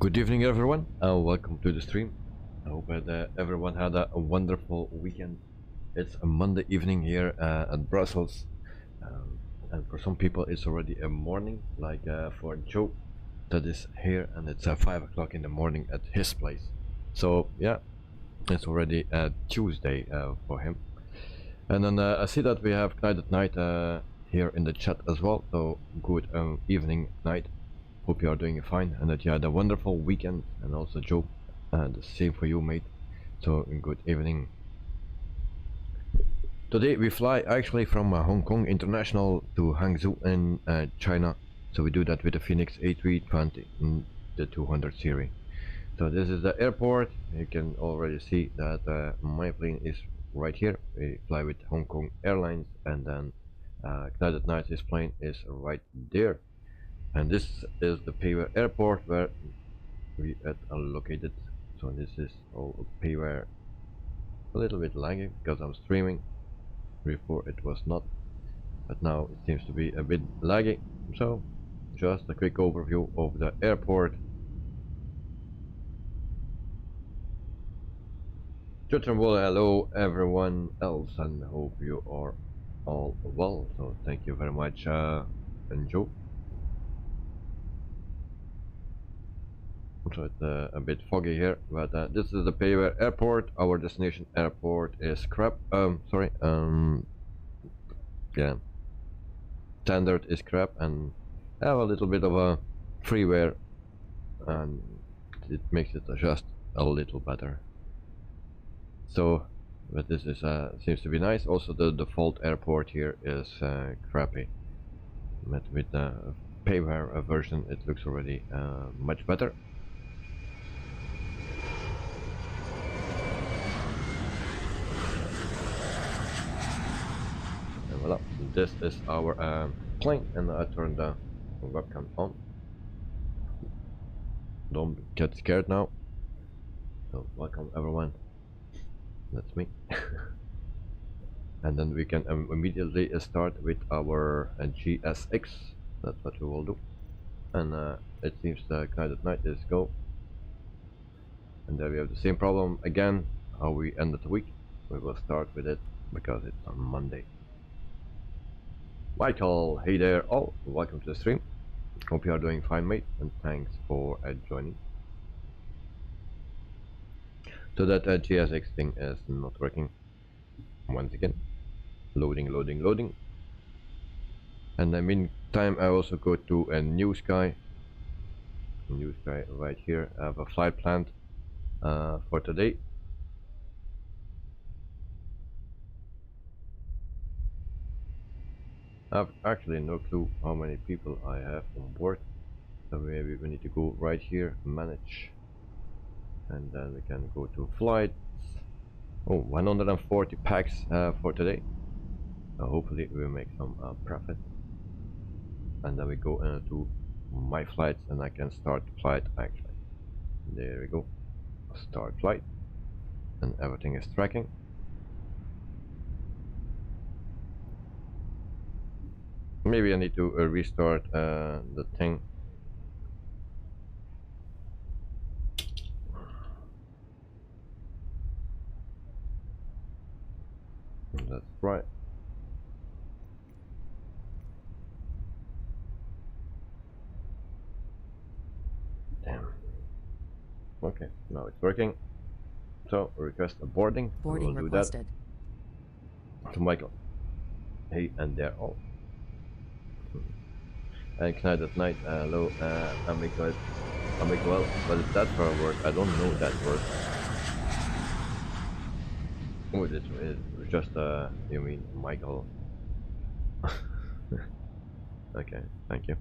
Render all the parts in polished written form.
Good evening, everyone. Welcome to the stream. I hope that everyone had a wonderful weekend. It's a Monday evening here at Brussels, and for some people it's already a morning, like for Joe that is here, and it's 5 o'clock in the morning at his place. So yeah, it's already Tuesday for him. And then I see that we have Knight at Night here in the chat as well. So good evening, Knight. Hope you are doing fine and that you had a wonderful weekend, and also Joe, the same for you, mate. So good evening. Today we fly actually from Hong Kong International to Hangzhou in China. So we do that with the FENIX A320 in the 200 series. So this is the airport. You can already see that my plane is right here. We fly with Hong Kong Airlines, and then Knight at Night, his plane is right there. And this is the Payware airport where we are located. So this is all Payware. A little bit laggy because I'm streaming. Before it was not, but now it seems to be a bit laggy. So just a quick overview of the airport. Hello everyone else, and hope you are all well. So thank you very much, and Joe. So it's a bit foggy here, but this is the Payware airport. Our destination airport is crap. Yeah, standard is crap, and have a little bit of a freeware, and it makes it just a little better. So, but this is seems to be nice. Also, the default airport here is crappy. But with the Payware version, it looks already much better. Voila, this is our plane, and I turn the webcam on. Don't get scared now. So welcome everyone. That's me. And then we can immediately start with our GSX. That's what we will do. And it seems the Knight at Night is go. And then we have the same problem again. How we ended the week. We will start with it because it's on Monday. Michael, hey there all, welcome to the stream. Hope you are doing fine, mate, and thanks for joining. So that GSX thing is not working once again. Loading. And in the meantime, I also go to a New Sky right here. I have a flight planned for today. I have actually no clue how many people I have on board, so maybe we need to go right here, manage, and then we can go to flights. Oh, 140 packs for today. Hopefully we'll make some profit, and then we go into my flights, and I can start the flight actually. There we go, start flight, and everything is tracking. Maybe I need to restart the thing. That's right. Damn. Okay, now it's working. So request a boarding. Boarding we'll requested. Do that. To Michael. Hey, and they're all. And Knight at Night, hello, I'm Michael, but if that for a word, I don't know that word. Oh, it is just, you mean Michael? Okay, thank you.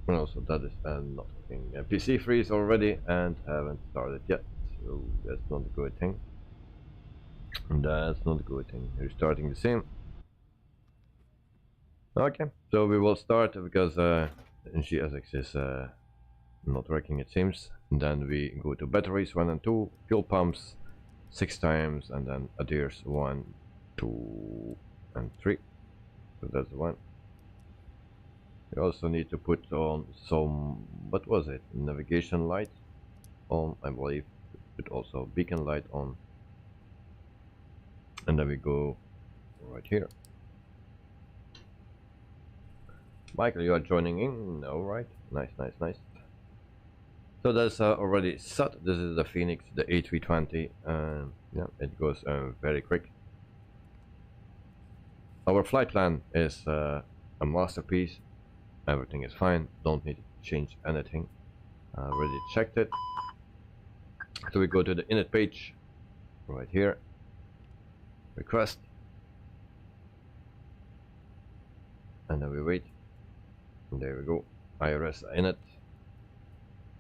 And also that is not working. PC freeze already and haven't started yet, so that's not a good thing. That's not a good thing. Restarting the same. Okay, so we will start because GSX is not working, it seems. And then we go to batteries 1 and 2, fuel pumps, 6 times, and then adheres 1, 2, and 3. So that's one. We also need to put on some, what was it, navigation light on, I believe. Put also beacon light on, and then we go right here. Michael, you are joining in. All right, nice, nice, nice. So that's already set. This is the FENIX, the A320. Yeah, it goes very quick. Our flight plan is a masterpiece. Everything is fine. Don't need to change anything. Already checked it. So we go to the init page right here. Request. And then we wait. And there we go. IRS init.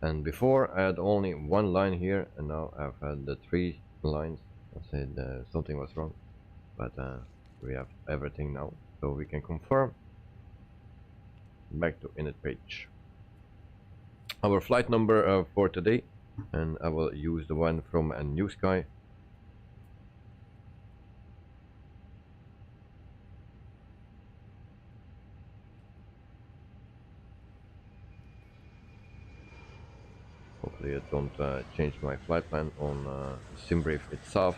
And before I had only one line here, and now I've had the 3 lines. I said something was wrong, but we have everything now, so we can confirm. Back to init page. Our flight number for today, and I will use the one from a New Sky. Hopefully I don't change my flight plan on SimBrief itself.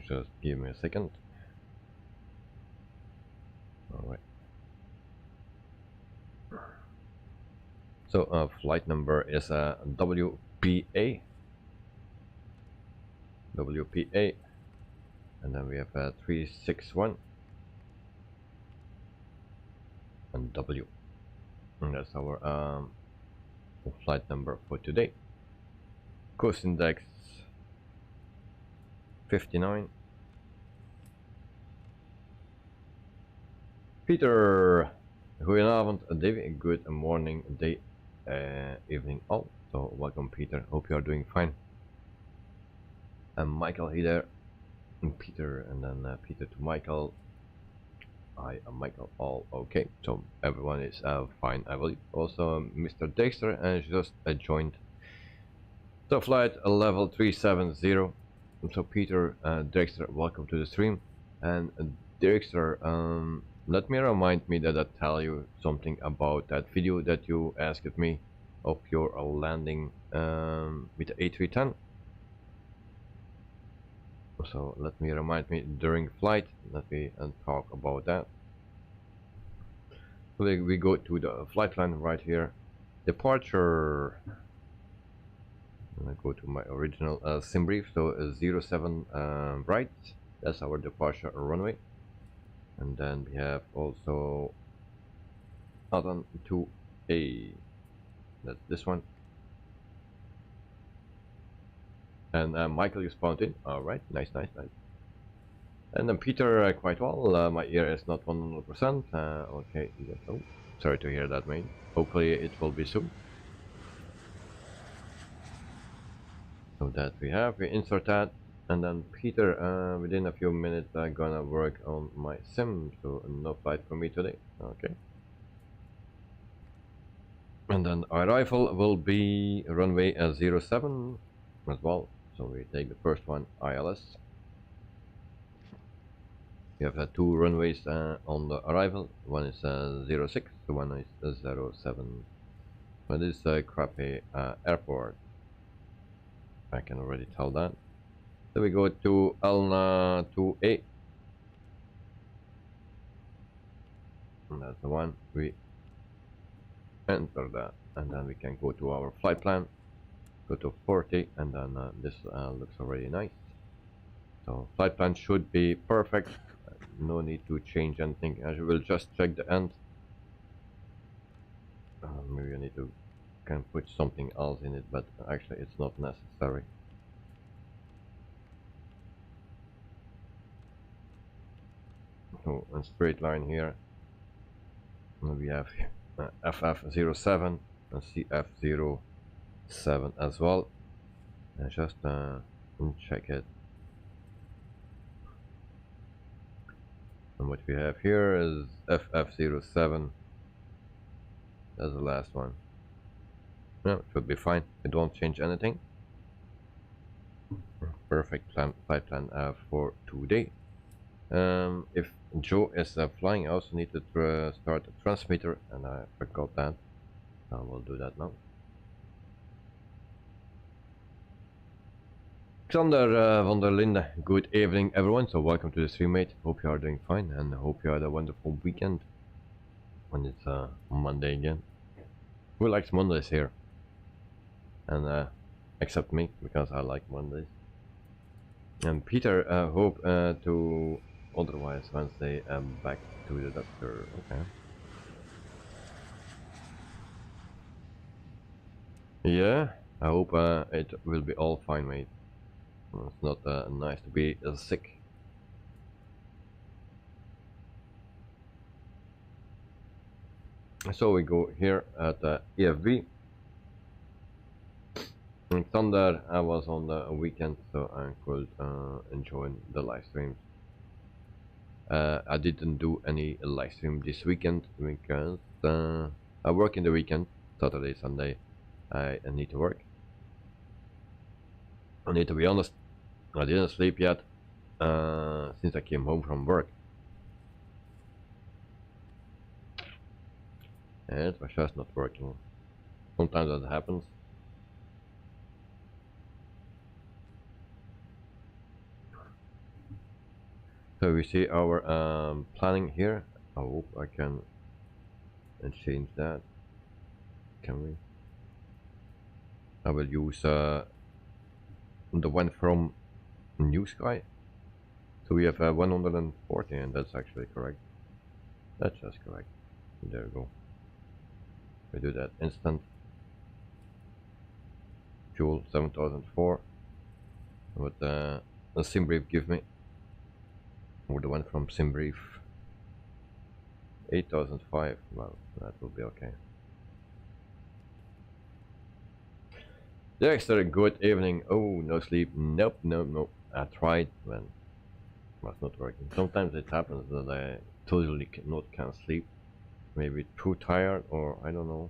Just give me a second. Alright. So flight number is WPA. WPA. And then we have 361. And W. And that's our flight number for today. Coast index 59. Peter, goedenavond, Davy, good morning, day, evening all. So welcome Peter, hope you are doing fine. And Michael here, and Peter, and then Peter to Michael. I am Michael, all okay. So everyone is fine, I believe. Also Mr. Dexter just joined. So flight level 370. So Peter, Dexter, welcome to the stream. And Dexter, let me remind me that I tell you something about that video that you asked me of your landing with the A310. So let me remind me during flight. Let me talk about that. So we go to the flight plan right here. Departure. And I go to my original SimBrief. So 07 right. That's our departure runway. And then we have also Adam 2A. That's this one. And Michael, you spawned in. Alright, nice, nice, nice. And then Peter, quite well. My ear is not 100%. Okay, oh, sorry to hear that, mate. Hopefully it will be soon. So that we insert that. And then Peter, within a few minutes, I'm gonna work on my sim, so no flight for me today. Okay. And then our arrival will be runway 07 as well. So we take the first one, ILS. We have 2 runways on the arrival. One is 06, the one is 07. But this is a crappy airport. I can already tell that. So we go to Elna 2A. And that's the one. We enter that. And then we can go to our flight plan. Go to 40. And then this looks already nice. So flight plan should be perfect. No need to change anything. As you will just check the end. Maybe I need to can put something else in it, but actually it's not necessary. So a straight line here. And we have FF07 and CF07 as well. And just check it. And what we have here is FF07. That's the last one. No, it should be fine. I don't change anything. Perfect flight plan for today. If Joe is flying, I also need to start a transmitter, and I forgot that. I will do that now. Xander van der Linde, good evening everyone. So welcome to the stream, mate. Hope you are doing fine, and hope you had a wonderful weekend. When it's Monday again. Who likes Mondays here? And except me, because I like Mondays. And Peter, hope to otherwise Wednesday back to the doctor. Okay. Yeah, I hope it will be all fine, mate. It's not nice to be sick. So we go here at EFB. On Thunder, I was on the weekend, so I could enjoy the live streams. I didn't do any live stream this weekend because I work in the weekend, Saturday, Sunday. I need to work. I need to be honest, I didn't sleep yet since I came home from work. And it was just not working. Sometimes that happens. So we see our planning here. I hope I can change that. Can we? I will use the one from New Sky. So we have 140, and that's actually correct. That's just correct. There we go. We do that instant. Fuel 7004. What the SimBrief give me. Or the one from SimBrief 8005. Well, that will be okay. Dexter, good evening. Oh, no sleep. Nope, nope. I tried, but it was not working. Sometimes it happens that I totally can't sleep. Maybe too tired, or I don't know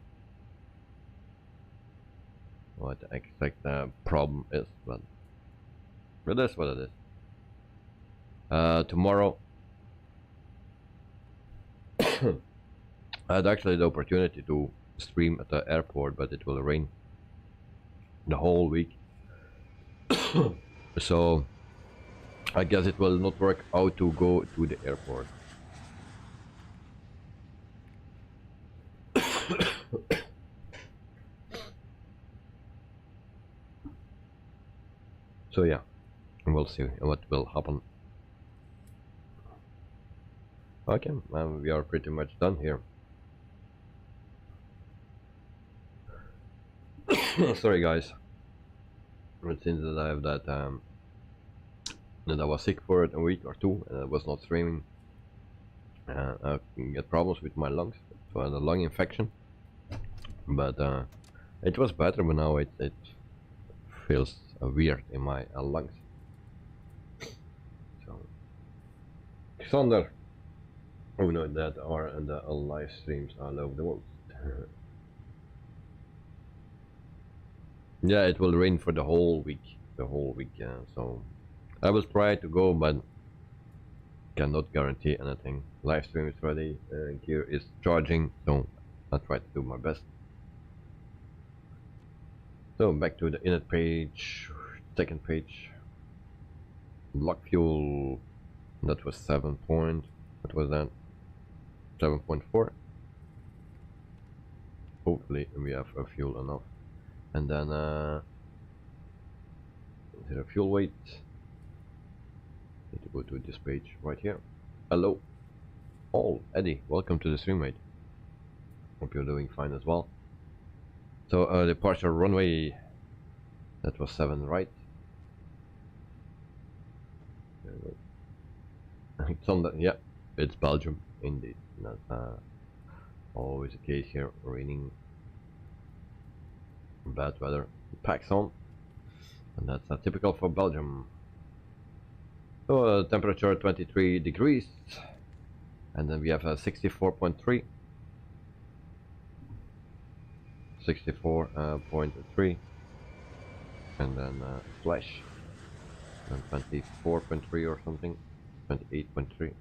what the exact problem is, but it is what it is. Tomorrow I had actually the opportunity to stream at the airport, but it will rain the whole week. So I guess it will not work out to go to the airport. So yeah, we'll see what will happen. Okay, we are pretty much done here. Sorry guys, it seems that I have that that I was sick for a week or two and I was not streaming. I get problems with my lungs, so I had a lung infection, but it was better, but now it feels weird in my lungs. So Thunder, oh no, that are in the live streams all over the world. Yeah, it will rain for the whole week. So I will try to go, but cannot guarantee anything. Live stream is ready, gear is charging, so I'll try to do my best. So back to the init page, second page. Block fuel, that was 7 point, what was that? 7.4. Hopefully we have a fuel enough. And then is there a fuel weight? Need to go to this page right here. Hello. Oh, Eddie, welcome to the stream, mate. Hope you're doing fine as well. So departure runway, that was 7, right? There we go. It's on the, yeah, it's Belgium indeed. That's always the case here. Raining, bad weather, packs on, and that's typical for Belgium. So temperature 23 degrees. and then we have a 64.3, 64.3, and then flash, and 24.3 or something, 28.3.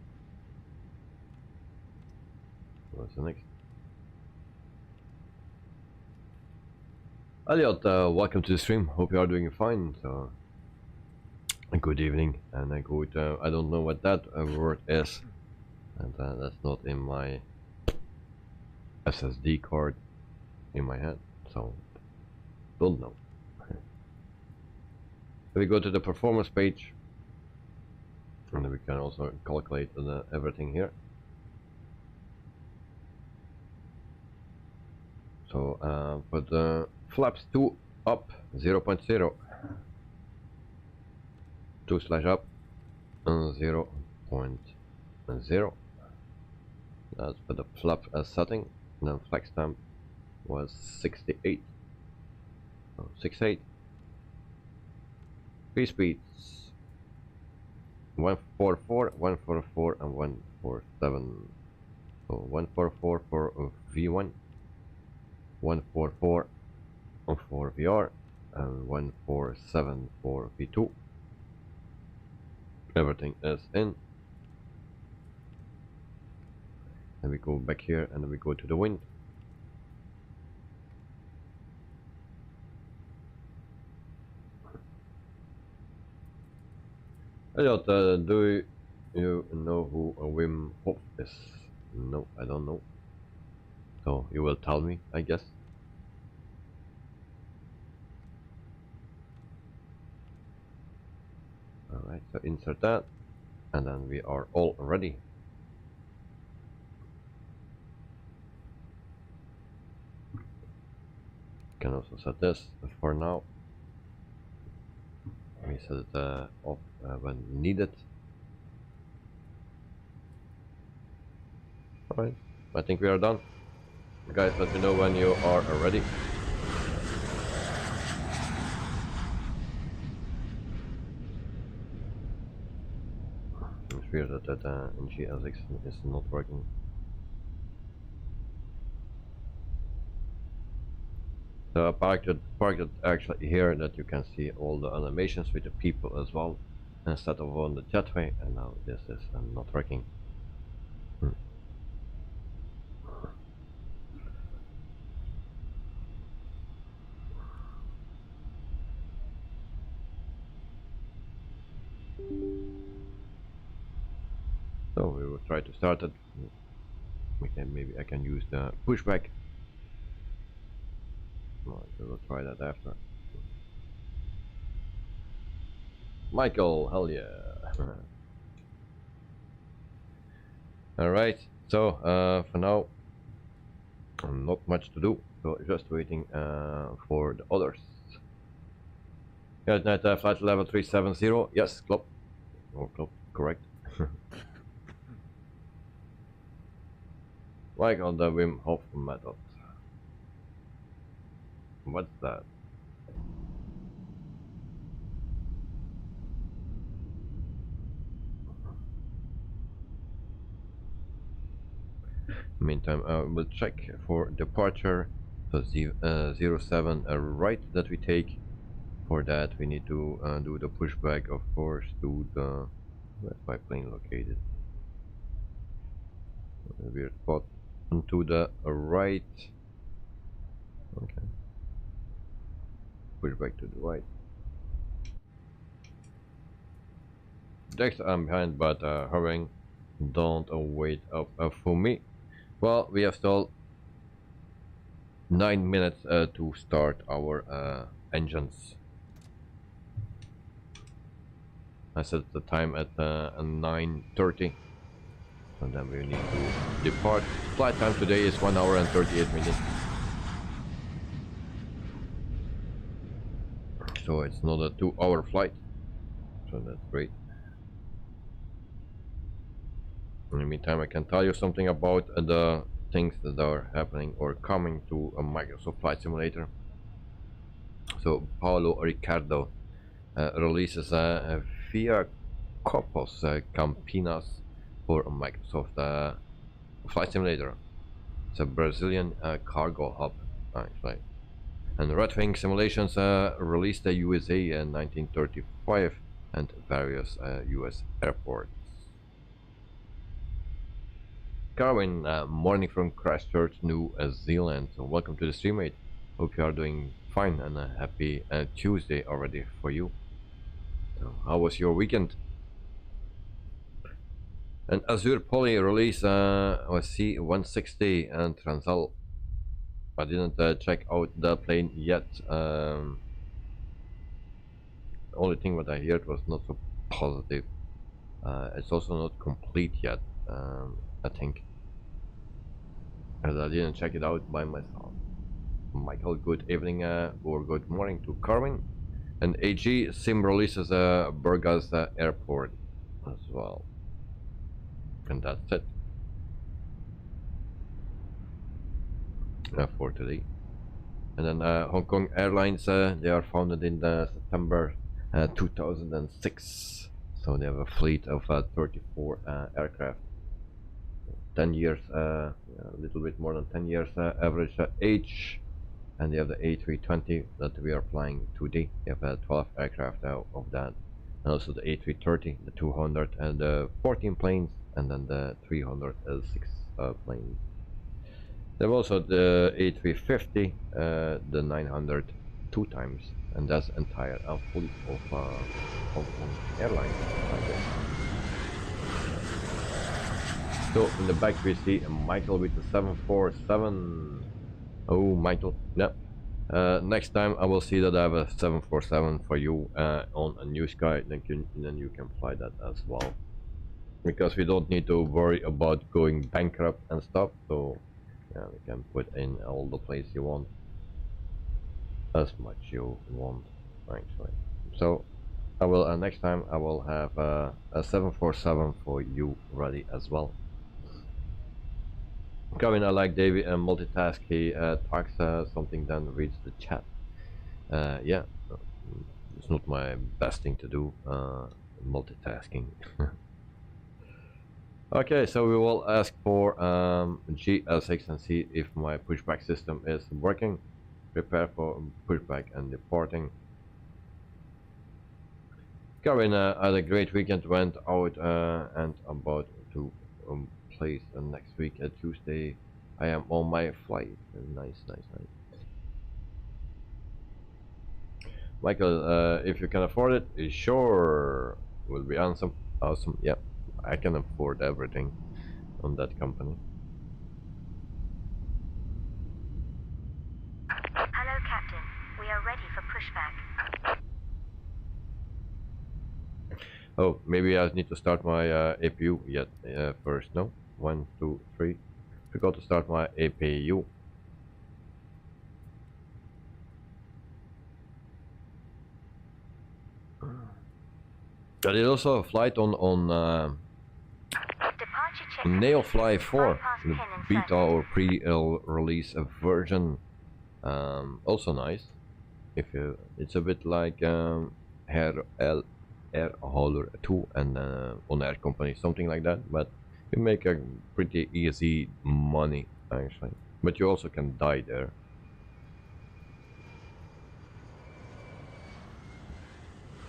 What's the next? Elliot, welcome to the stream. Hope you are doing fine. So, good evening and a good. I don't know what that word is, and that's not in my SSD card in my head, so don't know. We go to the performance page, and we can also calculate everything here. So for the flaps 2 up 0.0, 2 slash up 0.0. That's for the flap setting. And then flex temp was 68. So 68. 3 speeds 144, 144, and 147. So 144 for V1, 144 for VR, and 147 for V2. Everything is in. And we go back here and we go to the wind. Elliot, do you know who Wim Hof is? No, I don't know. So you will tell me, I guess. Alright, so insert that, and then we are all ready. Can also set this for now. We set it off when needed. Alright, I think we are done. Guys, let me know when you are ready. It's weird that GSX is not working. So I parked it actually here that you can see all the animations with the people as well, instead of on the jetway, and now this is not working. So we will try to start it. Maybe I can use the pushback. Well, we will try that after. Michael, hell yeah. Alright, so for now not much to do, so just waiting for the others. Good night, flight level 370. Yes, Klopp. Oh, Klopp, correct. Like on the Wim Hof method. What's that? Meantime, we'll check for departure. So 07 right that we take. For that, we need to do the pushback, of course, to the. Where's my plane located? A weird spot. And to the right. Okay. Pushback to the right. Next, I'm behind, but hurrying. Don't wait up for me. Well, we have still 9 minutes to start our engines. I set the time at 9:30, and then we need to depart. Flight time today is 1 hour and 38 minutes. So it's not a 2-hour flight, so that's great. In the meantime, I can tell you something about the things that are happening or coming to a Microsoft Flight Simulator. So Paulo Ricardo releases via Copos Campinas for Microsoft Flight Simulator. It's a Brazilian cargo hub, actually. And Red Wing Simulations released the USA in 1935 and various US airports. Carwin, morning from Christchurch, New Zealand. So welcome to the stream, mate. Hope you are doing fine and a happy Tuesday already for you. So how was your weekend? And Azure Poly release was C160 and Transal. I didn't check out the plane yet. The only thing that I heard was not so positive. It's also not complete yet, I think, as I didn't check it out by myself. Michael, good evening or good morning to Carwin. And AG Sim releases Burgas Airport as well. And that's it for today. And then Hong Kong Airlines, they are founded in September 2006. So they have a fleet of 34 aircraft. 10 years, a little bit more than 10 years average age. And they have the A320 that we are flying today. They have 12 aircraft out of that. And also the A330, the 200, and the 14 planes, and then the 306 planes. They have also the A350, the 900 two times, and that's entire fleet of Hong Kong Airlines. So in the back we see Michael with the 747. Oh, Michael, no. Next time I will see that I have a 747 for you on a new sky, then you can fly that as well. Because we don't need to worry about going bankrupt and stuff, so yeah, we can put in all the place you want. As much you want, actually. So I will, next time I will have a 747 for you ready as well. Kevin, I like David and multitask. He talks something, then reads the chat. Yeah, it's not my best thing to do, multitasking. Okay, so we will ask for GL6 and see if my pushback system is working. Prepare for pushback and departing. Kevin had a great weekend, went out and about to place next week Tuesday. I am on my flight. Nice. Michael, if you can afford it, sure, will be awesome. Yeah, I can afford everything on that company. Hello, Captain. We are ready for pushback. Oh, maybe I need to start my APU yet first. No, 1, 2, 3. Forgot to start my APU. I did also a flight on Neofly 4, the beta or pre-release version. Also nice. If you, it's a bit like Air Hauler 2 and on Air Company, something like that. But you make a pretty easy money actually. But you also can die there.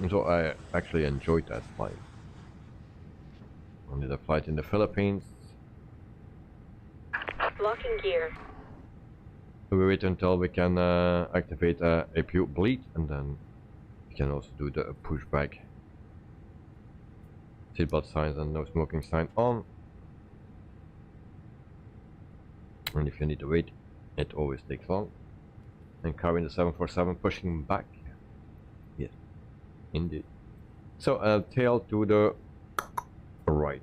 So I actually enjoyed that flight. I did a flight in the Philippines. Locking gear. So we wait until we can activate APU bleed, and then we can also do the pushback. Seatbelt signs and no smoking sign on. And if you need to wait, it always takes long. And carrying the 747 pushing back. Yes, indeed. So tail to the right.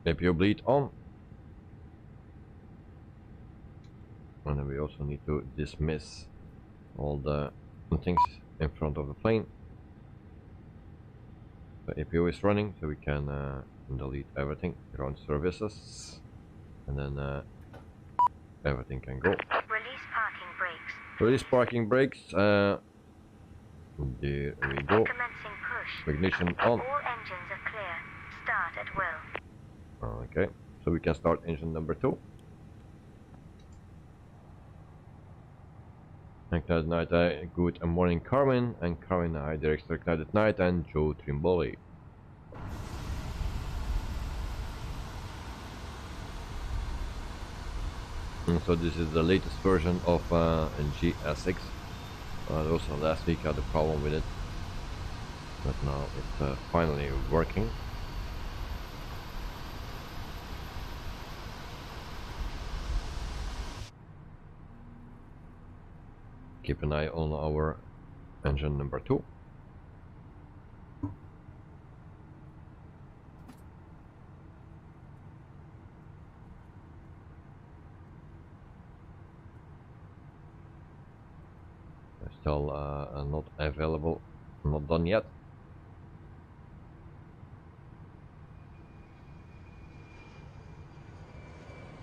APU bleed on. And then we also need to dismiss all the things in front of the plane. The APU is running, so we can delete everything, ground services, and then everything can go. Release parking brakes. Release parking brakes. There we go. Commencing push. Ignition on. All engines at will. Okay, so we can start engine number 2. Ignited night, good morning Carmen, and Carmen I director ignited night, and Joe Trimboli. And so this is the latest version of GSX. Also last week I had a problem with it, but now it's finally working. Keep an eye on our engine number 2. Still not available, not done yet.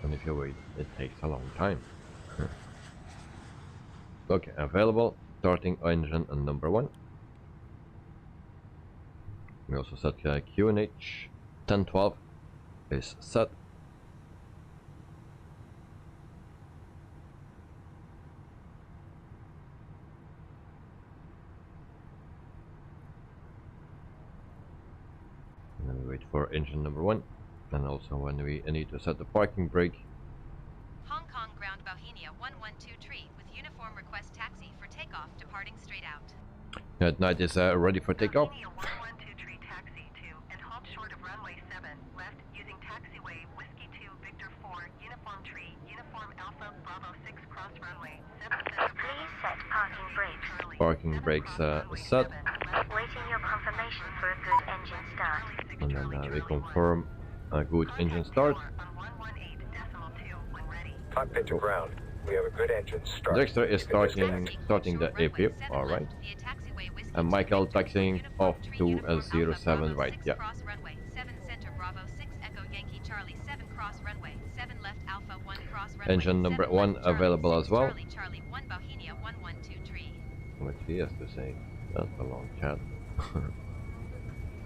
And if you wait, it takes a long time. Okay, available, starting engine number 1. We also set QNH 1012 is set. And then we wait for engine number 1, and also when we need to set the parking brake. Hong Kong ground Bohemia 112 with uniform request taxi for takeoff, departing straight out. At night is ready for takeoff. Bohemia 1123 taxi to and halt short of runway 7 left using taxiway Whiskey 2 Victor 4 uniform tree uniform Alpha Bravo 6 cross runway 7 center. Please set parking brakes. Parking brakes set. Waiting your confirmation for a good engine start. And then we confirm a good engine start. Cockpit to ground. We have a good engine start. Dexter is starting the APU, alright. And Michael taxiing off to 07 right, yeah. Engine number 1 available as well. What he has to say, that's a long chat.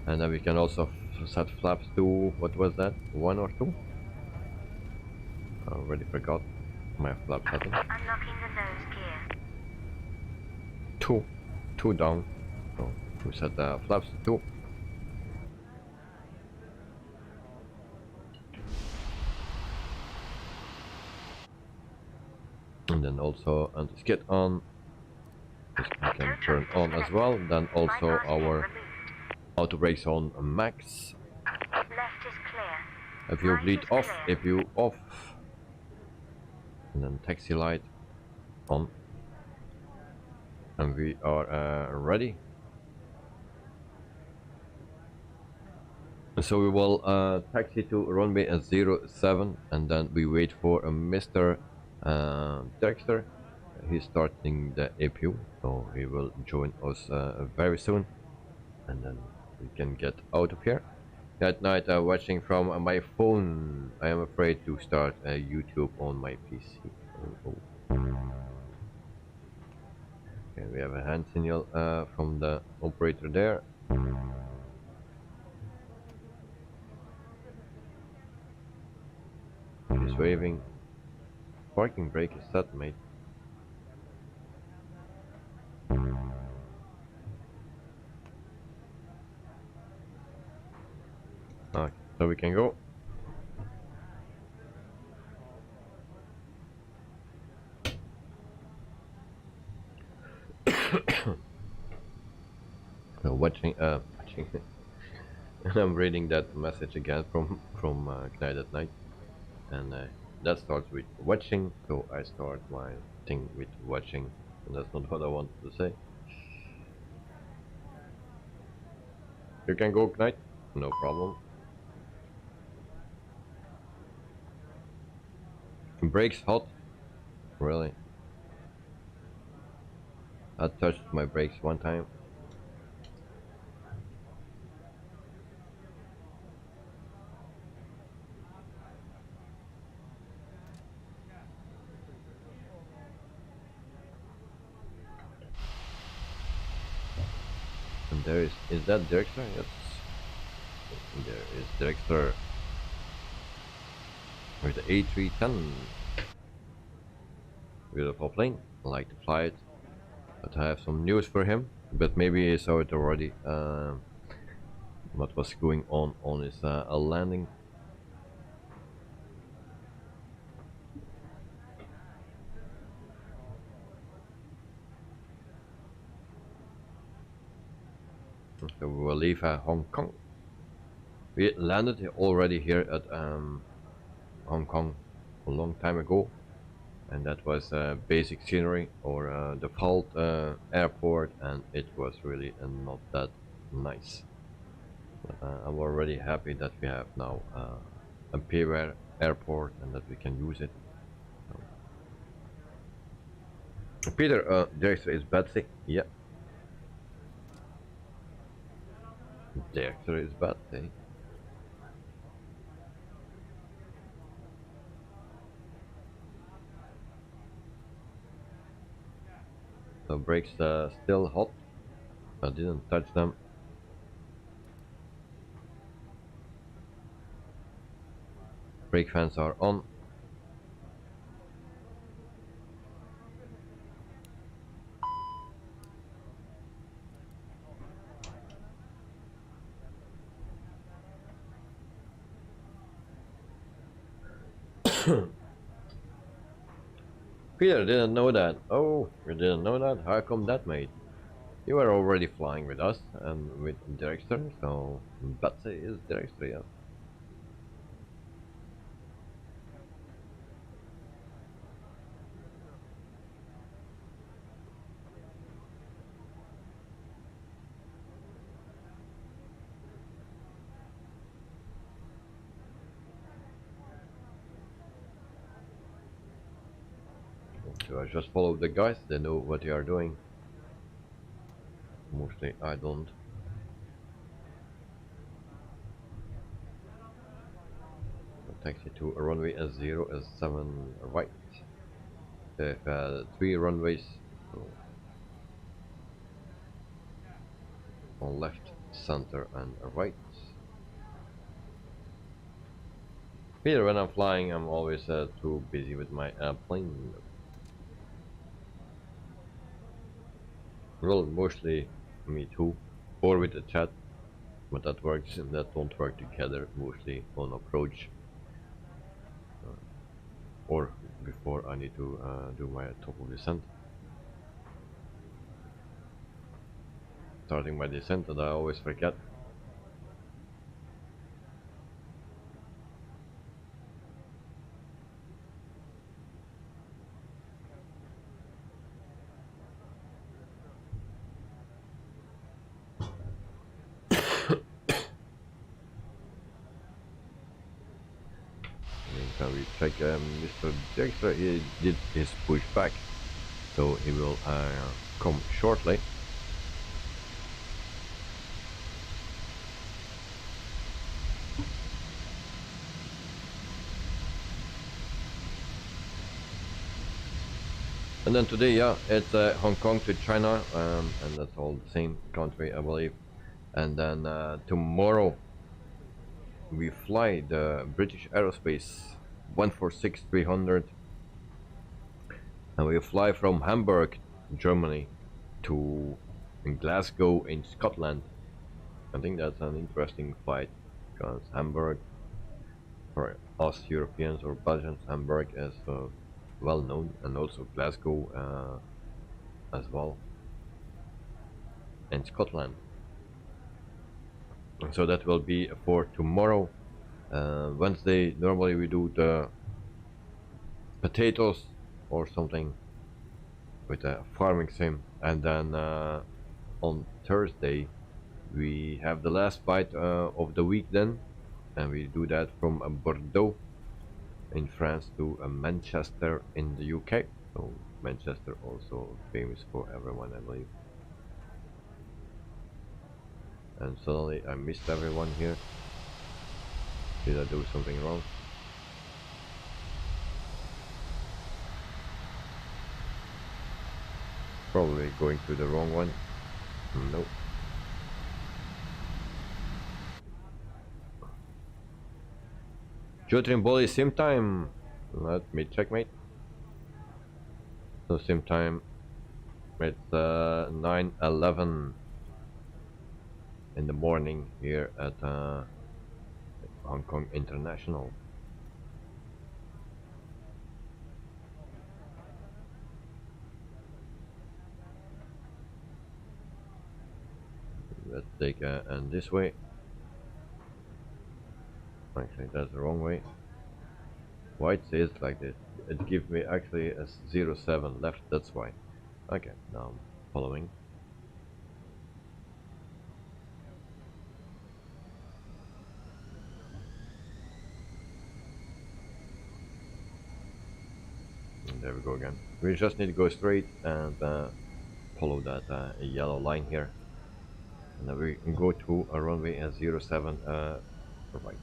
And then we can also set flaps to, what was that, 1 or 2? I already forgot my flap setting. Unlocking the nose gear. 2 down. So we set the flaps to 2. And then also anti-skid on. This we can turn on as well. Then also our auto brakes on max. Left is clear. If you Right bleed is off, clear. if you off. And then taxi light on. And we are ready. So we will taxi to runway 07, and then we wait for Mr. Dexter. He's starting the APU, so he will join us very soon, and then we can get out of here. That night watching from my phone. I am afraid to start YouTube on my PC. Okay, we have a hand signal from the operator there. He's waving. Parking brake is set, mate. Okay, so we can go. So watching. And I'm reading that message again from Knight at Night, and that starts with watching, so I start my thing with watching, and that's not what I wanted to say. You can go, Knight, no problem. Brakes hot, really? I touched my brakes one time. And there is that director? Yes. There is Dexter with the A310. Beautiful plane. I like to fly it. But I have some news for him. But maybe you saw it already. What was going on his landing. So we will leave Hong Kong. We landed already here at Hong Kong a long time ago, and that was basic scenery or default airport, and it was really not that nice. I'm already happy that we have now a payware airport and that we can use it. Peter, Dexter is Betsy. Yeah. Dexter is Betsy. So brakes still hot. I didn't touch them. Brake fans are on. Peter didn't know that. Oh, you didn't know that? How come that, mate? You were already flying with us and with Dexter, so Betsy is Dexter, yeah. So I just follow the guys, they know what they are doing. Mostly I don't. Taxi to runway S0, S7 right. They have 3 runways. So on left, center and right. Peter, when I'm flying, I'm always too busy with my plane. Well, mostly me too, or with the chat, but that works and that don't work together, mostly on approach. Or before I need to do my top of descent. Starting my descent that I always forget. Can we check Mr. Dexter? He did his pushback, so he will come shortly. And then today, yeah, it's Hong Kong to China, and that's all the same country, I believe. And then tomorrow we fly the British Aerospace 146-300, and we fly from Hamburg, Germany, to Glasgow in Scotland. I think that's an interesting flight because Hamburg, for us Europeans or Belgians, Hamburg is well known, and also Glasgow as well, in Scotland. So that will be for tomorrow. Wednesday normally we do the potatoes or something with a farming sim, and then on Thursday we have the last bite of the week then, and we do that from Bordeaux in France to Manchester in the UK. So Manchester also famous for everyone, I believe. And suddenly I missed everyone here. Did I do something wrong? Probably going to the wrong one. Nope. Shooting body sim time. Let me check, mate. So sim time. It's 9:11 in the morning here at Hong Kong International. Let's take and this way. Actually, that's the wrong way. Why it says like this? It gives me actually a 07 left. That's why. Okay, now I'm following. And there we go again. We just need to go straight and follow that yellow line here. And then we can go to a runway at 07 right.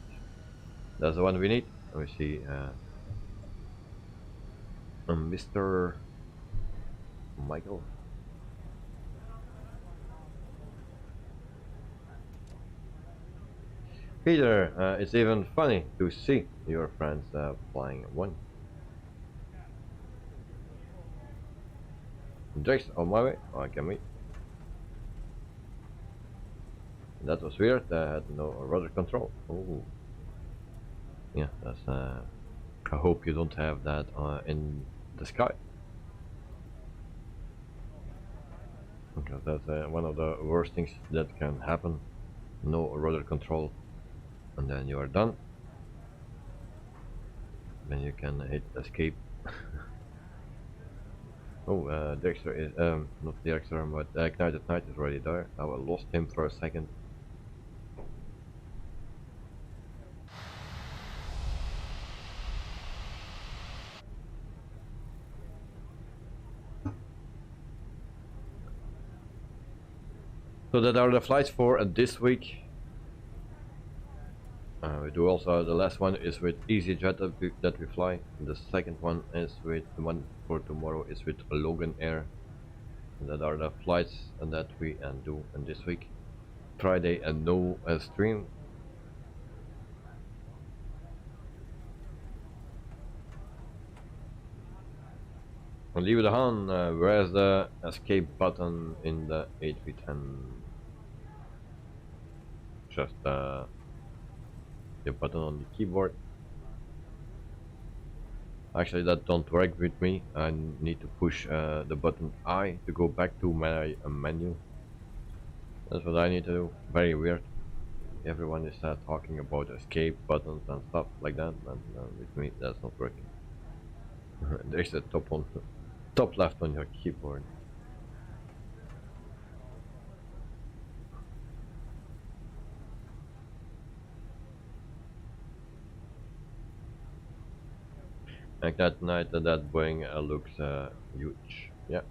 That's the one we need. We see Mr. Michael. Peter, it's even funny to see your friends flying one. Jax on my way. Oh, I can wait. That was weird. I had no rudder control. Oh, yeah. That's. I hope you don't have that in the sky. Because that's one of the worst things that can happen. No rudder control, and then you are done. Then you can hit escape. Oh, Dexter is not Dexter, but Ignited Knight is already there. I lost him for a second. So that are the flights for this week. We do also, the last one is with EasyJet that we fly. The second one is with, the one for tomorrow is with Logan Air. And that are the flights and that we do in this week. Friday and no stream. And leave it on, where's the escape button in the A310? Just the button on the keyboard. Actually, that don't work with me. I need to push the button I to go back to my menu. That's what I need to do. Very weird. Everyone is talking about escape buttons and stuff like that, but with me that's not working. There's the top left on your keyboard. Like that night, that Boeing looks huge. Yeah.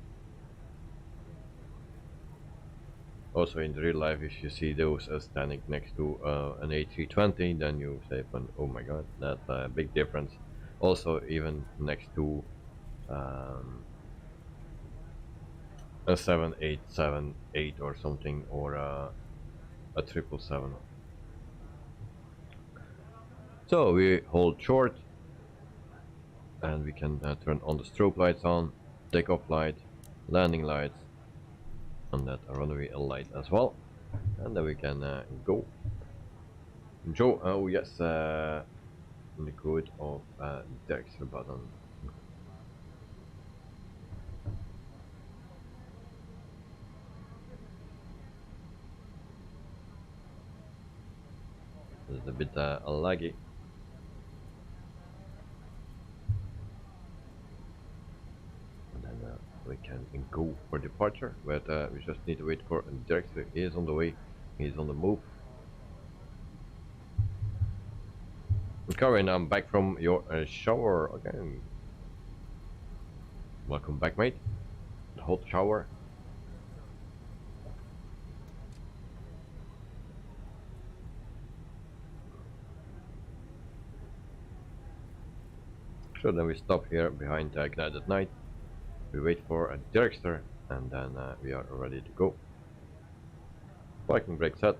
Also in real life, if you see those standing next to an A320, then you say, "Oh my God, that's a big difference." Also, even next to a 7878 or something, or a 777. So we hold short. And we can turn on the strobe lights on, takeoff light, landing lights, and that runway light as well. And then we can go. Joe, oh yes, the code of Dexter button. It's a bit laggy. We can go for departure, but we just need to wait for Dexter. He is on the way, he's on the move. Karen, I'm back from your shower again. Welcome back, mate. The hot shower. So then we stop here behind Ignited Knight. We wait for a Dexter, and then we are ready to go. Parking brake set.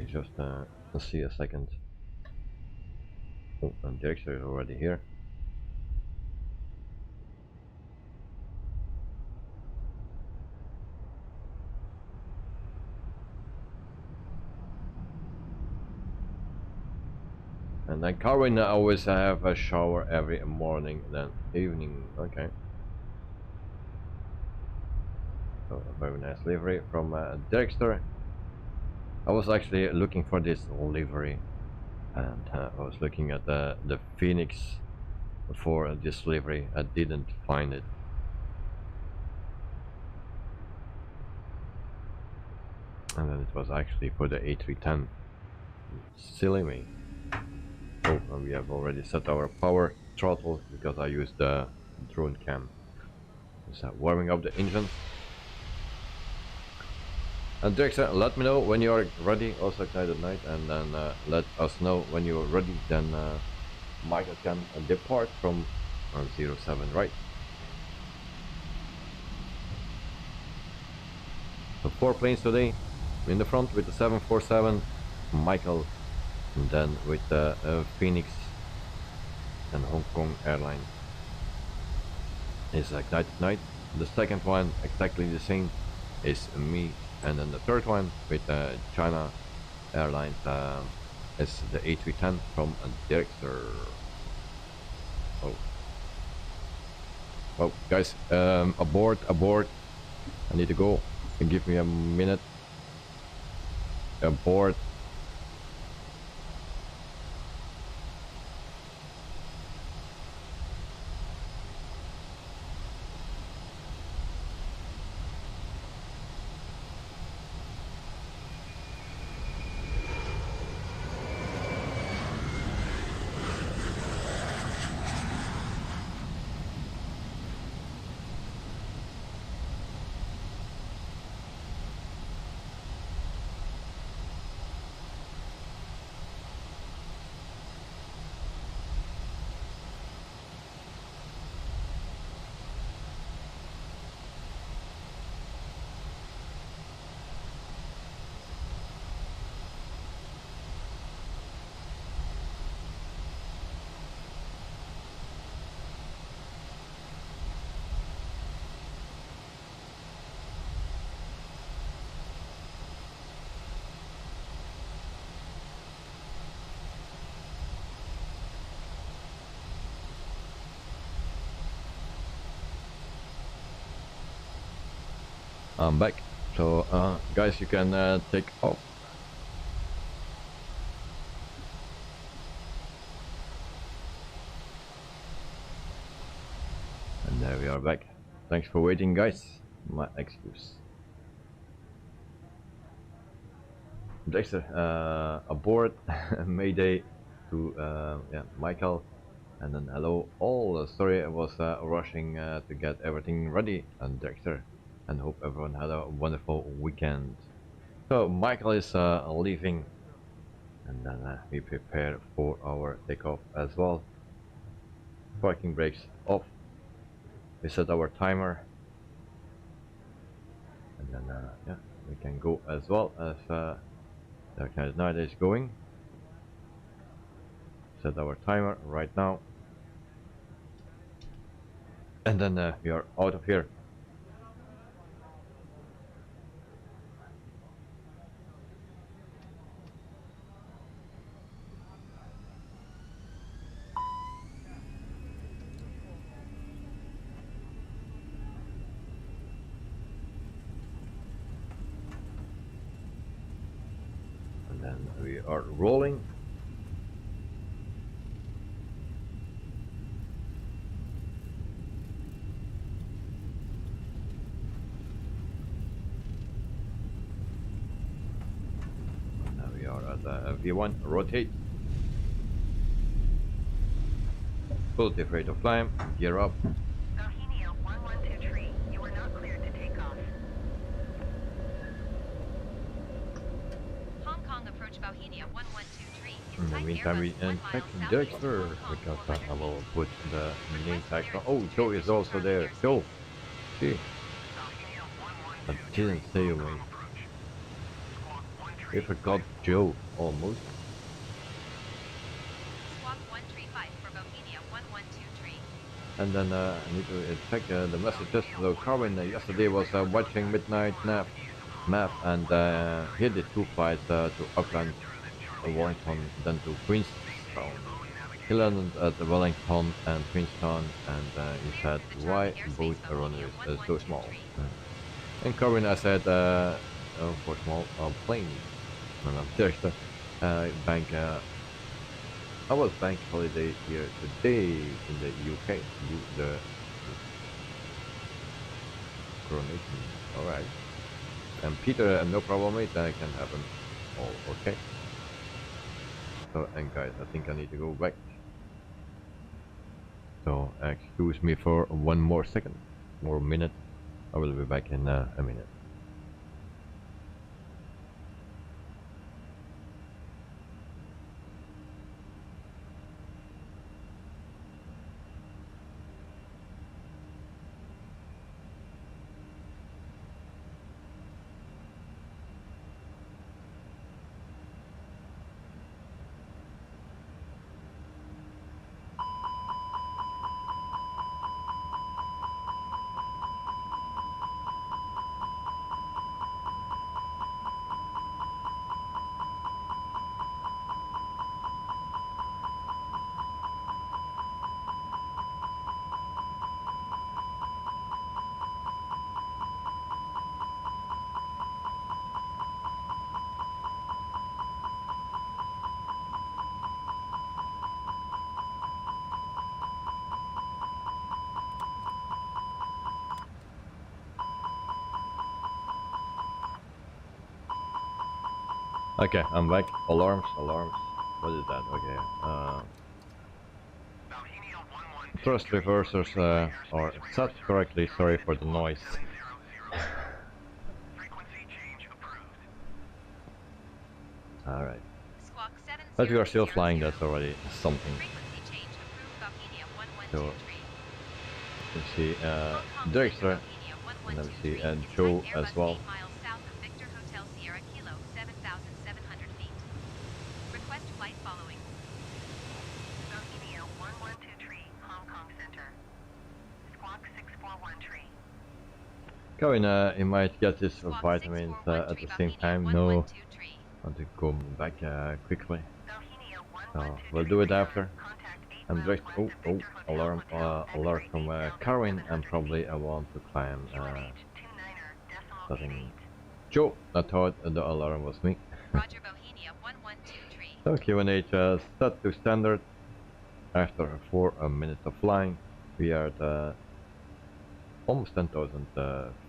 just see a second. Oh, and Dexter is already here. And then Carwin always have a shower every morning, then evening. Okay. So a very nice livery from Dexter. I was actually looking for this livery, and I was looking at the FENIX for this livery. I didn't find it. And then it was actually for the A310. Silly me. Oh, and we have already set our power throttle because I used the drone cam. Just warming up the engine. And Dexter, let me know when you are ready, also Ignited Night, and then let us know when you are ready, then Michael can depart from 07, right? So 4 planes today, in the front with the 747, Michael, and then with the FENIX and Hong Kong airline is Ignited Night. The second one, exactly the same, is me. And then the third one with China Airlines is the A310 from Dexter. Oh, well, guys, aboard. I need to go. Give me a minute. Aboard. I'm back. So guys, you can take off. And there we are back. Thanks for waiting, guys. My excuse. Dexter, aboard. Mayday to yeah, Michael. And then hello all. Sorry, I was rushing to get everything ready. And Dexter. And hope everyone had a wonderful weekend. So Michael is leaving, and then we prepare for our takeoff as well. Parking brakes off. We set our timer, and then yeah, we can go as well as the Ignited Night is going. Set our timer right now, and then we are out of here. We are rolling. Now we are at V1, rotate. Positive rate of climb, gear up. Bohemia 1123, you are not cleared to take off. Hong Kong approach Bohemia 1123. In the meantime, we check Dexter because I will put the name tag. Oh, Joe is also there. Joe, see, I didn't stay away. We forgot Joe almost. Squawk 135 for Bohemia 1123. And then I need to check the messages. So Carwin yesterday was watching Midnight Map and he did 2 flights to Auckland, Wellington, then to Queenstown. He landed at Wellington and Queenstown, and he said, why both runways are so small? And Carwin, I said, for small planes. And I'm there's the bank. I was bank holiday here today in the UK. The coronation. Alright. And Peter, no problem, mate. That can happen. All okay. So, and guys, I think I need to go back. So, excuse me for 1 more second, more minute. I will be back in a minute. Okay, I'm back. Alarms. What is that? Okay. Thrust reversers are set correctly. Sorry for the noise. Alright. But we are still flying, that's already something. So, let's see, Drexler, and let me see, and Joe as well. Going, he might get his vitamins at the same time. No, I want to go back quickly. So we'll do it after. I'm direct. Oh, alarm! Alert from Carwin, and probably I want to climb. Nothing. Joe, I thought the alarm was me. Roger, Bohemia 1123. So QNH set to standard. After 4 minutes of flying, we are at almost 10,000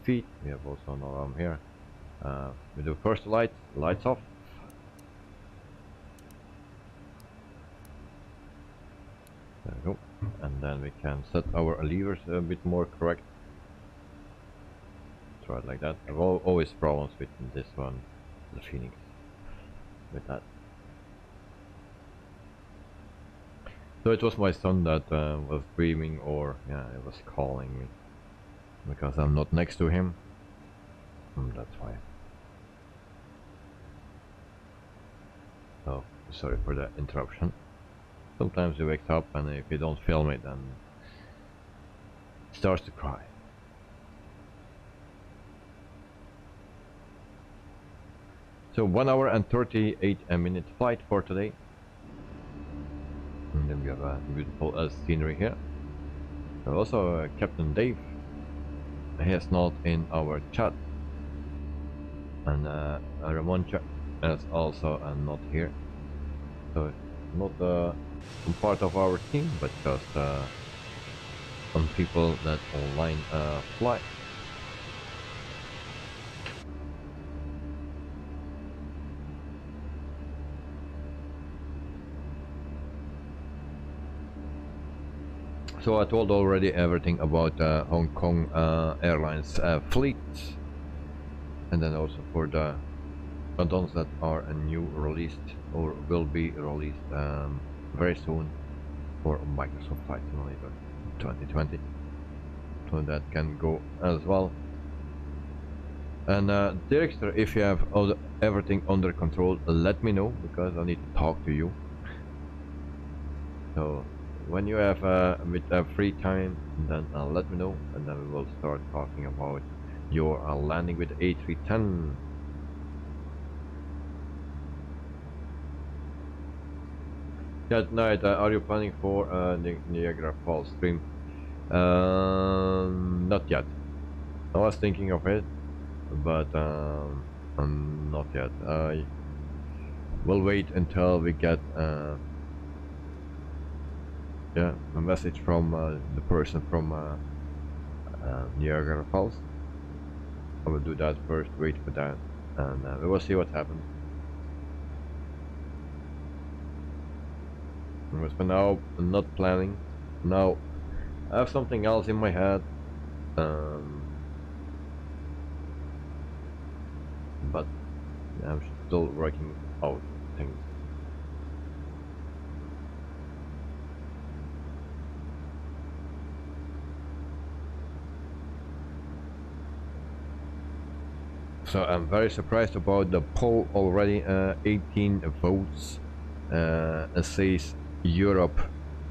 feet. We have also an alarm here. We do first lights off. There we go. And then we can set our levers a bit more correct. Try it like that. I've always problems with this one, the Phoenix, with that. So it was my son that was dreaming, or yeah, he was calling me. Because I'm not next to him. That's why. Oh, sorry for the interruption. Sometimes he wakes up and if you don't film it, then he starts to cry. So 1 hour and 38 minute flight for today. And then we have a beautiful scenery here. So also Captain Dave. He is not in our chat, and Ramon is also not here, so not part of our team, but just some people that online fly. So I told already everything about Hong Kong Airlines fleet, and then also for the add-ons that are new released or will be released very soon for Microsoft Flight Simulator 2020. So that can go as well. And Dirkster, if you have everything under control, let me know, because I need to talk to you. So when you have a bit of free time, then let me know, and then we will start talking about your landing with the A310. That night, are you planning for the Niagara Falls stream? Not yet. I was thinking of it, but not yet. I will wait until we get yeah, a message from the person from Niagara Falls. I will do that first, wait for that, and we will see what happens. But for now, I'm not planning. Now, I have something else in my head, but I'm still working out things. So I'm very surprised about the poll already. 18 votes. It says Europe.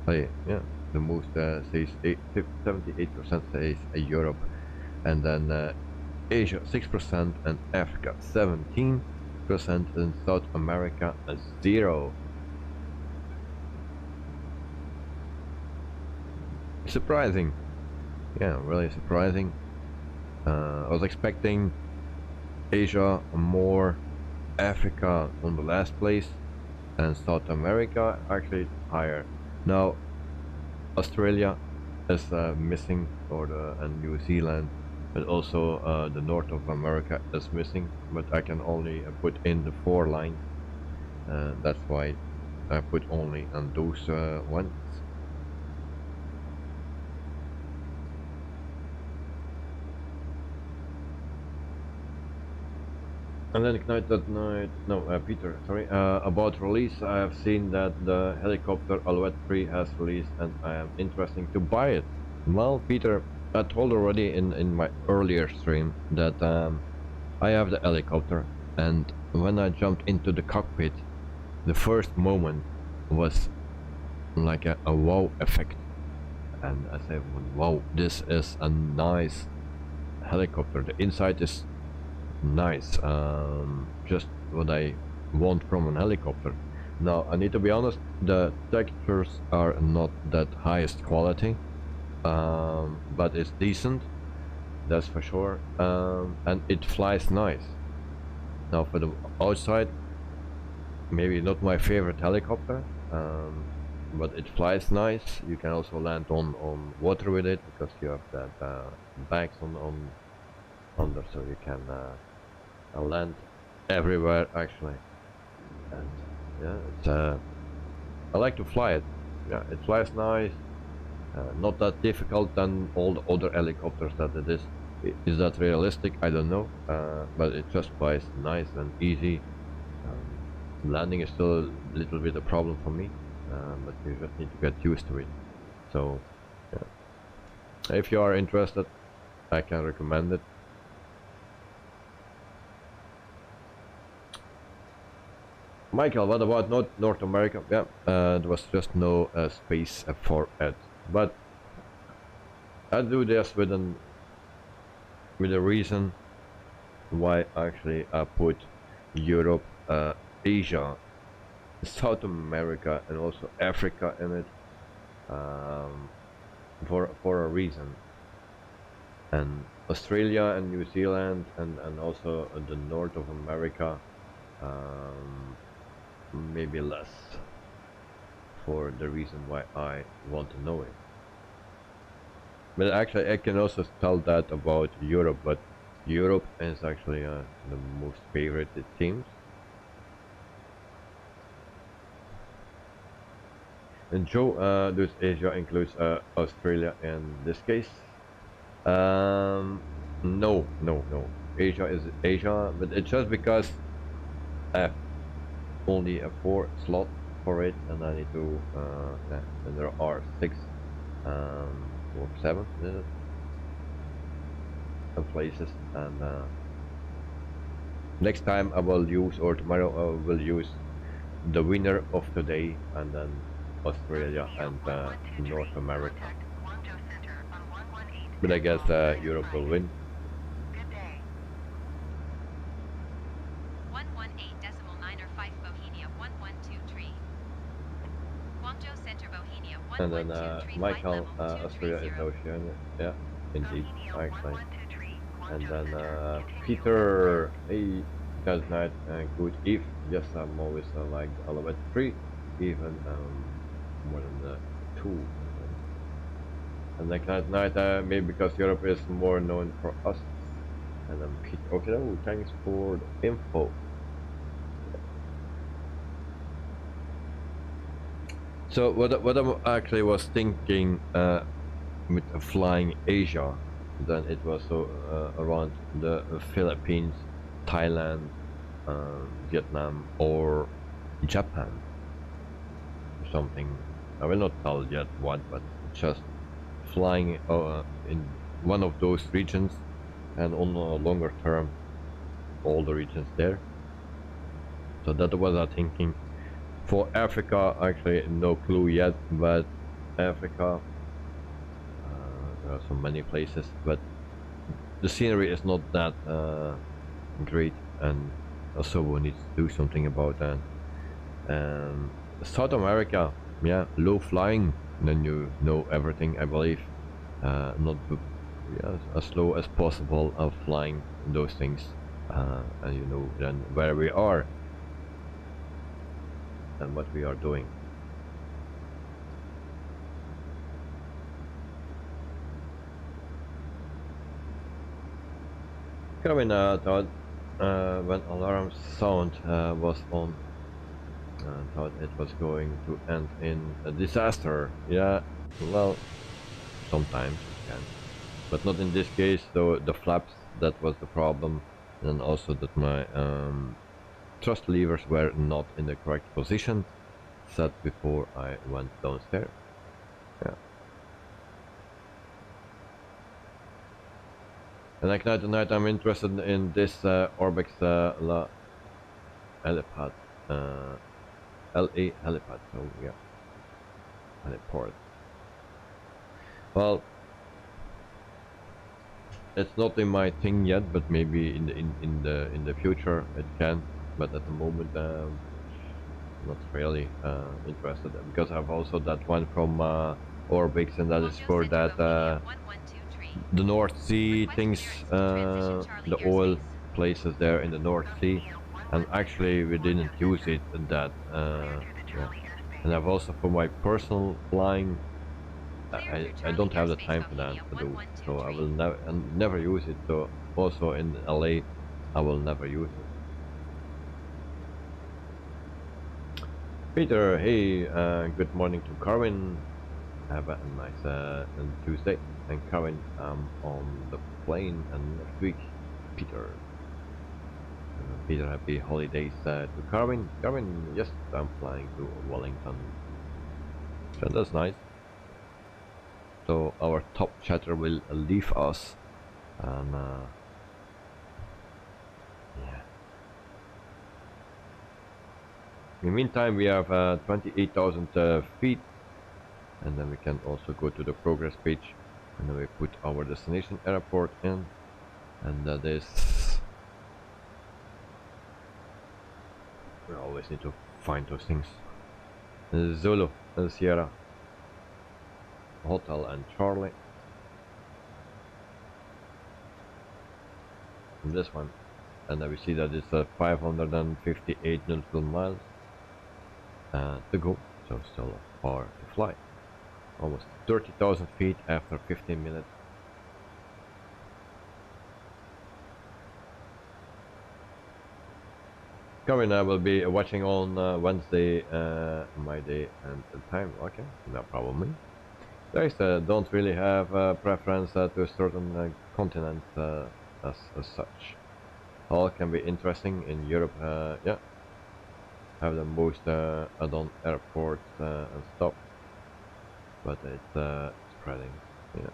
Yeah, the most says 78% says Europe, and then Asia 6%, and Africa 17%, and South America 0%. Surprising. Yeah, really surprising. I was expecting Asia more, Africa on the last place, and South America actually higher. Now Australia is missing, and New Zealand, but also the north of America is missing, but I can only put in the 4 lines, that's why I put only on those ones. And then Ignite that night, no, Peter, sorry, about release. I have seen that the helicopter Alouette 3 has released, and I am interested to buy it. Well, Peter, I told already in my earlier stream that I have the helicopter, and when I jumped into the cockpit, the first moment was like a wow effect, and I said, wow, this is a nice helicopter. The inside is nice, just what I want from an helicopter. Now I need to be honest, the textures are not that highest quality, but it's decent, that's for sure, and it flies nice. Now for the outside, maybe not my favorite helicopter, but it flies nice. You can also land on water with it, because you have that bags on under, so you can land everywhere actually. And yeah, it's I like to fly it. Yeah, it flies nice, not that difficult than all the other helicopters that it is. Is that realistic? I don't know, but it just flies nice and easy. Landing is still a little bit a problem for me, but you just need to get used to it. So yeah, if you are interested, I can recommend it. Michael, what about North America? Yeah, there was just no space for it, but I do this with a reason why actually I put Europe, Asia, South America, and also Africa in it, for a reason, and Australia and New Zealand, and also the north of America, maybe less, for the reason why I want to know it. But actually I can also tell that about Europe, but Europe is actually the most favorite teams. And Joe, this Asia includes Australia in this case. No. Asia is Asia, but it's just because I have only a 4 slot for it, and I need to yeah, and there are 6 or 7 places, and Next time I will use, or tomorrow I will use the winner of today, and then Australia and North America. But I guess Europe will win. Good day. 118.905 Bohemia 112 Guangzhou Center Bohemia And then 112 Michael, Australia is 230. Oceania. Yeah, indeed. Bohemia Excellent. 1123, And Guangzhou then Center. Continue Peter, hey, good night and good eve. Yes, I'm always like the element 3, even more than the 2. And like that night, maybe because Europe is more known for us. And then Peter, okay, oh, thanks for the info. So what I actually was thinking with flying Asia, then it was around the Philippines, Thailand, Vietnam, or Japan, or something. I will not tell yet what, but just flying in one of those regions, and on a longer term, all the regions there. So that was I thinking. For Africa, actually no clue yet, but Africa, there are so many places, but the scenery is not that great, and also we need to do something about that. South America, yeah, low flying, then you know everything, I believe. Not as slow as possible of flying those things, and you know then where we are and what we are doing. Coming thought when alarm sound was on, thought it was going to end in a disaster. Yeah, well, sometimes it can, but not in this case. So the flaps, that was the problem, and also that my thrust levers were not in the correct position set before I went downstairs. Yeah. And like tonight I'm interested in this Orbix La helipad, LA helipad, so yeah, heliport. Well, it's not in my thing yet, but maybe in the future it can. But at the moment, not really interested, because I have also that one from Orbix, and that is for that the North Sea things, the oil places there in the North Sea, and actually we didn't use it in that. Yeah. And I've also for my personal flying, I don't have the time for that to do, so I will never use it. So also in LA, I will never use it. Peter, hey, good morning to Carwin. Have a nice Tuesday. And Carwin, on the plane, and next week, Peter. Peter, happy holidays to Carwin. Carwin, yes, I'm flying to Wellington. So that's nice. So our top chatter will leave us, and yeah. In the meantime, we have 28,000 feet, and then we can also go to the progress page, and then we put our destination airport in, and that is, we always need to find those things. Zulu, Sierra, Hotel and Charlie. And this one, and then we see that it's 558 nautical miles to go, so still far to fly. Almost 30,000 feet after 15 minutes. Coming, I will be watching on Wednesday, my day and time. Okay, no problem. Guys, don't really have a preference to a certain continent as such. All can be interesting in Europe. Yeah, have the most add-on airports and stuff, but it's spreading. Yeah.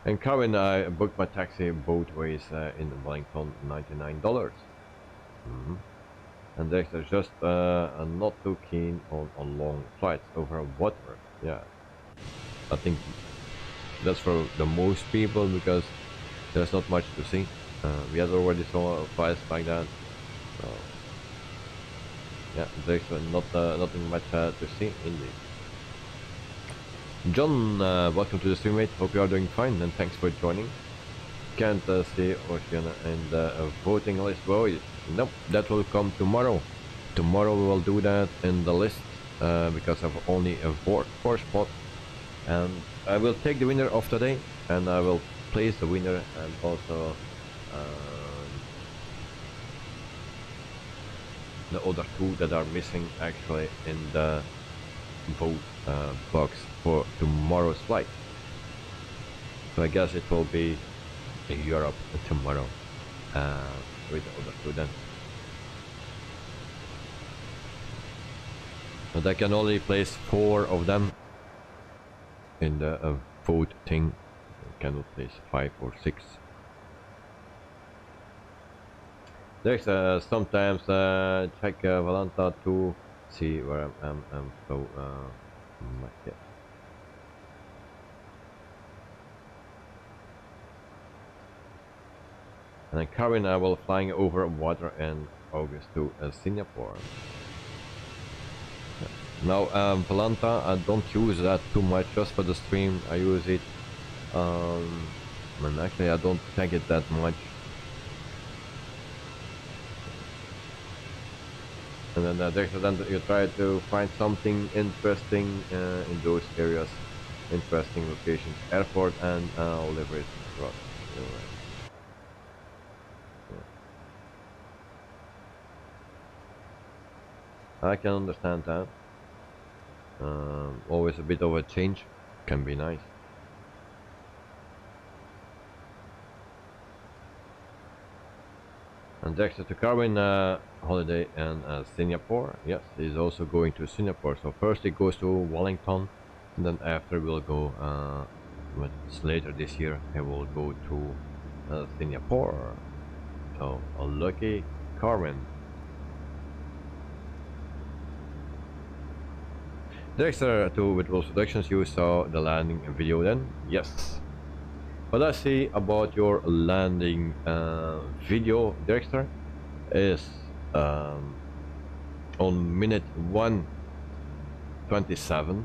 And Karen, I booked my taxi both ways in Wellington, $99. And they're just not too keen on long flights over water. Yeah, I think that's for the most people because there's not much to see. We had already saw flights like that. So yeah, there's nothing much to see indeed. John, welcome to the stream, mate. Hope you are doing fine and thanks for joining. Can't see Oceana and voting list. Well, nope, that will come tomorrow. Tomorrow we will do that in the list because I've only a four spot, and I will take the winner of today and I will place the winner and also the other two that are missing actually in the vote box for tomorrow's flight. So I guess it will be in Europe tomorrow with the other two then. But I can only place 4 of them in the vote thing. I cannot place 5 or 6. There's sometimes check Valanta to see where I'm so yeah. And then Karin, I will flying over water in August to Singapore. Now Valanta, I don't use that too much, just for the stream I use it. And actually I don't check it that much. And then then you try to find something interesting in those areas, interesting locations, airport and livery. I can understand that. Always a bit of a change can be nice. And Dexter to Carwin holiday in Singapore. Yes, he's also going to Singapore. So first he goes to Wellington, and then after we'll go. But later this year he will go to Singapore. So a lucky Carwin. Dexter to Virtual Seductions, you saw the landing video then? Yes. What I see about your landing video, Dexter, is on minute 1:27.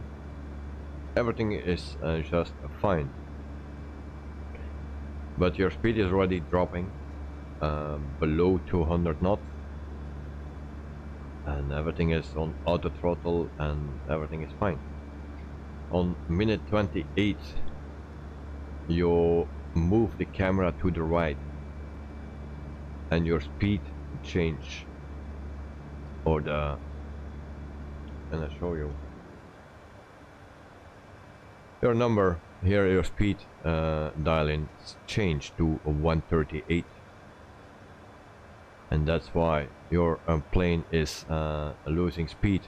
Everything is just fine. But your speed is already dropping below 200 knots. And everything is on auto throttle and everything is fine. On minute 28 you move the camera to the right and your speed change, or the, and I show you your number here, your speed dial-in change to 138. And that's why your plane is losing speed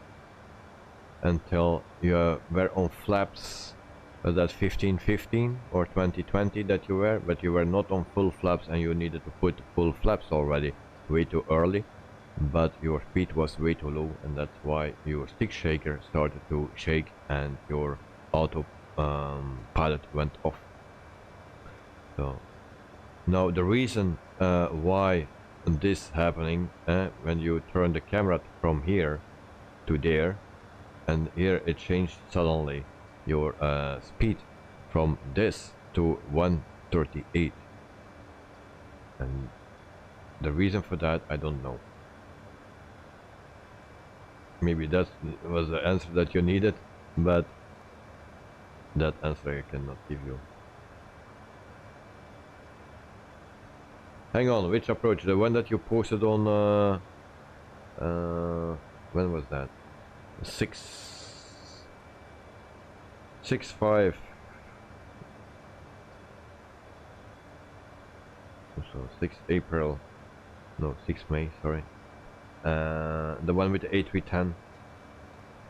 until you were on flaps that 1515 or 2020 that you were, but you were not on full flaps and you needed to put full flaps already way too early, but your speed was way too low, and that's why your stick shaker started to shake and your auto pilot went off. So now the reason why this happening when you turn the camera from here to there, and here it changed suddenly your speed from this to 138, and the reason for that I don't know. Maybe that was the answer that you needed, but that answer I cannot give you. Hang on, which approach? The one that you posted on when was that? 6/5. So 6 April. No, 6 May, sorry. The one with the A310.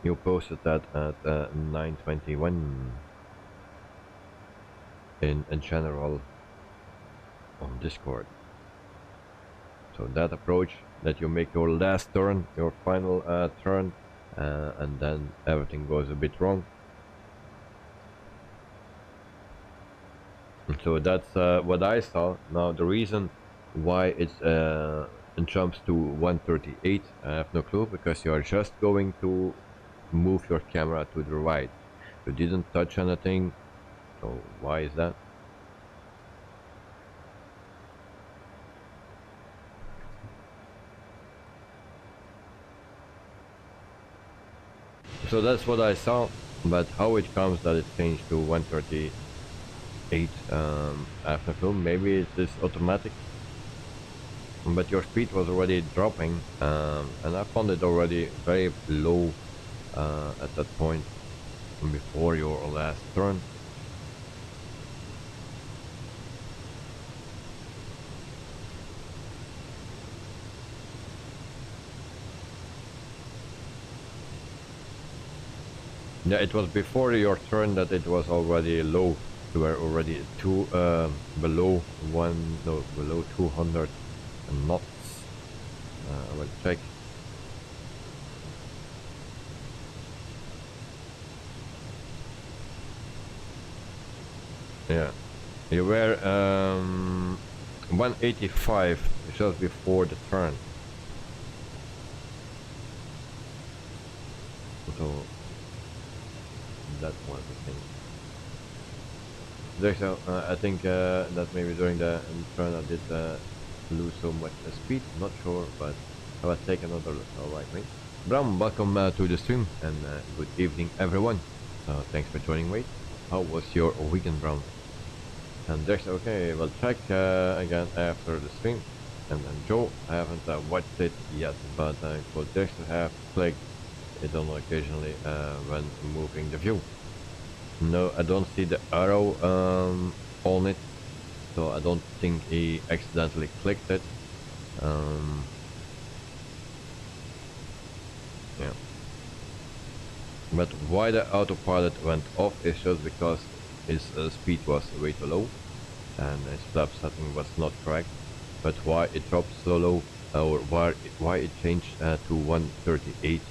You posted that at 9:21. in general on Discord. So that approach, that you make your last turn, your final turn, and then everything goes a bit wrong. And so that's what I saw. Now the reason why it jumps to 138, I have no clue, because you are just going to move your camera to the right. You didn't touch anything, so why is that? So that's what I saw, but how it comes that it changed to 138, I have no clue. Maybe it is automatic, but your speed was already dropping, and I found it already very low at that point before your last turn. Yeah, it was before your turn that it was already low. You were already below below 200 knots. I will check. Yeah, you were 185 just before the turn. So that was the thing. So I think that maybe during the turn I did lose so much speed. Not sure, but I will take another look. Alright, mate. Bram, welcome to the stream, and good evening, everyone. Thanks for joining, mate. How was your weekend, Bram? And Dex, okay, we'll check again after the stream. And then Joe, I haven't watched it yet, but for Dex to have clicked it on occasionally when moving the view. No, I don't see the arrow on it, so I don't think he accidentally clicked it. Yeah. But why the autopilot went off is just because his speed was way too low and his flap setting was not correct. But why it dropped so low, or why it changed to 138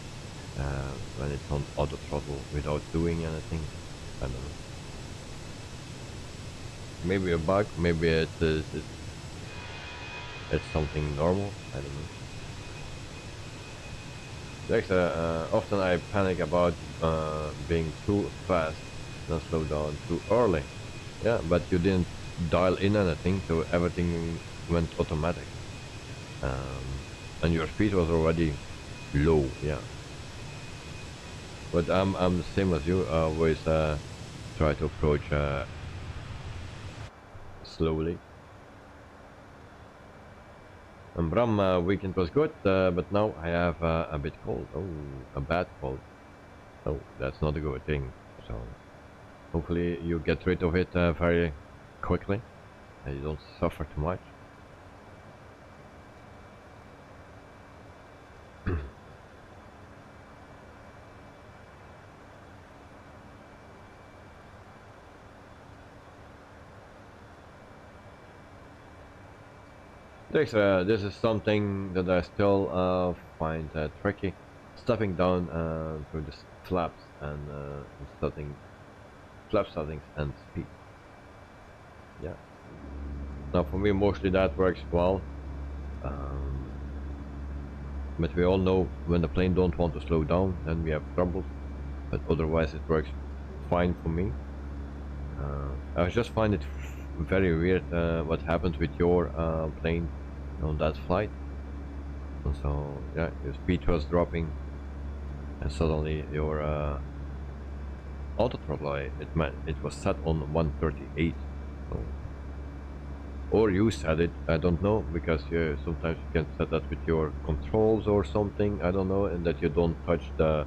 when it's on auto throttle without doing anything, I don't know. Maybe a bug, maybe it's something normal, I don't know. Next, often I panic about being too fast and slow down too early. Yeah, but you didn't dial in anything, so everything went automatic. And your speed was already low, yeah. But I'm the same as you. I always try to approach slowly. And Bram, weekend was good, but now I have a bit cold. Oh, a bad cold. Oh, that's not a good thing. So hopefully you get rid of it very quickly and you don't suffer too much. This is something that I still find tricky. Stepping down through the flaps and setting flap settings and speed. Yeah. Now for me mostly that works well. But we all know when the plane don't want to slow down, then we have trouble. But otherwise it works fine for me. I just find it very weird what happened with your plane on that flight. And so yeah, your speed was dropping and suddenly your auto throttle, it was set on 138. So, or you set it, I don't know, because sometimes you can set that with your controls or something, I don't know, and that you don't touch the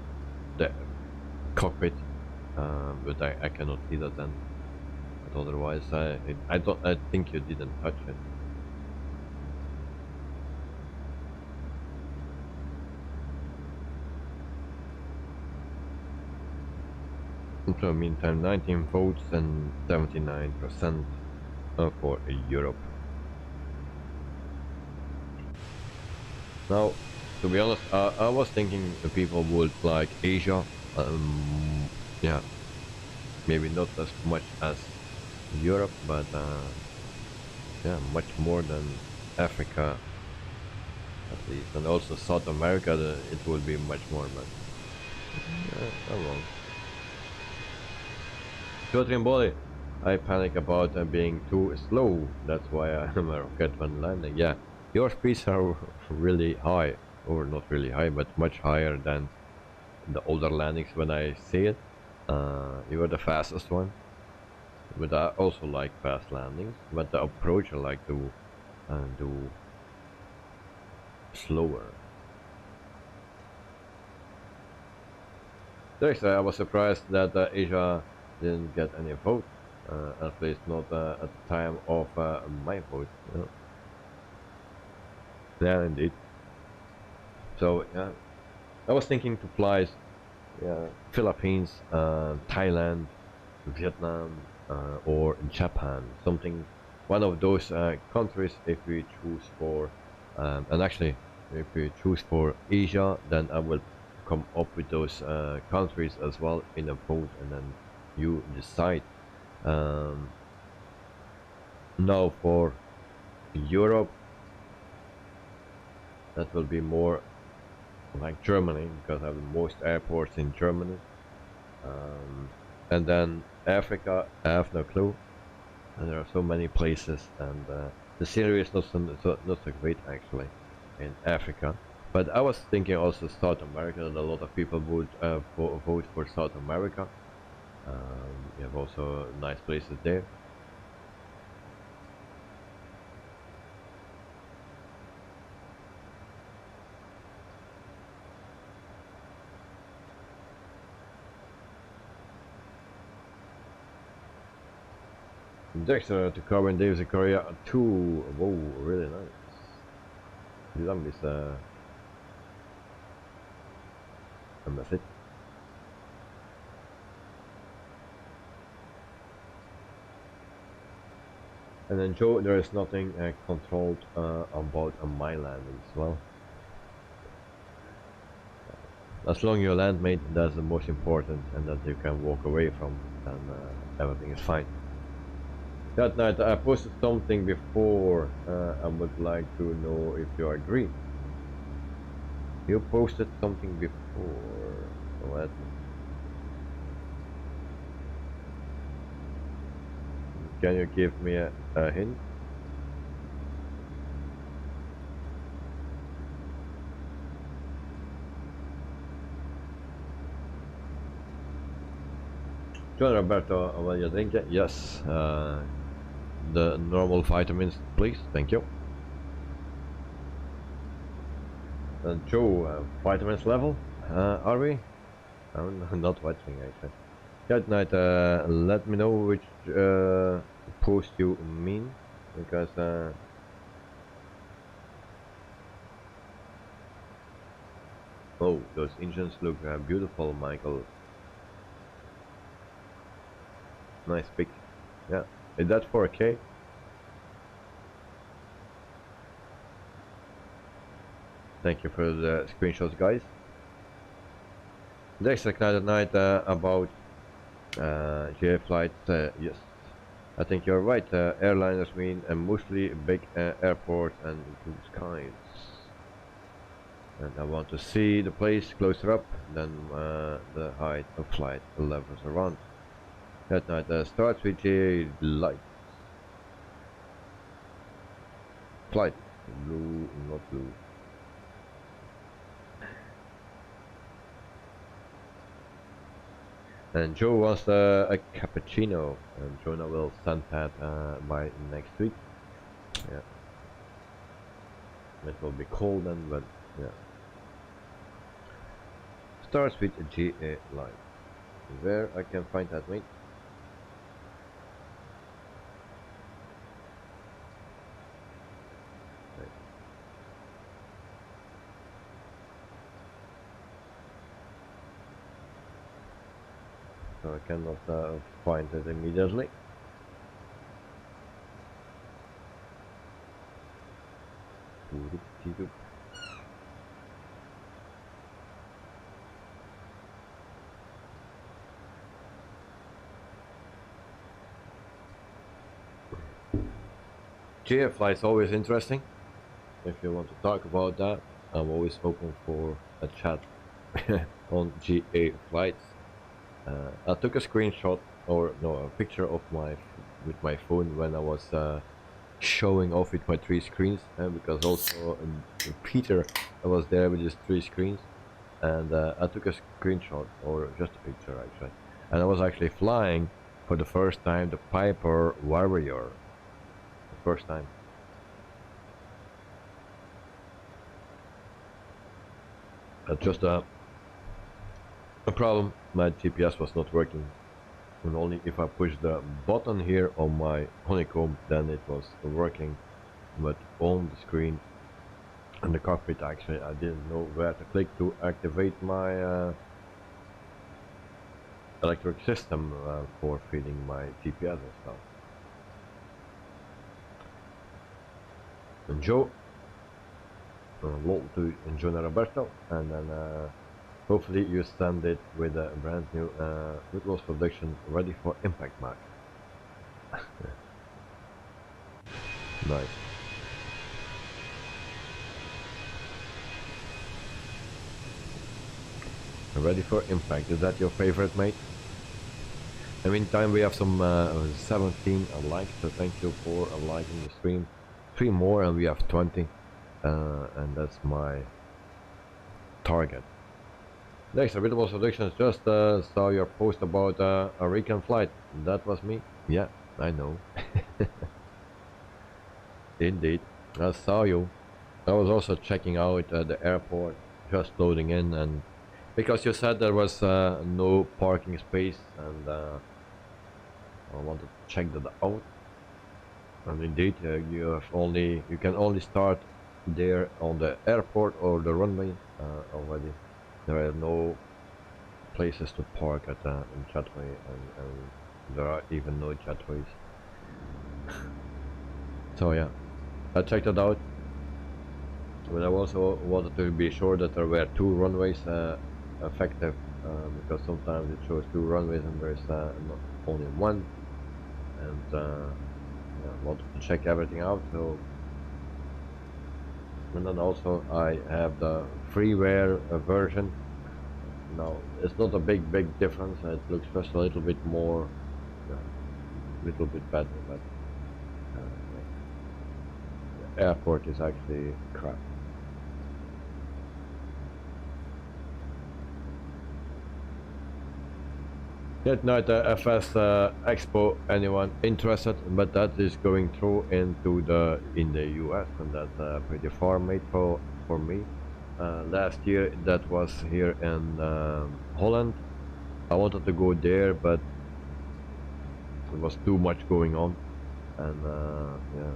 cockpit, but I cannot see that then. But otherwise, I think you didn't touch it. So meantime 19 votes and 79% for Europe. Now, to be honest, I was thinking people would like Asia. Yeah, maybe not as much as Europe, but yeah, much more than Africa at least, and also South America. It will be much more, but I'm wrong. Piotr Boli, I panic about being too slow. That's why I'm a rocket when landing. Yeah, your speeds are really high, or not really high, but much higher than the older landings when I see it. You are the fastest one, but I also like fast landings. But the approach I like to do slower. Actually, I was surprised that Asia didn't get any vote, at least not at the time of my vote. You know. Yeah, indeed. So yeah, I was thinking to fly, yeah, Philippines, Thailand, Vietnam, or Japan. Something, one of those countries. If we choose for, and actually, if we choose for Asia, then I will come up with those countries as well in a vote, and then you decide. Now for Europe, that will be more like Germany, because I have the most airports in Germany. And then Africa, I have no clue. And there are so many places, and the scenery is not so great actually in Africa. But I was thinking also South America, that a lot of people would vote for South America. You have also nice places there. Dexter to Carbon Davis in Korea 2. Whoa, really nice. Long is message. And then Joe, there is nothing controlled about my landing as well. As long as you land, mate, that's the most important, and that you can walk away from, and everything is fine. That night I posted something before. I would like to know if you agree. You posted something before. What? Can you give me a hint? John Roberto, will you drink it? Yes. The normal vitamins, please. Thank you. Joe, vitamins level? Are we? I'm not watching actually. Good night. Let me know which post you mean, because oh, those engines look beautiful, Michael. Nice pic. Yeah, is that 4K? Thank you for the screenshots, guys. Next night about GA flights. Yes, I think you're right. Airliners mean mostly big airports and blue skies. And I want to see the place closer up than the height of flight levels around. That night starts with GA light. Flight. Blue, not blue. And Joe wants a cappuccino, and Jonah will send that by next week. Yeah. It will be cold then, but yeah. Starts with a GA line. Where I can find that, mate? so I cannot find it immediately. GFI is always interesting. If you want to talk about that, I'm always open for a chat on GA flights. I took a screenshot, or no, a picture of with my phone when I was showing off with my 3 screens, because also Peter was there with his 3 screens, and I took a screenshot, or just a picture actually, and I was actually flying for the first time the Piper Warrior. First time. Just a problem, my GPS was not working, and only if I pushed the button here on my Honeycomb then it was working, but on the screen and the cockpit actually I didn't know where to click to activate my electric system for feeding my GPS and stuff. And Joe, lot to John Roberto, and then hopefully you send it with a brand new Whitloss production ready for impact mark. Nice. Ready for impact, is that your favorite, mate? In the meantime we have some 17 likes, so thank you for liking the stream. 3 more and we have 20, and that's my target. Next, a bit of introductions. Just saw your post about a recon flight. That was me. Yeah, I know. Indeed, I saw you. I was also checking out the airport, just loading in, and because you said there was no parking space, and I wanted to check that out. And indeed, you can only start there on the airport or the runway already. There are no places to park at in jetway, and there are even no jetways. So yeah, I checked it out, but I also wanted to be sure that there were 2 runways effective, because sometimes it shows 2 runways and there's not only 1, and yeah, wanted to check everything out. So, and then also I have the freeware version. Now it's not a big difference. It looks just a little bit more, a little bit better, but the airport is actually crap. Yet night FS Expo, anyone interested, but that is going through in the US, and that's pretty far, mate, for me. Last year that was here in Holland. I wanted to go there, but there was too much going on, and yeah,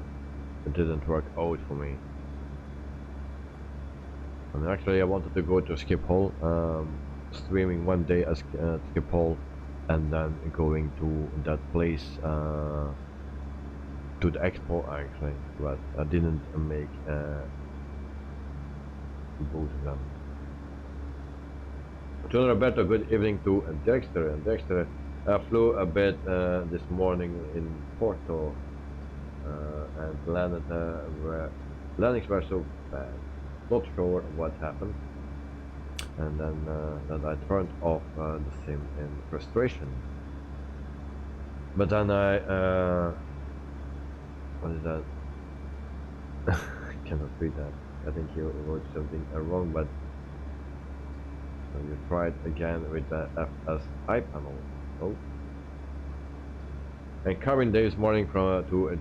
it didn't work out for me. And actually I wanted to go to Schiphol, streaming one day as Schiphol, and then going to that place, to the expo actually, but I didn't make both of them. John Roberto, good evening to Dexter. And Dexter flew a bit this morning in Porto, and landed where landings were so bad. Not sure what happened. And then I turned off the sim in frustration. But then I what is that? I cannot read that. I think you wrote something wrong, but you tried again with the FSI panel. Oh. And Karen Davis morning from to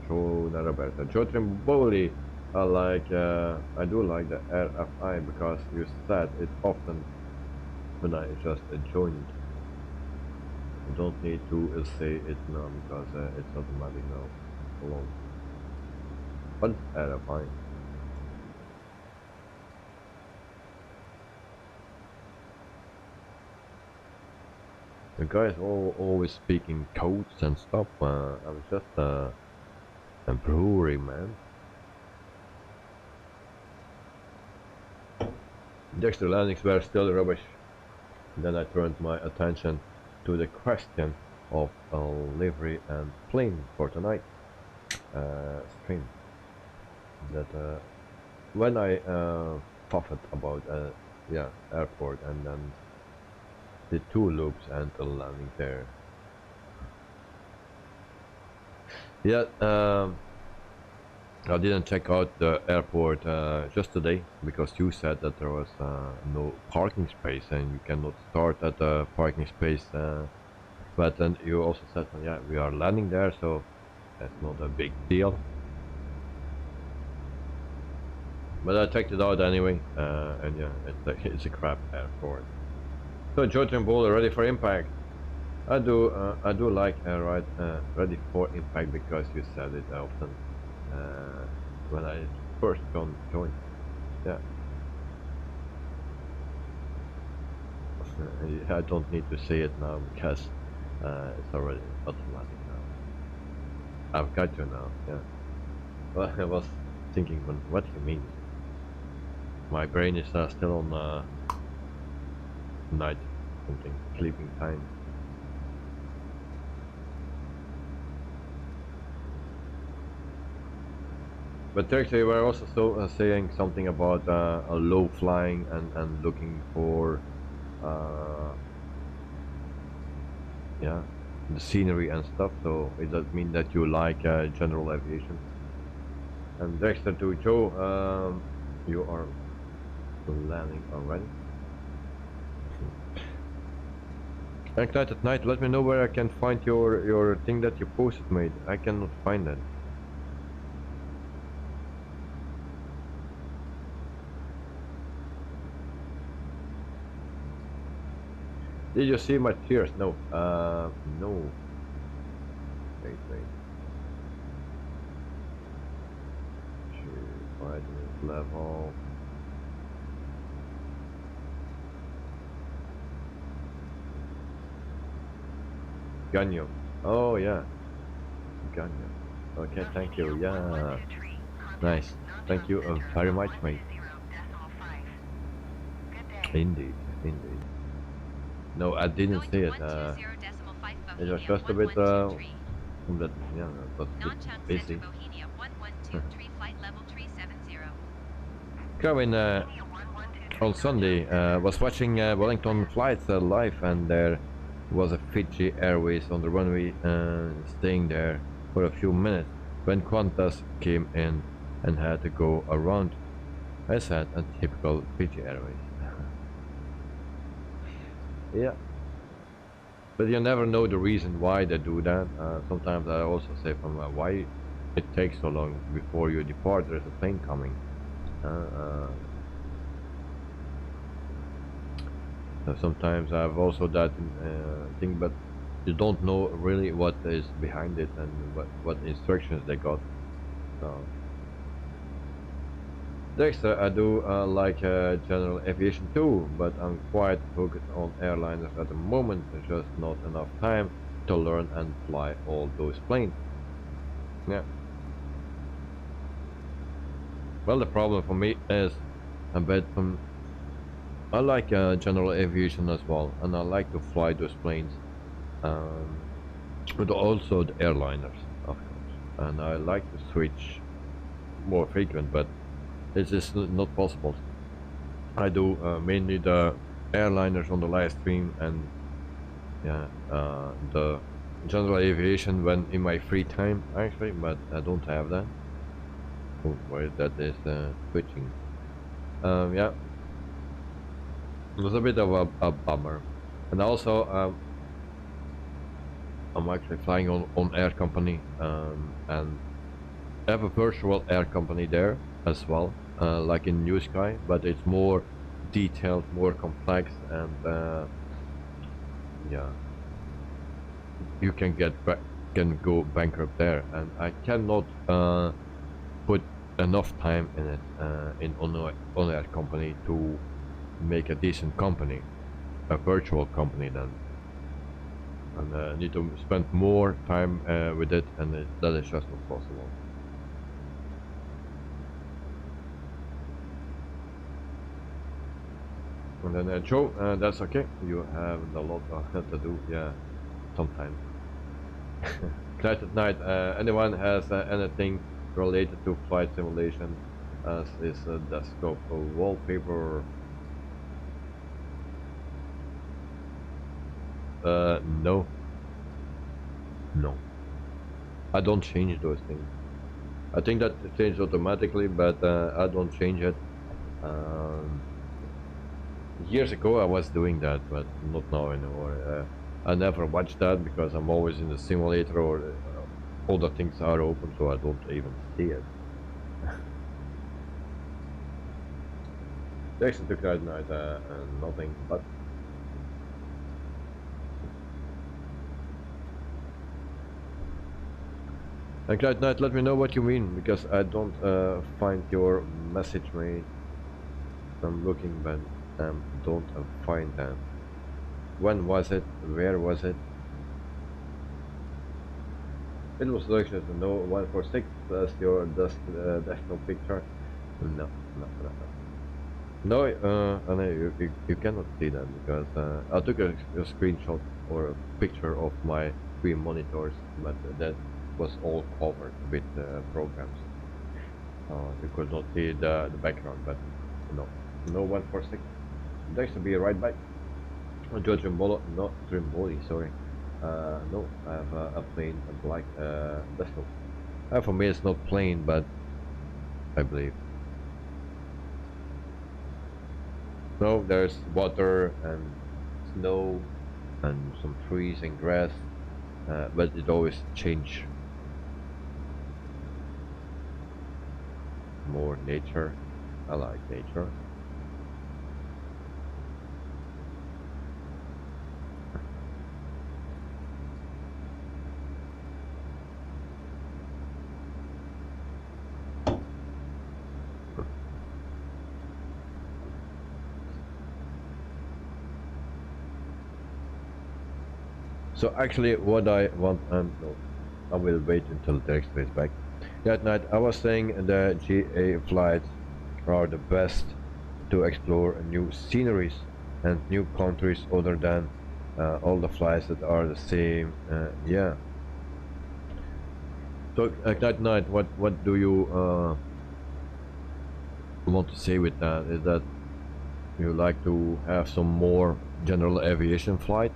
Roberta. Joe Trimboli, I do like the RFI because you said it often when I just joined. You don't need to say it now because it's automatic now alone. But RFI. The guys always speaking codes and stuff. I was just a brewery, man. The extra landings were still rubbish. Then I turned my attention to the question of a livery and plane for tonight stream. That when I puffed about yeah, airport and then the 2 loops and a landing there. Yeah, I didn't check out the airport just today because you said that there was no parking space and you cannot start at the parking space. But then you also said, yeah, we are landing there, so that's not a big deal. But I checked it out anyway, and yeah, it's a crap airport. So Jotin Ball ready for impact. I do like right, ready for impact because you said it often when I first joined. Yeah. I don't need to say it now because it's already automatic now. I've got you now. Yeah. Well, I was thinking, what do you mean? My brain is still on night something, sleeping time. But actually we were also saying something about a low flying and looking for yeah, the scenery and stuff, so it does mean that you like general aviation. And Dexter to Joe, you are landing already. And Night at Night, let me know where I can find your thing that you posted, mate. I cannot find that. Did you see my tears? No. No. Wait. Level. Ganyo. Oh yeah. Ganyo. Okay, thank you. Yeah. Nice. Thank you very much, mate. Indeed. No, I didn't see it. It was just a bit that, yeah, it was a bit busy. Kevin on Sunday was watching Wellington flights live, and there was a Fiji Airways on the runway, staying there for a few minutes when Qantas came in and had to go around. I said, a typical Fiji Airways. Yeah, but you never know the reason why they do that. Sometimes I also say from why it takes so long before you depart. There's a plane coming. Sometimes I've also that thing, but you don't know really what is behind it and what instructions they got. So Dexter, I do like general aviation too, but I'm quite focused on airliners at the moment. There's just not enough time to learn and fly all those planes. Yeah. Well, the problem for me is a bit I like general aviation as well, and I like to fly those planes, but also the airliners, of course. And I like to switch more frequent, but this is not possible. I do mainly the airliners on the live stream, and yeah, the general aviation when in my free time actually, but I don't have that. Oh, where that is switching. Yeah, it was a bit of a bummer. And also I'm actually flying on air company, and I have a virtual air company there as well, like in New Sky, but it's more detailed, more complex, and yeah, you can go bankrupt there, and I cannot put enough time in it on air company to make a decent company, a virtual company then. and need to spend more time with it, and that is just not possible. And then Joe, that's okay. You have a lot to do, yeah, sometimes. Night at night. Anyone has anything related to flight simulation, as is a desktop wallpaper? No. No. I don't change those things. I think that it changes automatically, but I don't change it. Years ago I was doing that, but not now anymore. I never watch that because I'm always in the simulator, or all the things are open, so I don't even see it. Jackson took that night, nothing but. And Cloud Knight, let me know what you mean, because I don't find your message, mate. I'm looking, but don't find that. When was it? Where was it? It was selected to know 146. That's your desktop picture. No. No, you cannot see that because I took a screenshot or a picture of my 3 monitors, but that was all covered with programs. You could not see the background, but no 146. Thanks to be right back. George Trimbolo, not Trimboli, sorry. No, I have a plain black desktop. For me it's not plain, but I believe. No, there's water and snow and some trees and grass, but it always change. More nature. I like nature. So actually what I want, no, I will wait until the text is back. That night I was saying the GA flights are the best to explore new sceneries and new countries other than all the flights that are the same. Yeah. So that night, what do you want to say with that? Is that you like to have some more general aviation flight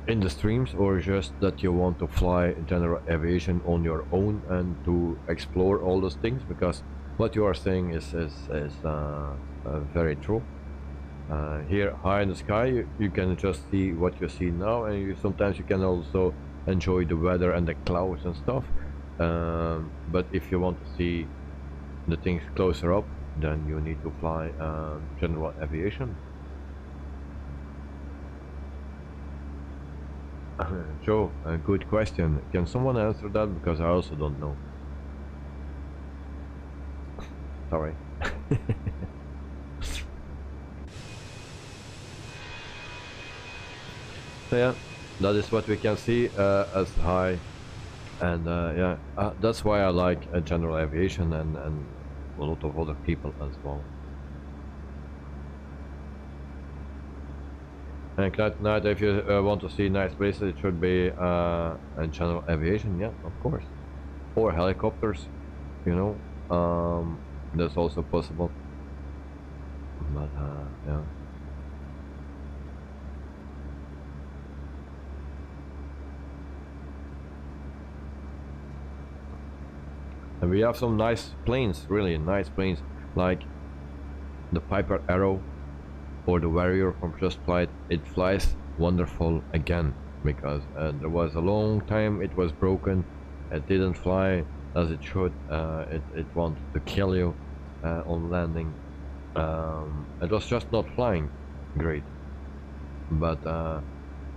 in the streams, or just that you want to fly general aviation on your own and to explore all those things? Because what you are saying is very true. Here high in the sky you can just see what you see now, and sometimes you can also enjoy the weather and the clouds and stuff, but if you want to see the things closer up, then you need to fly general aviation. Joe, a good question. Can someone answer that, because I also don't know. Sorry. So yeah, that is what we can see as high, and yeah, that's why I like general aviation and a lot of other people as well. And Cloud Knight, if you want to see nice places, it should be general aviation, yeah, of course, or helicopters, you know, that's also possible, but yeah. And we have some nice planes, really nice planes, like the Piper Arrow or the Warrior from Just Flight. It flies wonderful again, because there was a long time it was broken, it didn't fly as it should, it wanted to kill you on landing. It was just not flying great, but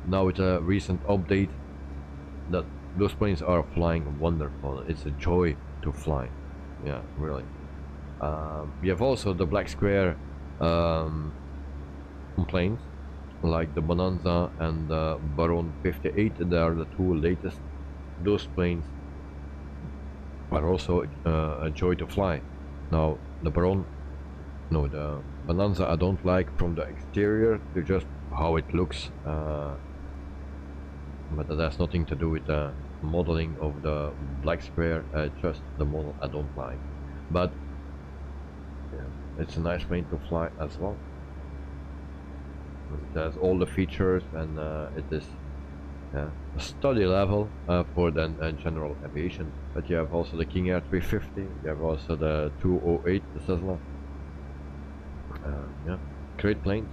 now with a recent update, that those planes are flying wonderful. It's a joy to fly, yeah, really. We have also the Black Square planes, like the Bonanza and the Baron 58. They are the two latest. Those planes are also a joy to fly. Now the Baron, no, the Bonanza I don't like from the exterior to just how it looks, but that has nothing to do with the modeling of the black square. Just the model I don't like, but yeah, it's a nice plane to fly as well. It has all the features, and it is a study level for the general aviation. But you have also the King Air 350, you have also the 208, the Cessna. Yeah, great planes.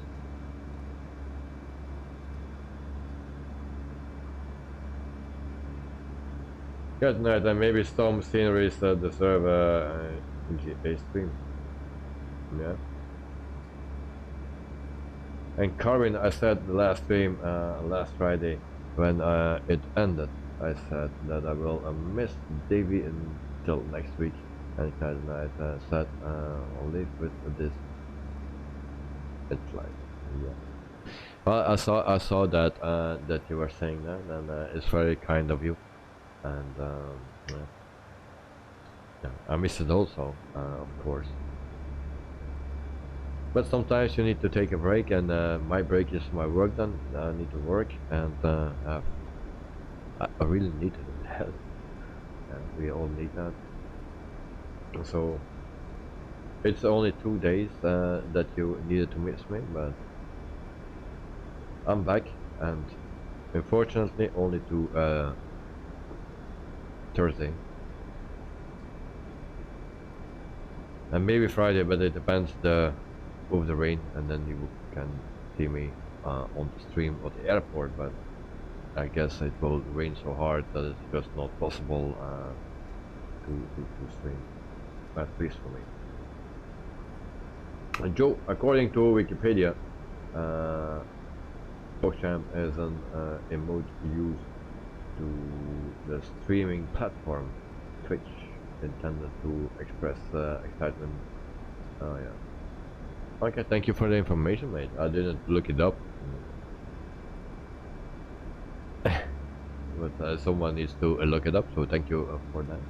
Good night, and maybe some sceneries that deserve a stream. Yeah. And Carvin, I said the last stream, last Friday, when it ended, I said that I will miss Davey until next week. And Carvin, I said I'll live with this. It's like, yeah. Well, I saw that that you were saying that, and it's very kind of you. And yeah. Yeah, I miss it also, of course. But sometimes you need to take a break, and my break is my work done. I need to work, and I really need that. We all need that. So it's only 2 days that you needed to miss me, but I'm back, and unfortunately only to Thursday. And maybe Friday, but it depends of the rain, and then you can see me on the stream at the airport, but I guess it will rain so hard that it's just not possible to stream, at least for me. And Joe, according to Wikipedia, PogChamp is an emote used to the streaming platform Twitch, intended to express excitement. Oh yeah. Okay, thank you for the information, mate. I didn't look it up. But someone needs to look it up, so thank you for that.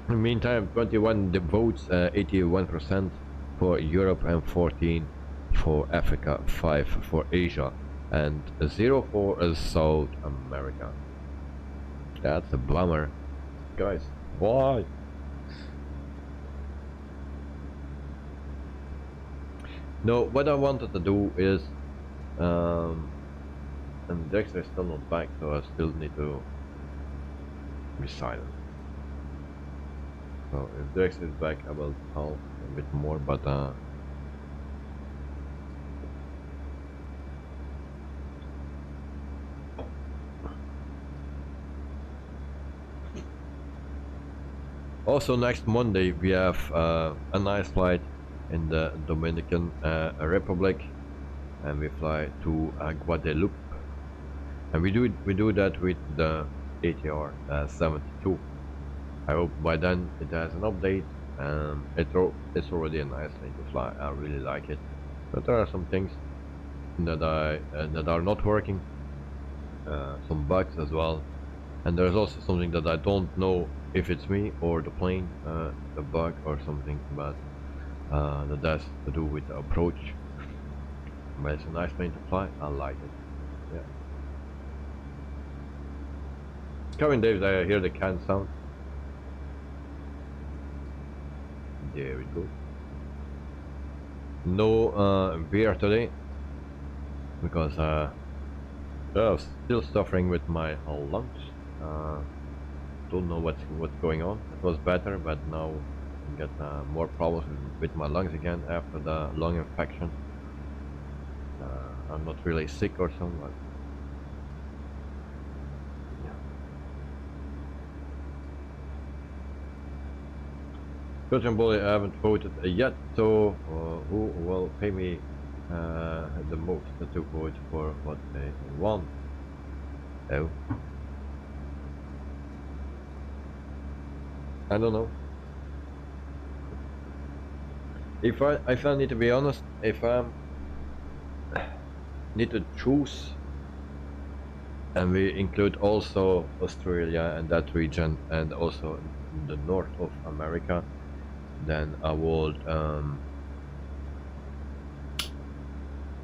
In the meantime, 21 votes, 81% for Europe and 14 for Africa, 5 for Asia, and 0 for South America. That's a bummer. Guys, why? No, what I wanted to do is, and Dexter is still not back, so I still need to be silent. So if Dexter is back, I will talk a bit more, but also next Monday we have a nice flight in the Dominican Republic, and we fly to Guadeloupe, and we do that with the ATR 72. I hope by then it has an update, and it's already a nice thing to fly. I really like it, but there are some things that are not working, some bugs as well, and there's also something that I don't know if it's me or the plane, the bug or something, but that has to do with the approach. But it's a nice plane to fly. I like it. Yeah. Coming, Dave. I hear the can sound. There we go. No beer today because I'm still suffering with my lungs. Don't know what's going on. It was better, but now I get more problems with my lungs again after the lung infection. I'm not really sick or something, but yeah. Coach and Bully, I haven't voted yet, so who will pay me the most to vote for what they want? Oh, I don't know. If I need to be honest, if I'm need to choose, and we include also Australia and that region, and also the north of America, then I would,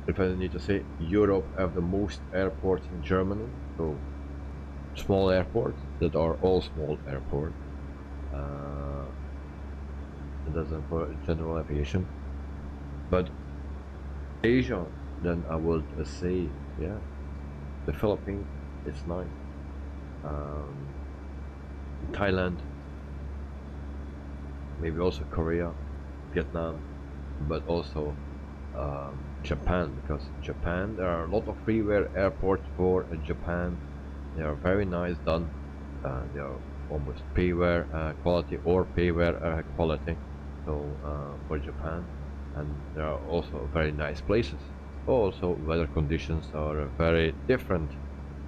if I need to say, Europe have the most airports in Germany, so small airports that are all small airports. It doesn't for general aviation, but Asia, then I would say, yeah, the Philippines, it's nice. Thailand, maybe also Korea, Vietnam, but also Japan, because Japan, there are a lot of freeware airports for Japan. They are very nice done. They are almost payware quality or payware quality. So for Japan, and there are also very nice places. Also, weather conditions are very different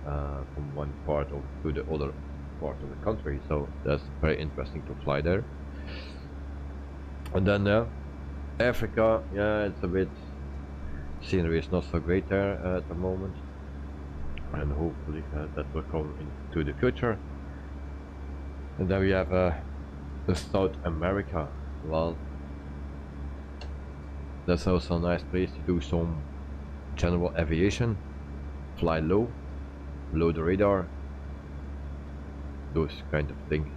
from one part to the other part of the country. So that's very interesting to fly there. And then Africa, yeah, it's a bit, scenery is not so great there at the moment, and hopefully that will come into the future. And then we have the South America. Well, that's also a nice place to do some general aviation, fly low, below the radar, those kind of things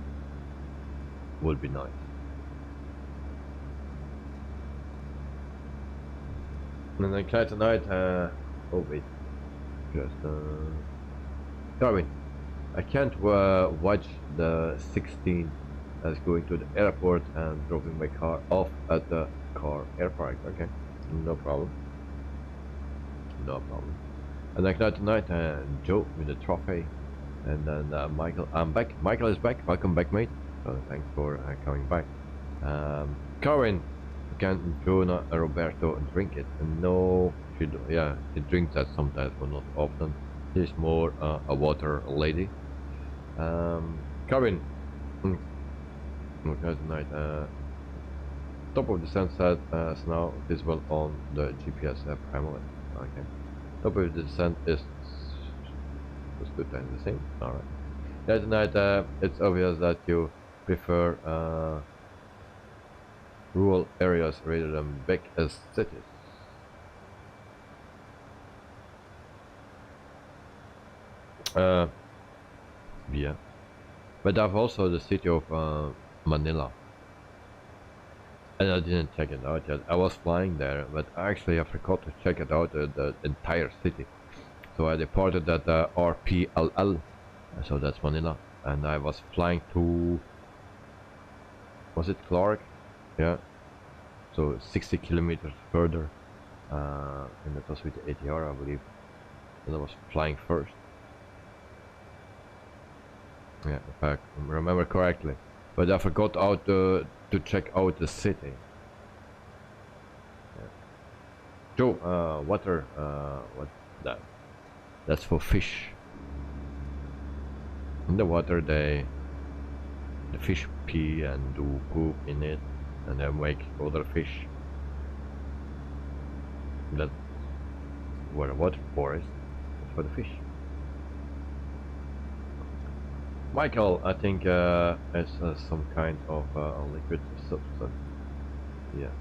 would be nice. And then tonight, oh wait, just Darwin, I can't watch the 16 as going to the airport and dropping my car off at the car air park. Okay, no problem, no problem. And then tonight, Joe with the trophy, and then Michael, I'm back. Michael is back. Welcome back, mate. Thanks for coming back. Karin, can Jonah Roberto drink it? No, she do, yeah, she drinks that sometimes, but not often. She's more a water lady. Karin, okay, tonight. Top of the sunset is now visible on the GPS app Hamlet. Okay. Top of the descent is just 2 times the same. Alright. Yeah, tonight it's obvious that you prefer rural areas rather than big cities. Yeah. But I've also the city of Manila. And I didn't check it out yet. I was flying there, but actually I forgot to check it out, the entire city. So I departed at RPLL, so that's Manila, and I was flying to, was it Clark? Yeah, so 60 kilometers further, and that was with the ATR, I believe, and I was flying first. Yeah, if I remember correctly, but I forgot out to check out the city. Yeah. Joe, water, what's that? That's for fish. In the water, the fish pee and do poop in it, and then make other fish. That's what a water for is. It's for the fish. Michael, I think it's some kind of liquid substance. Yeah.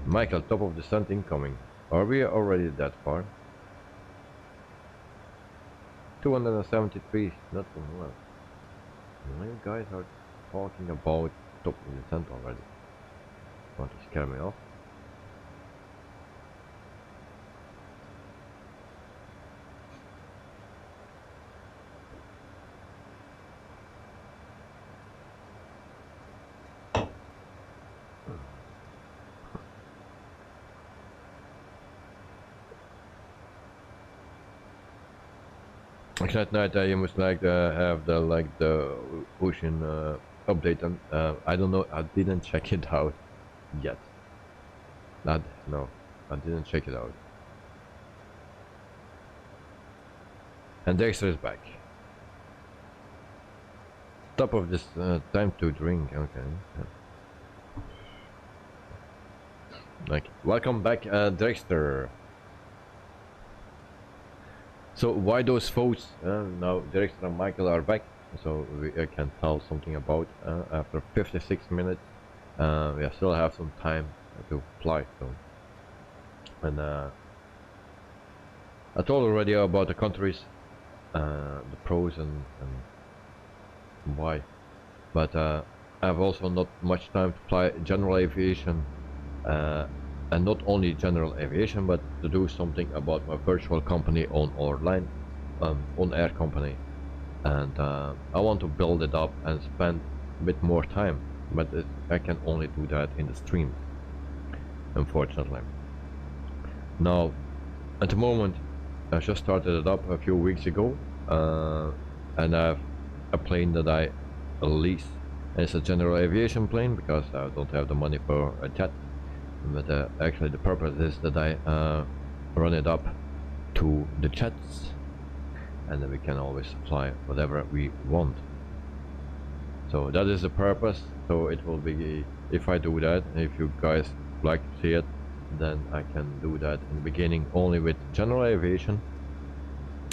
Michael, top of the sun incoming. Are we already that far? 273, not well. You guys are talking about top of the sun already. Want to scare me off? At night you must like have the ocean update, and I don't know, I didn't check it out yet. No, I didn't check it out. And Dexter is back. Top of this time to drink. Okay. Okay. Welcome back, Drexter. So why those votes? Now Drexter and Michael are back, so I can tell something about after 56 minutes. We still have some time to fly. So, and I told already about the countries, the pros and why. But I have also not much time to fly general aviation. And not only general aviation, but to do something about my virtual company on air company, and I want to build it up and spend a bit more time, but I can only do that in the stream, unfortunately. Now, at the moment, I just started it up a few weeks ago, and I have a plane that I lease. It's a general aviation plane because I don't have the money for a jet. But actually the purpose is that I run it up to the jets, and then we can always fly whatever we want. So that is the purpose. So it will be, if I do that, if you guys like to see it, then I can do that in the beginning only with general aviation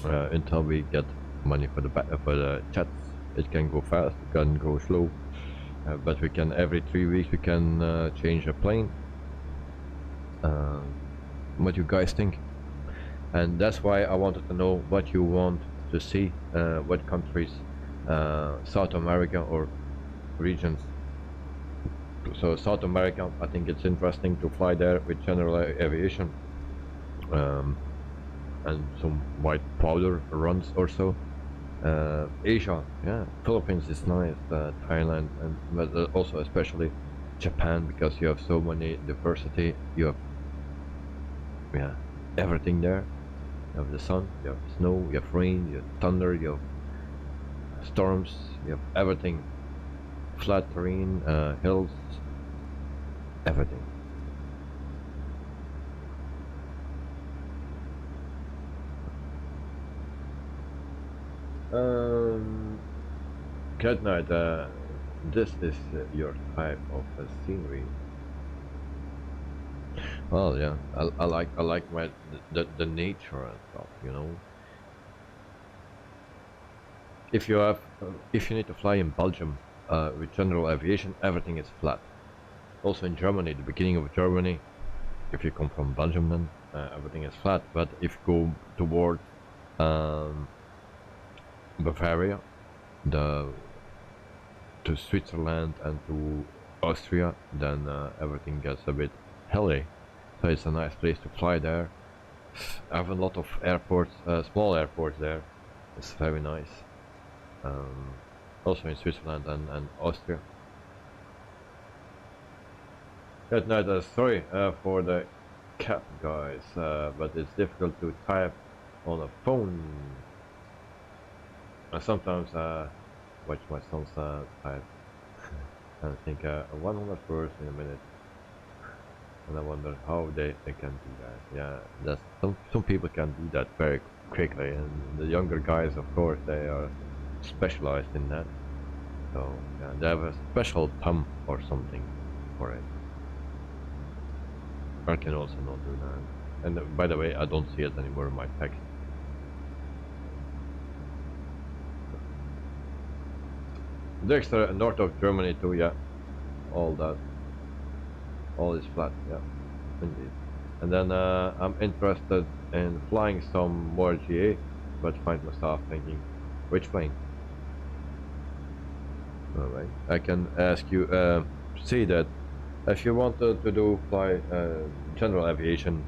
until we get money for the jets. It can go fast, it can go slow, but we can every 3 weeks we can change a plane. What you guys think, and that's why I wanted to know what you want to see, what countries, South America or regions. So South America, I think it's interesting to fly there with general aviation, and some white powder runs or so. Asia, yeah, Philippines is nice, Thailand, and but also especially Japan, because you have so many diversity. You have everything there. You have the sun, you have snow, you have rain, you have thunder, you have storms, you have everything. Flat terrain, hills, everything. Cat Knight, this is your type of scenery. Well, yeah, I like the nature and stuff, you know. If you need to fly in Belgium with general aviation, everything is flat. Also in Germany, the beginning of Germany, if you come from Belgium, then everything is flat. But if you go toward Bavaria, to Switzerland and to Austria, then everything gets a bit hilly. So it's a nice place to fly there. I have a lot of airports, small airports there. It's very nice. Also in Switzerland and Austria. Good night, sorry for the cap, guys, but it's difficult to type on a phone. I sometimes watch my sons type and I think 100 words in a minute, and I wonder how they can do that. Yeah, that's some people can do that very quickly, and the younger guys, of course, they are specialized in that. So yeah, they have a special thumb or something for it. I can also not do that. And by the way, I don't see it anymore in my text. Dexter, north of Germany too, yeah. All is flat, yeah, indeed. And then I'm interested in flying some more GA, but find myself thinking, which plane? Alright, I can ask you, see that if you want to fly general aviation,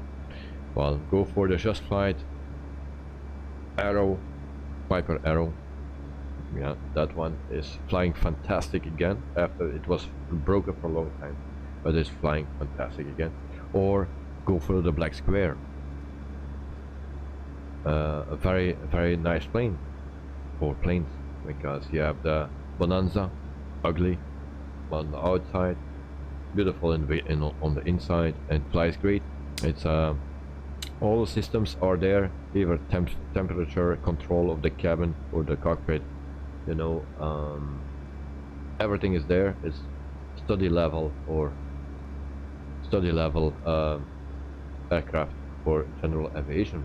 well, go for the Just Flight Arrow, Viper Arrow. Yeah, that one is flying fantastic again after it was broken for a long time, but it's flying fantastic again. Or go for the Black Square, a very nice plane, or planes, because you have the Bonanza, ugly on the outside, beautiful on the inside, and flies great. It's all the systems are there, either temperature control of the cabin or the cockpit, you know, everything is there. It's study level or study level aircraft for general aviation.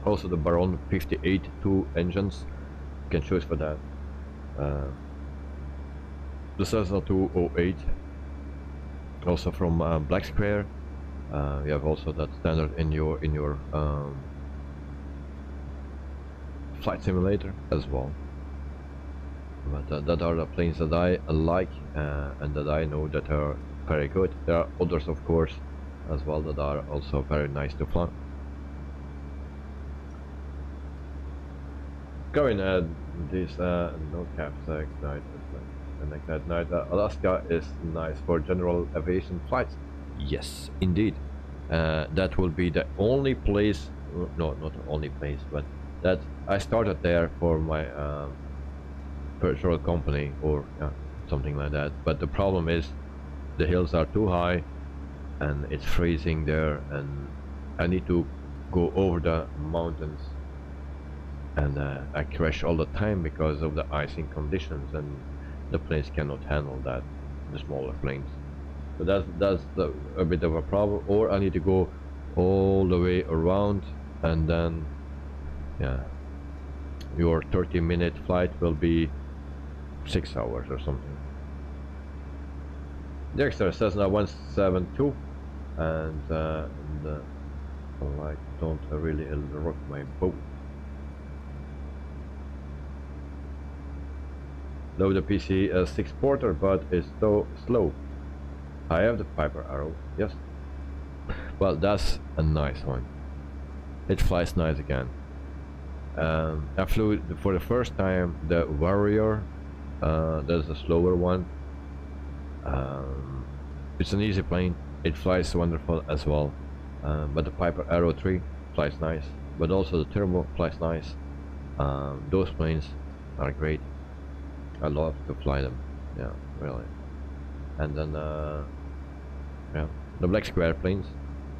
Also the Baron 58 two engines, you can choose for that. The Cessna 208, also from Black Square. You have also that standard in your flight simulator as well. But that are the planes that I like and that I know that are very good. There are others, of course, as well that are also very nice to fly. Going at this no caps ignite and ignite night. Alaska is nice for general aviation flights. Yes, indeed. That will be the only place, no, not the only place, but that I started there for my personal company or something like that. But the problem is the hills are too high and it's freezing there, and I need to go over the mountains, and I crash all the time because of the icing conditions, and the planes cannot handle that, the smaller planes. So that's a bit of a problem. Or I need to go all the way around, and then your 30-minute flight will be 6 hours or something. Dexter Cessna 172, and I don't really rock my boat. Though the PC is 6 porter, but it's so slow. I have the Piper Arrow, yes. Well, that's a nice one. It flies nice again. I flew for the first time the Warrior. That's a slower one. It's an easy plane. It flies wonderful as well. But the Piper Arrow 3 flies nice. But also the Turbo flies nice. Those planes are great. I love to fly them. Yeah, really. And then the Black Square planes,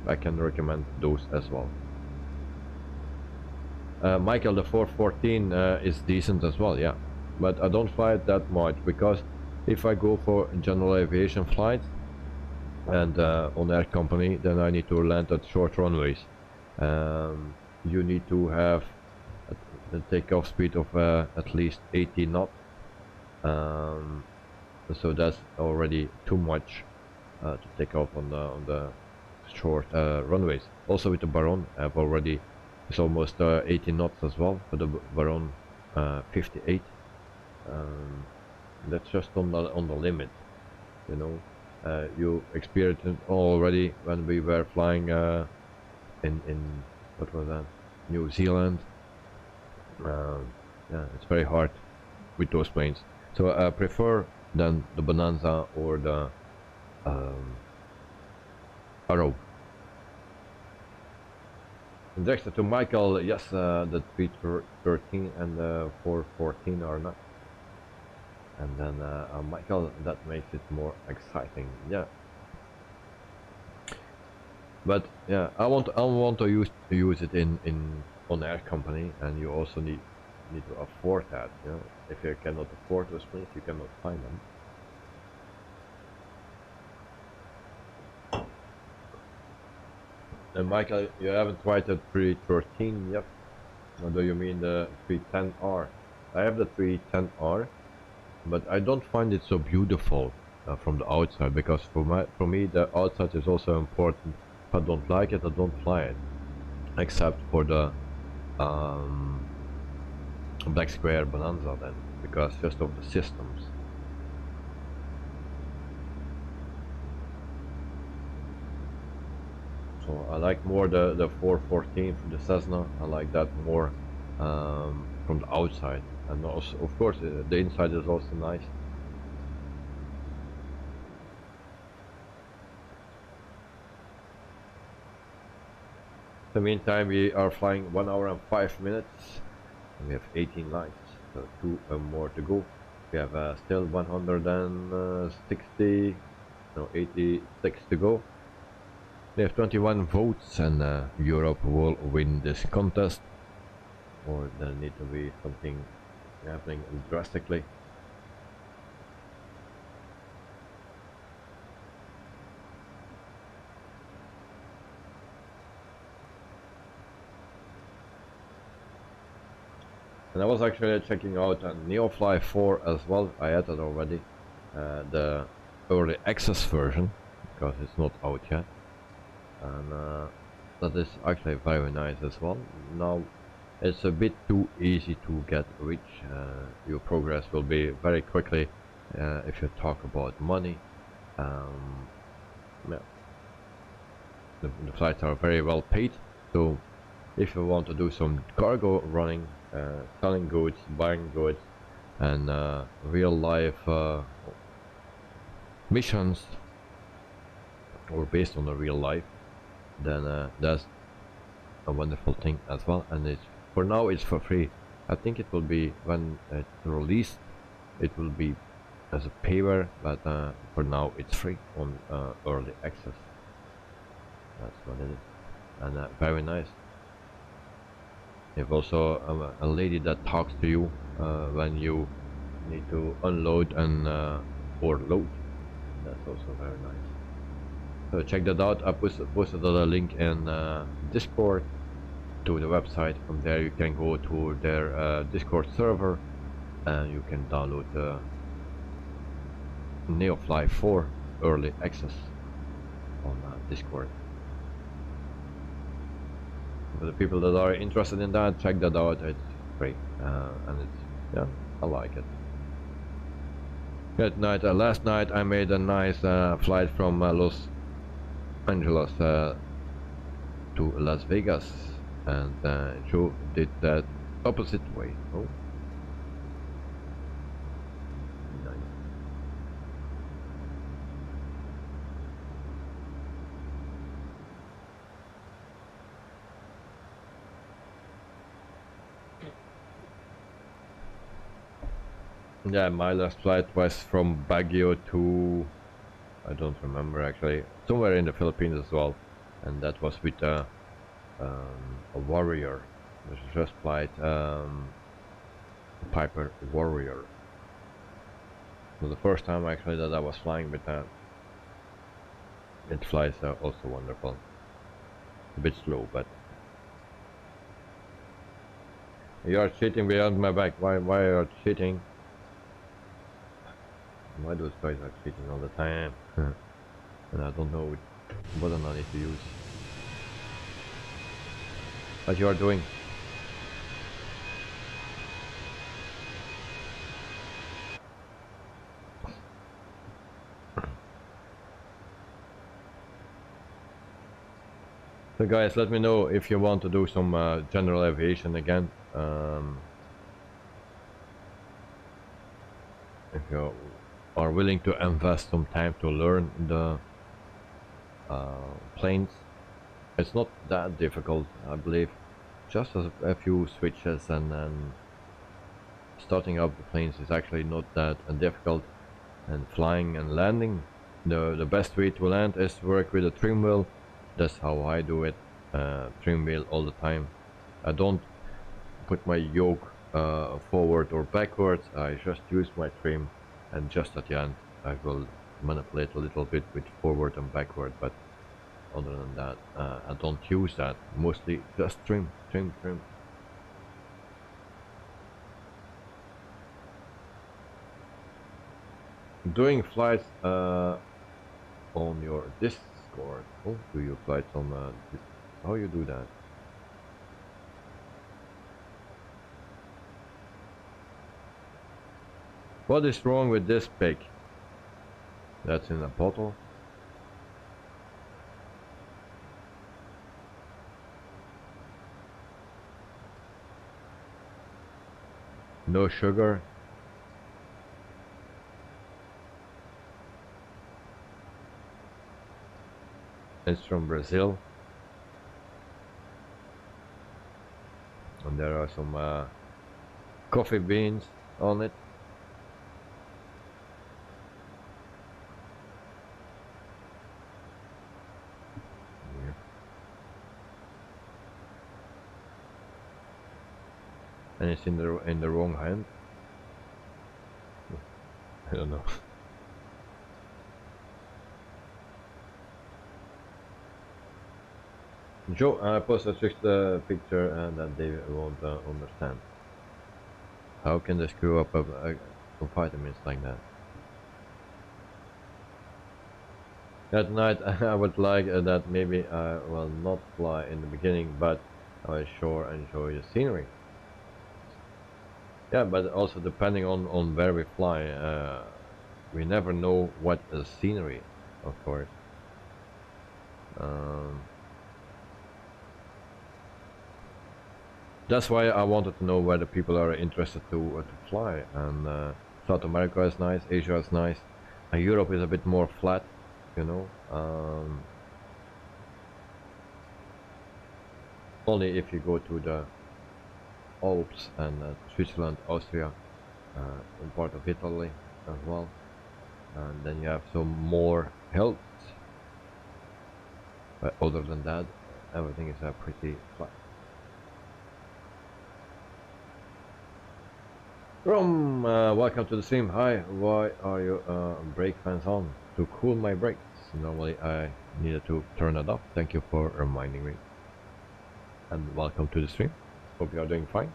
I can recommend those as well. Michael, the 414 is decent as well, yeah, but I don't fly it that much, because if I go for general aviation flights and on air company, then I need to land at short runways. You need to have a takeoff speed of at least 80 knots. So that's already too much to take off on the short runways. Also with the Baron, I've already, it's almost 80 knots as well for the Baron 58. That's just on the limit, you know. You experienced it already when we were flying in what was that, New Zealand. Yeah, it's very hard with those planes. So I prefer than the Bonanza or the Arrow. Dexter to Michael, yes, the 313 and the 414 are not. And then Michael, that makes it more exciting, yeah. But yeah, I want to use it in on air company, and you also need to afford that. You know, if you cannot afford those planes, you cannot find them. And Michael, you haven't tried the 313 yet? Or do you mean the 310R? I have the 310R, but I don't find it so beautiful from the outside, because for me the outside is also important. If I don't like it, I don't fly it, except for the Black Square Bonanza then, because just of the systems. So I like more the 414 from the Cessna. I like that more from the outside, and also of course the inside is also nice. In the meantime, we are flying 1 hour and 5 minutes, and we have 18 lights, so 2 more to go. We have still 160, no, 86 to go. We have 21 votes, and Europe will win this contest, or there need to be something happening drastically. And I was actually checking out Neofly 4 as well. I had it already, the early access version, because it's not out yet, and that is actually very nice as well. Now it's a bit too easy to get rich. Your progress will be very quickly if you talk about money. Yeah. The flights are very well paid, so if you want to do some cargo running, selling goods, buying goods, and real life missions, or based on the real life, then that's a wonderful thing as well. And it's, for now it's for free. I think it will be, when it's released, it will be as a payware, but for now it's free on early access. That's what it is, and very nice. You have also a lady that talks to you when you need to unload and or load. That's also very nice. So check that out. I posted a link in Discord to the website. From there you can go to their Discord server and you can download the Neofly 4 early access on Discord. For the people that are interested in that, check that out. It's free, and it's, yeah, I like it. That night, last night I made a nice flight from Los Angeles to Las Vegas, and Joe did that opposite way. Oh, nice. Yeah, my last flight was from Baguio to, I don't remember actually, somewhere in the Philippines as well, and that was with a Warrior. This is just flight Piper Warrior. So the first time actually that I was flying with that. It flies also wonderful. A bit slow, but you are cheating behind my back. Why are you cheating? Why those guys are cheating all the time? And I don't know which button I need to use. What you are doing? So guys, let me know if you want to do some general aviation again. If you are willing to invest some time to learn the planes. It's not that difficult, I believe. Just a few switches, and then starting up the planes is actually not that difficult. And flying and landing, the best way to land is to work with a trim wheel. That's how I do it. Trim wheel all the time. I don't put my yoke forward or backwards. I just use my trim, and just at the end I will manipulate a little bit with forward and backward, but other than that I don't use that. Mostly just trim. Doing flights on your Discord. Oh, do your flights on how you do that? What is wrong with this pig? That's in a bottle. No sugar. It's from Brazil. And there are some coffee beans on it. And it's in the wrong hand. I don't know. Joe, I posted just the picture and that they won't understand. How can they screw up a vitamins like that? At night, I would like that maybe I will not fly in the beginning, but I sure enjoy the scenery. Yeah, but also depending on where we fly, we never know what the scenery, of course. That's why I wanted to know whether people are interested to fly. And South America is nice, Asia is nice, and Europe is a bit more flat, you know. Only if you go to the Alps and Switzerland, Austria, and part of Italy as well, and then you have some more hills. But other than that, everything is pretty flat. Rom, welcome to the stream. Hi, why are your brake fans on? To cool my brakes. Normally I needed to turn it off. Thank you for reminding me. And welcome to the stream. Hope you are doing fine.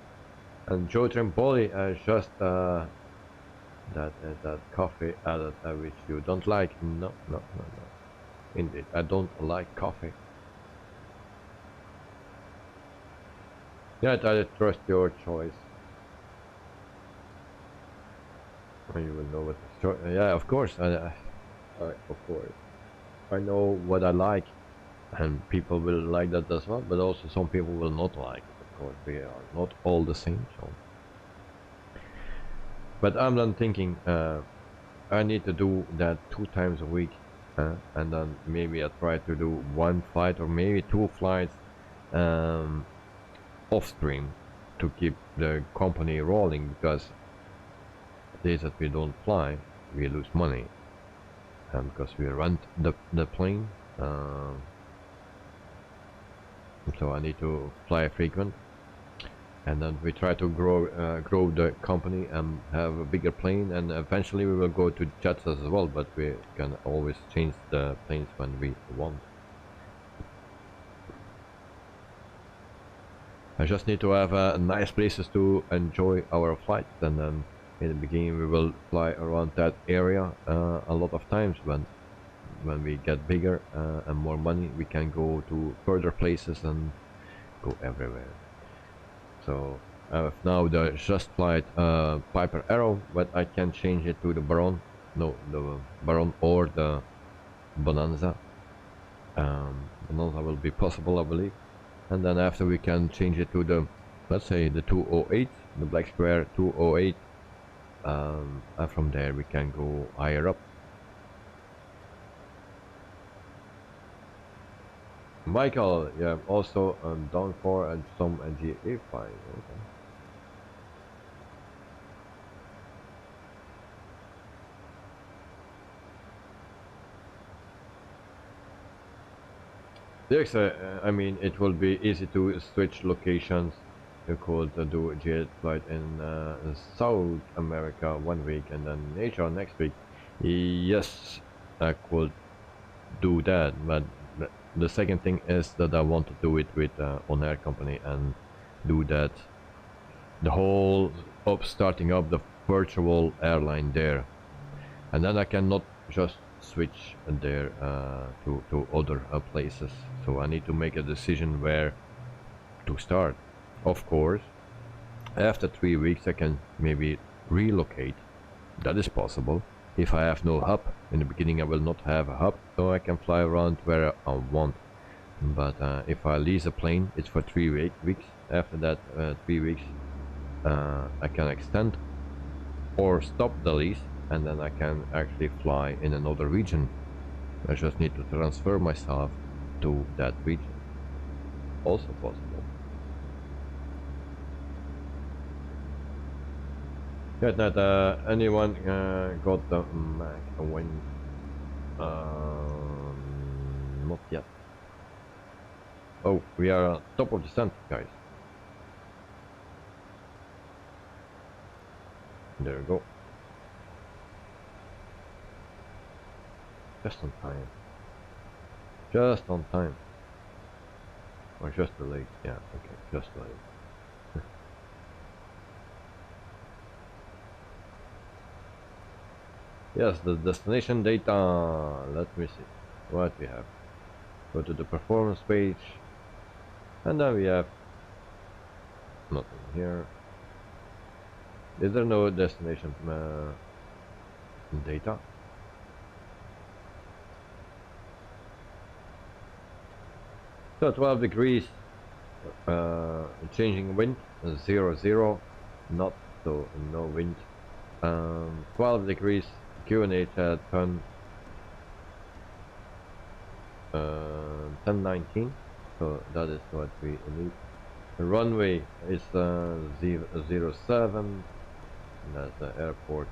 And Joe Trimpoli, just that coffee added which you don't like. No. Indeed, I don't like coffee. Yeah, I trust your choice. You will know what the choice. Yeah, of course. Of course. I know what I like, and people will like that as well. But also, some people will not like it. Of course, we are not all the same. So, but I'm then thinking, I need to do that 2 times a week, and then maybe I try to do 1 flight or maybe 2 flights off stream to keep the company rolling, because days that we don't fly, we lose money, and because we rent the plane, so I need to fly frequent, and then we try to grow the company and have a bigger plane, and eventually we will go to jets as well, but we can always change the planes when we want. I just need to have nice places to enjoy our flights, and then in the beginning we will fly around that area a lot of times. When we get bigger and more money, we can go to further places and go everywhere. So I have now the just flight Piper Arrow, but I can change it to the Baron. No, the Baron or the Bonanza. Bonanza will be possible, I believe. And then after we can change it to the, let's say, the 208, the Black Square 208. And from there we can go higher up. Michael, yeah, also down for and some GA5. Okay. Yes, I mean, it will be easy to switch locations. You could do a jet flight in South America 1 week and then Asia next week. Yes, I could do that, but the second thing is that I want to do it with On Air company and do that the whole starting up the virtual airline there, and then I cannot just switch there to other places. So I need to make a decision where to start. Of course, after 3 weeks I can maybe relocate. That is possible. If I have no hub, in the beginning I will not have a hub, so I can fly around where I want. But if I lease a plane, it's for 3 weeks. After that 3 weeks I can extend or stop the lease, and then I can actually fly in another region. I just need to transfer myself to that region. Also possible. Yeah, that anyone got the Mac win? Not yet. Oh, we are top of the center, guys. There we go. Just on time. Just on time. Or just delayed. Yeah, okay, just delayed. Yes, the destination data. Let me see what we have. Go to the performance page, and then we have nothing here. Is there no destination data? So 12 degrees, changing wind, 0, not so no wind. 12 degrees, QNH at 1019, so that is what we need. The runway is 07, and that's the airport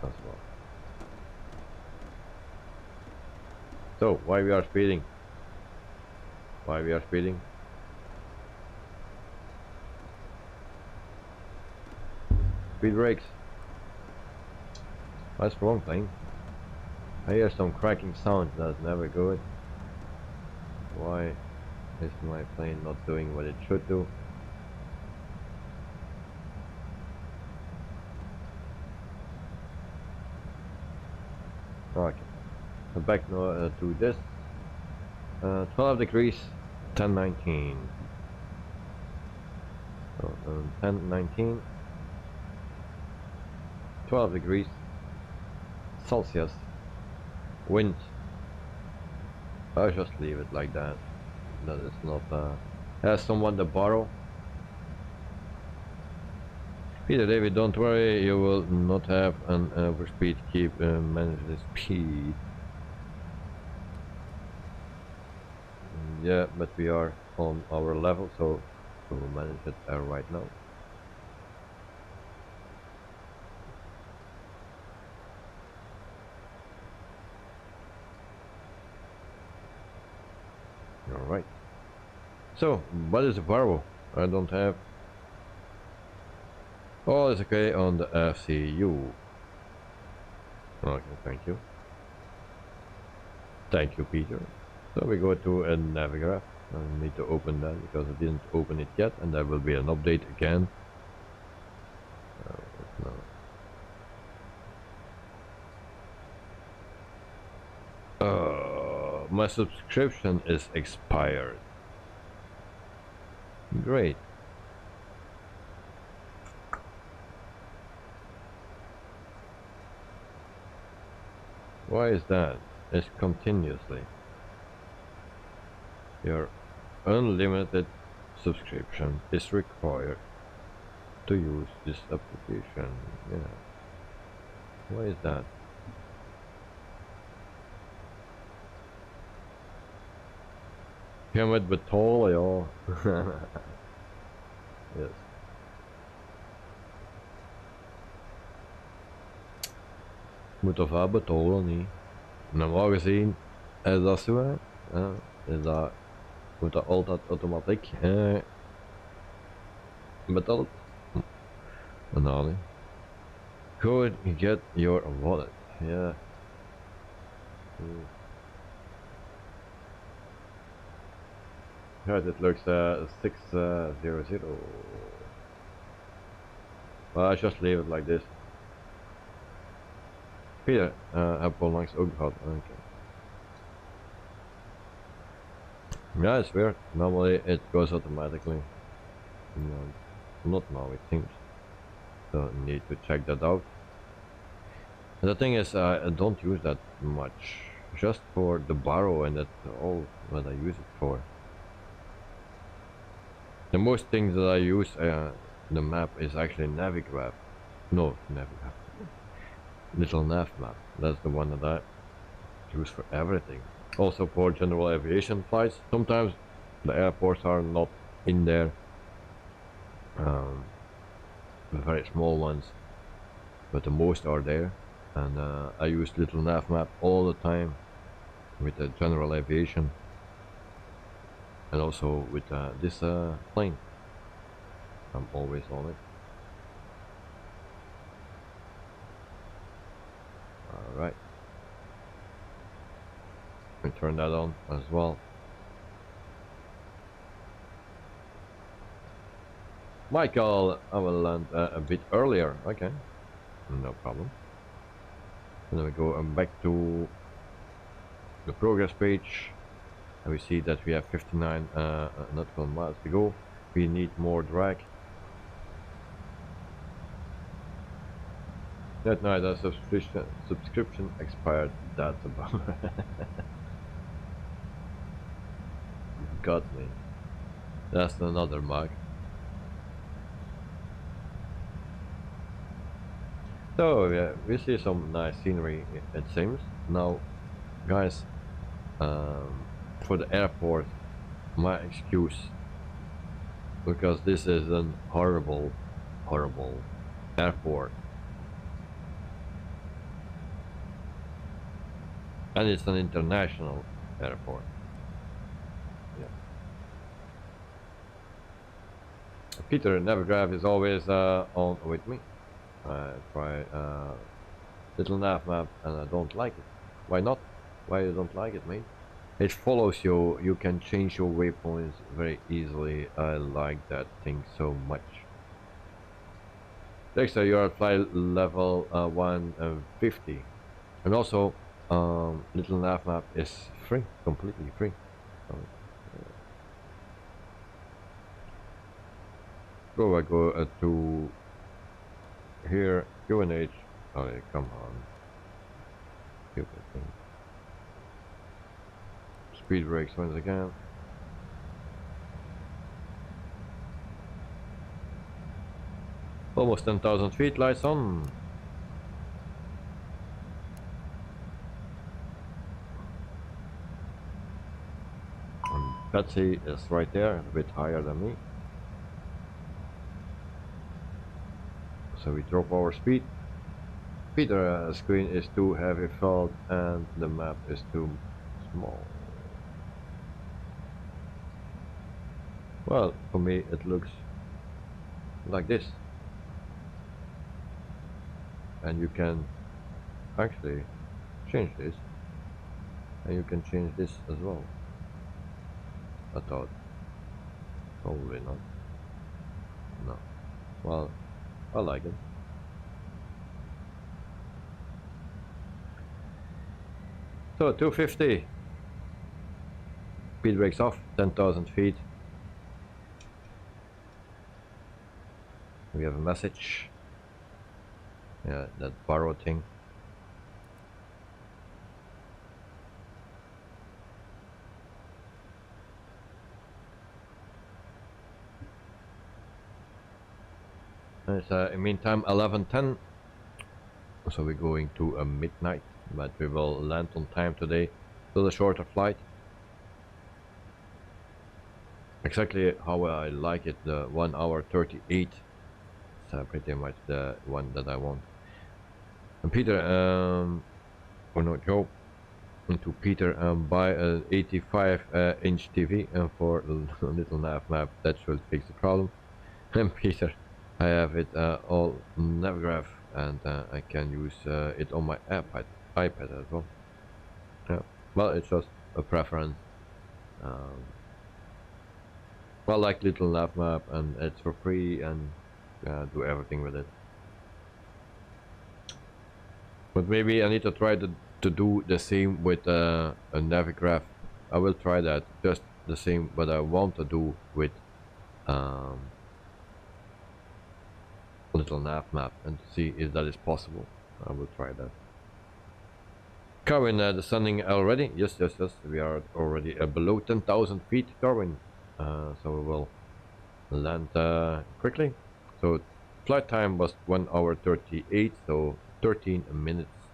as well. So why we are speeding? Why we are speeding? Speed brakes. That's the wrong thing. I hear some cracking sound. That's never good. Why is my plane not doing what it should do? Okay, so back now to this. 12 degrees, 1019. So 1019, 12 degrees Celsius, wind. I'll just leave it like that. That is not has someone to borrow. Peter David, don't worry, you will not have an overspeed. Keep manage the speed. Yeah, but we are on our level, so we will manage it right now. Alright. So, what is the barrel? I don't have. Oh, it's okay on the FCU. Okay, thank you. Thank you, Peter. So we go to a Navigraph. I need to open that because I didn't open it yet, and there will be an update again. No. My subscription is expired. Great. Why is that? It's continuously. Your unlimited subscription is required to use this application. Yeah. Why is that? Kan man betala, ja. Yes. Moet toch wel betalen, niet? Normaal gezien is dat zo, hè? Is dat, moet dat altijd automatiek betaald? Nou, nee. Go and get your wallet. Yeah. Right, it looks 600. Well, I just leave it like this. Peter, heb al langs ook gehad. Okay. Yeah, it's weird. Normally it goes automatically. No, not now, it seems. So need to check that out. And the thing is, I don't use that much. Just for the borrow, and that's all what I use it for. The most things that I use the map is actually Navigraph. No, Navigraph. Little nav map. That's the one that I use for everything. Also for general aviation flights. Sometimes the airports are not in there. The very small ones, but the most are there. And I use little nav map all the time with the general aviation. And also with this plane. I'm always on it. Alright. We turn that on as well. Michael, I will land a bit earlier. Okay. No problem. And then we go back to the progress page, and we see that we have 59 nautical miles to go. We need more drag. That night the subscription expired. That's about got me. That's another mug. So yeah, we see some nice scenery, it seems. Now guys, for the airport, my excuse, because this is an horrible airport, and it's an international airport. Yeah. Peter Navigraph is always on with me. I try little nav map and I don't like it. Why not? Why you don't like it, mate? It follows you. You can change your waypoints very easily. I like that thing so much. Dexter, you're at flight level 150, and also little nav map is free, completely free. I go to here, QNH. Oh, come on. Stupid thing. Speed brakes once again. Almost 10,000 feet, lights on. And Betsy is right there, a bit higher than me. So we drop our speed. Peter, screen is too heavy filled and the map is too small. Well, for me it looks like this. And you can actually change this. And you can change this as well. I thought. Probably not. No. Well, I like it. So 250. Speed brakes off, 10,000 feet. We have a message. Yeah, that borrow thing. It's in the meantime 11:10, so we're going to midnight, but we will land on time today. So the shorter flight. Exactly how I like it, the 1 hour 38. It's pretty much the one that I want. And Peter, or not Joe, to Peter, buy an 85-inch TV and for a little nav map, that should fix the problem. And Peter, I have it all Navigraph, and I can use it on my iPad as well. Yeah, well, it's just a preference. Well, like little nav map, and it's for free, and do everything with it. But maybe I need to try to do the same with a Navigraph. I will try that, just the same, but I want to do with little nav map and see if that is possible. I will try that. Carwin, descending already. Yes, we are already below 10,000 feet, Carwin. So we will land quickly. So flight time was 1 hour 38, so 13 minutes,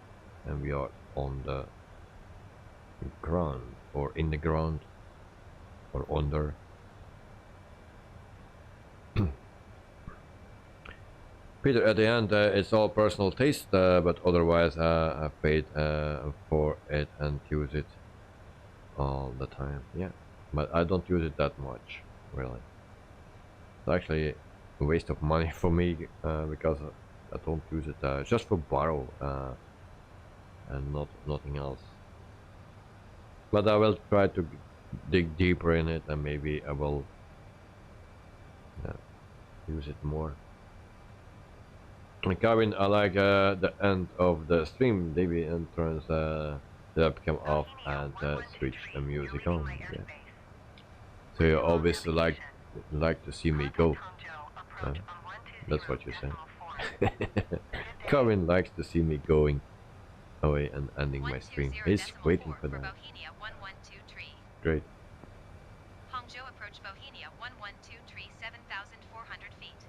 and we are on the ground, or in the ground, or under. Peter, at the end, it's all personal taste, but otherwise I paid for it and use it all the time. Yeah, but I don't use it that much, really. It's actually a waste of money for me, because I don't use it, just for borrow, and nothing else. But I will try to dig deeper in it, and maybe I will use it more. And Kevin, I like the end of the stream. Davey and turns the webcam off and switch the music on. Yeah. So you always like to see me go. That's what you said. Kevin likes to see me going away and ending my stream. He's waiting for that. Bohemia 112 Great. Hangzhou approach Bohemia 112 7,400 feet.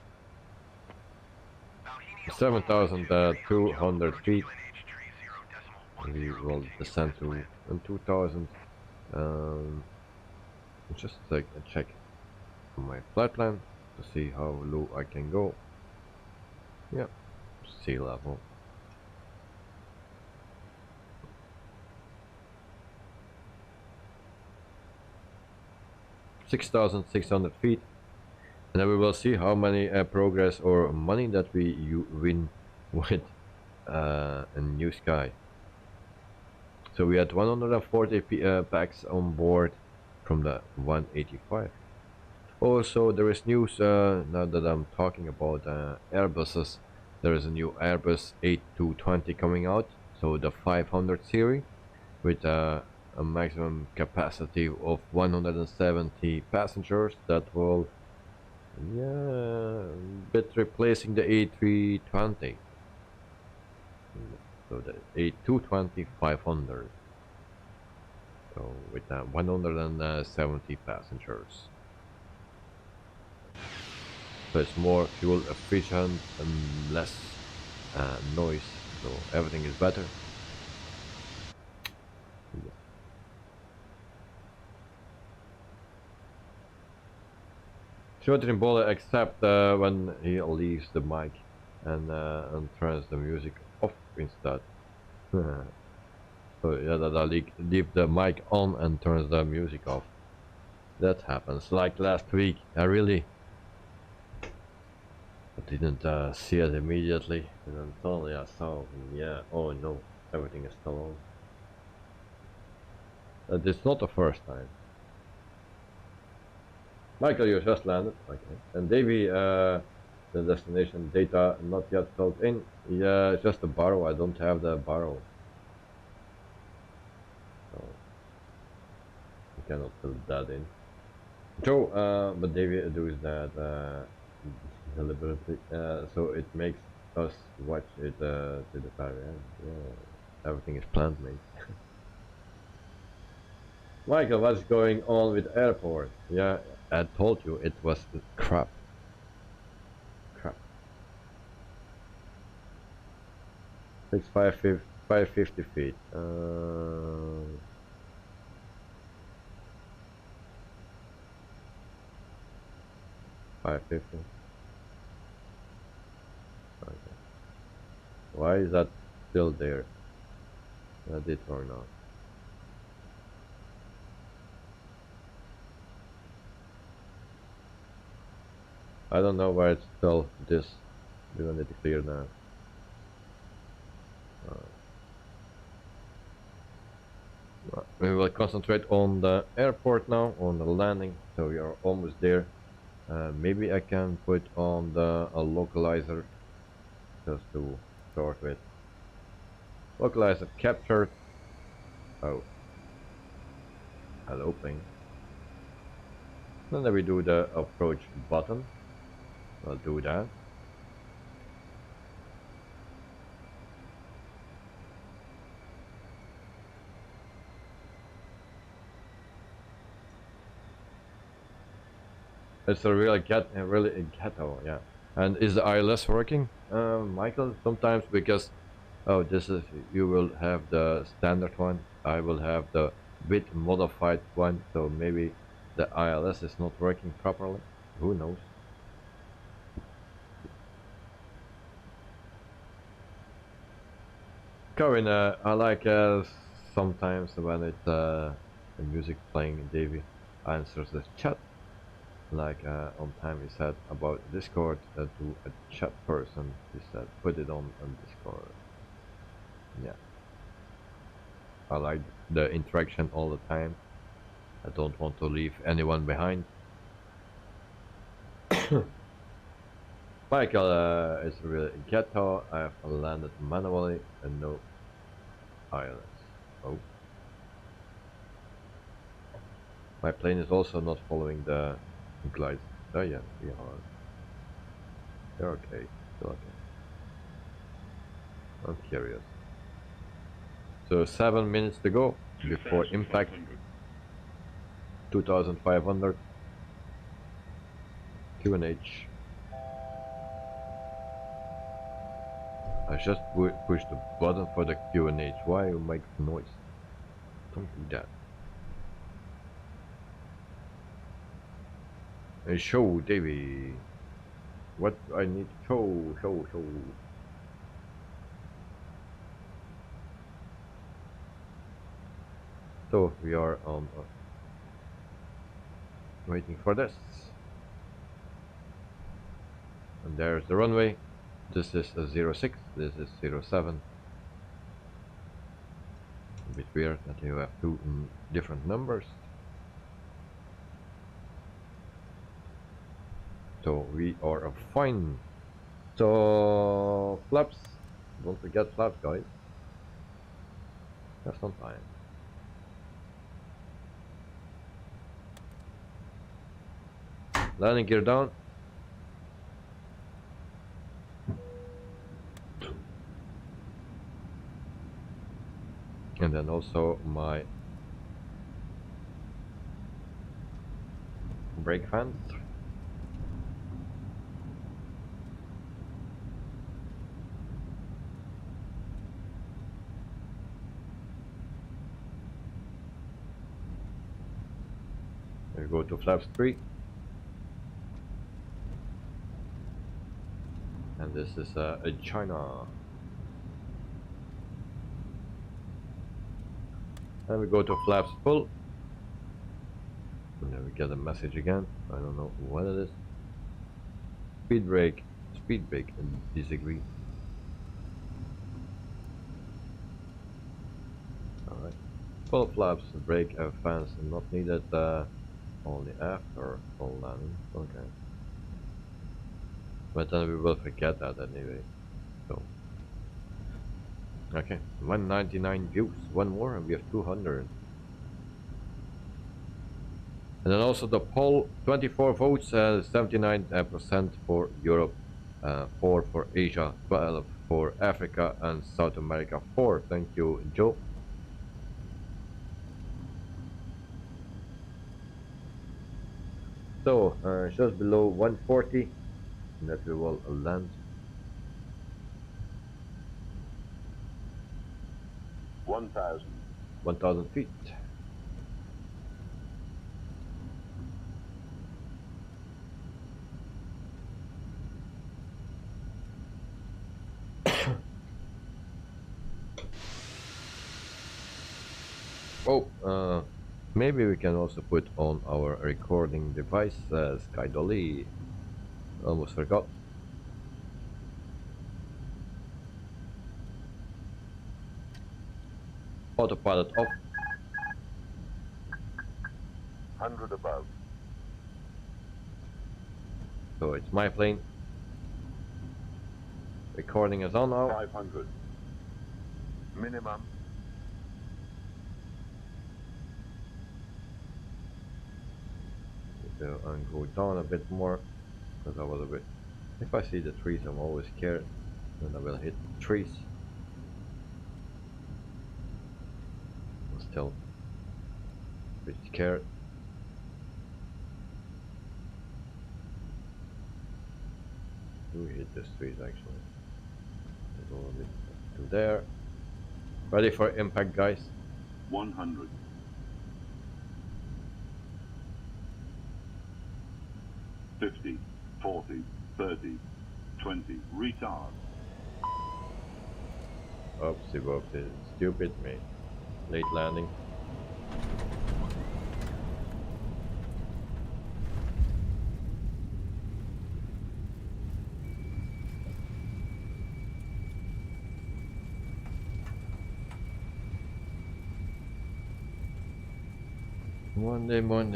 7,200 feet. We will descend to 2,000. Just take a check on my flight plan to see how low I can go. Yeah, sea level. $6,600 feet, and then we will see how many progress or money that we win with a new sky. So we had 140 packs on board from the 185. Also, there is news now that I'm talking about Airbuses. There is a new Airbus A320 coming out, so the 500 series with a maximum capacity of 170 passengers. That will, yeah, bit replacing the A320. So the A320 500. So with 170 passengers. So it's more fuel efficient and less noise. So everything is better. Yeah. Trimbola except when he leaves the mic and turns the music off instead. So yeah, that I leave the mic on and turns the music off. That happens. Like last week, I didn't see it immediately, and then suddenly I saw, yeah, oh no, everything is still on. It's not the first time. Michael, you just landed. Okay. And Davey, the destination data not yet filled in. Yeah, it's just a barrow. I don't have the barrow. So you cannot fill that in. So, but Davey does that deliberately. So it makes us watch it to the very end. Yeah, everything is planned, mate. Michael, what's going on with airport? Yeah, I told you it was crap. Crap. 550 feet. 550. Okay. Why is that still there? That did or not? I don't know why it's still this. We don't need to clear now. We will concentrate on the airport now, on the landing. So we are almost there. Maybe I can put on the localizer just to start with. Localizer captured. Oh, hello ping. And then we do the approach button. I'll do that. It's a really ghetto, yeah. And is the ILS working, Michael? Sometimes because, oh, this is, you will have the standard one. I will have the bit modified one. So maybe the ILS is not working properly. Who knows? Corinne, I like sometimes when it's the music playing, Davey answers the chat. Like on time he said about Discord to a chat person, he said put it on Discord. Yeah, I like the interaction all the time. I don't want to leave anyone behind. Michael is really ghetto. I have landed manually and no ILS. Oh. My plane is also not following the glide. Oh yeah, we are. They're okay. Still okay. I'm curious. So 7 minutes to go before impact. 2500 QNH. I just pushed the button for the QNH. Why you make noise? Don't do that. Hey, show, Davey. What I need to show. So we are on waiting for this. And there's the runway. This is a 06, this is 07. A bit weird that you have two different numbers. So we are fine. So flaps, don't forget flaps, guys. Have some time. Landing gear down. And then also my brake fans. We go to flaps 3. And this is a China. And we go to flaps full. And then we get a message again. I don't know what it is. Speed brake, and disagree. Alright. Full flaps, brake fans not needed only after full landing. Okay. But then we will forget that anyway. So. Okay, 199 views, one more and we have 200. And then also the poll, 24 votes, 79% for Europe, 4 for Asia, 12 for Africa and South America, 4. Thank you, Joe. So, just below 140 that we will land. 1,000 feet. Oh, maybe we can also put on our recording device, Sky Dolly. Almost forgot. Autopilot off. 100 above. So it's my plane. Recording is on now. 500. Minimum. So I'll go down a bit more because I was a bit. If I see the trees, I'm always scared, and I will hit the trees. Still a bit scared. Do hit the streets actually. Go a bit to there. Ready for impact, guys. 100. 50, 40, 30, 20. Retard. Oopsie whoopsie. Stupid me. Late landing.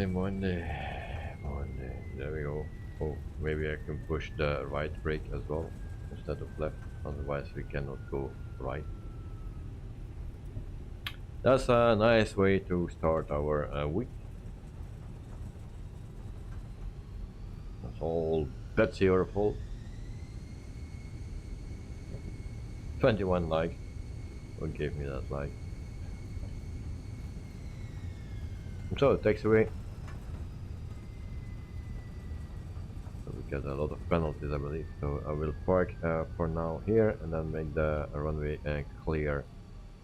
Monday. There we go. Oh, maybe I can push the right brake as well instead of left, otherwise we cannot go right. That's a nice way to start our week. That's all Betsy your fault. 21 likes. Who gave me that like? So it takes away. So we get a lot of penalties, I believe. So I will park for now here and then make the runway clear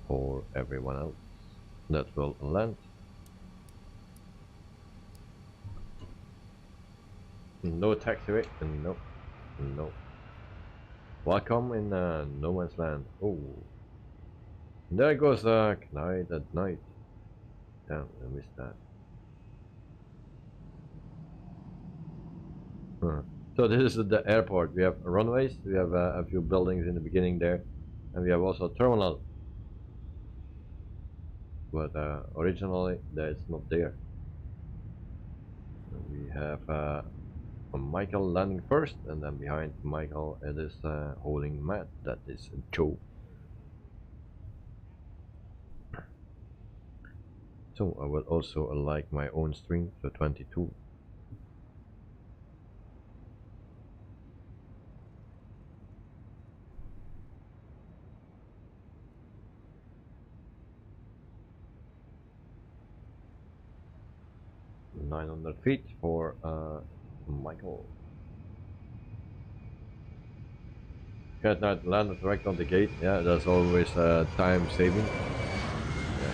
for everyone else that will land. No taxiway, no, no. Welcome in no man's land. Oh, there goes Knight at night. Damn, I missed that. So this is the airport. We have runways, we have a few buildings in the beginning there, and we have also a terminal. But originally that's not there. We have Michael landing first, and then behind Michael it is holding Matt. That is Joe. So I will also like my own string, so 22. $900 feet for Michael. Can't not land direct on the gate. Yeah, that's always time saving. Yeah.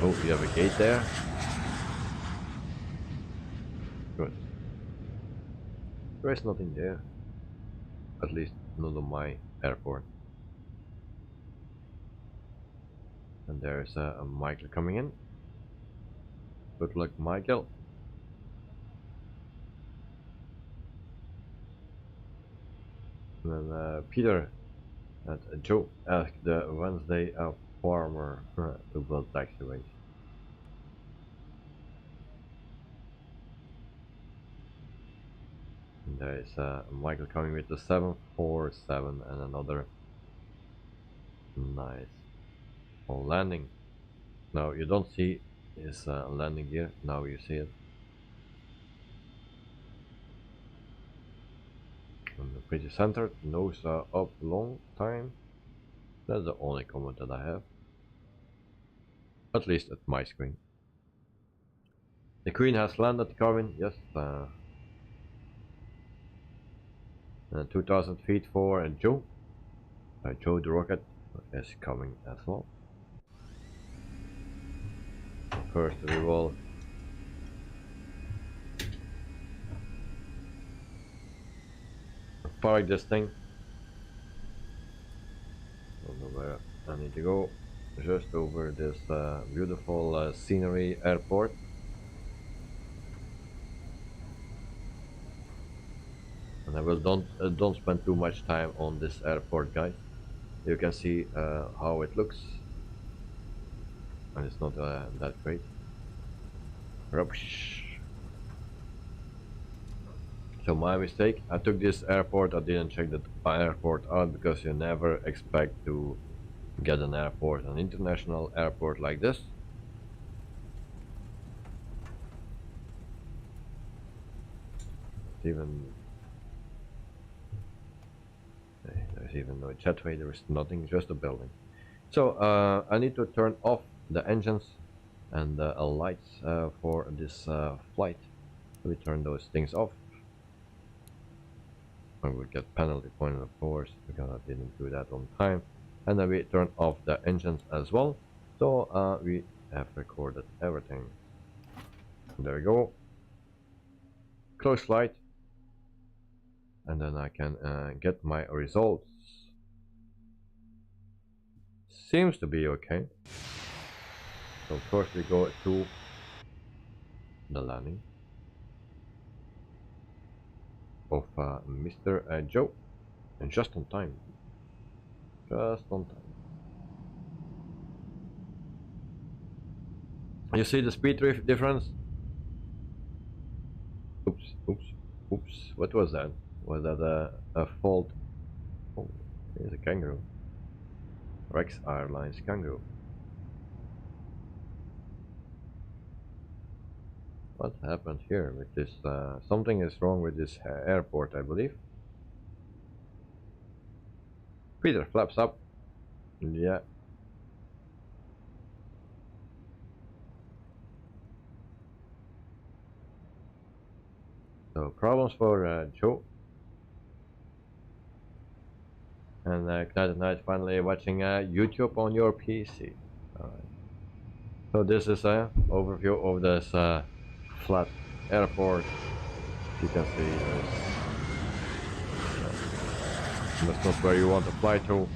Oh, you have a gate there. Good. There is nothing there. At least not on my airport. And there's a Michael coming in. Good luck, Michael. And then Peter and Joe asked the Wednesday farmer to build taxiways. And there is Michael coming with the 747 and another nice landing. Now you don't see his landing gear. Now you see it. And pretty centered, nose up long time. That's the only comment that I have. At least at my screen. The Queen has landed, Carvin. Yes. 2000 feet for Joe. Joe the rocket is coming as well. First we will park this thing. Don't know where I need to go. Just over this beautiful scenery airport. And I will don't spend too much time on this airport, guys. You can see how it looks, and it's not that great. Rubbish. So my mistake. I took this airport. I didn't check the airport out because you never expect to get an airport, an international airport like this. There's even no jetway. There is nothing, just a building. So I need to turn off the engines and lights for this flight. So we turn those things off. I will get penalty point, of course, because I didn't do that on time. And then we turn off the engines as well. So we have recorded everything. There we go. Close flight. And then I can get my results. Seems to be okay. So first we go to the landing of Mr. Joe, and just on time. Just on time. You see the speed difference? Oops, oops. Oops, what was that? Was that a fault? Oh, here's a kangaroo. Rex Airlines kangaroo. What happened here with this? Something is wrong with this airport, I believe. Peter, flaps up. Yeah. So problems for Joe. And Ignited Night finally watching YouTube on your PC. Alright. So this is a overview of this flat airport. You can see that's not where you want to fly to.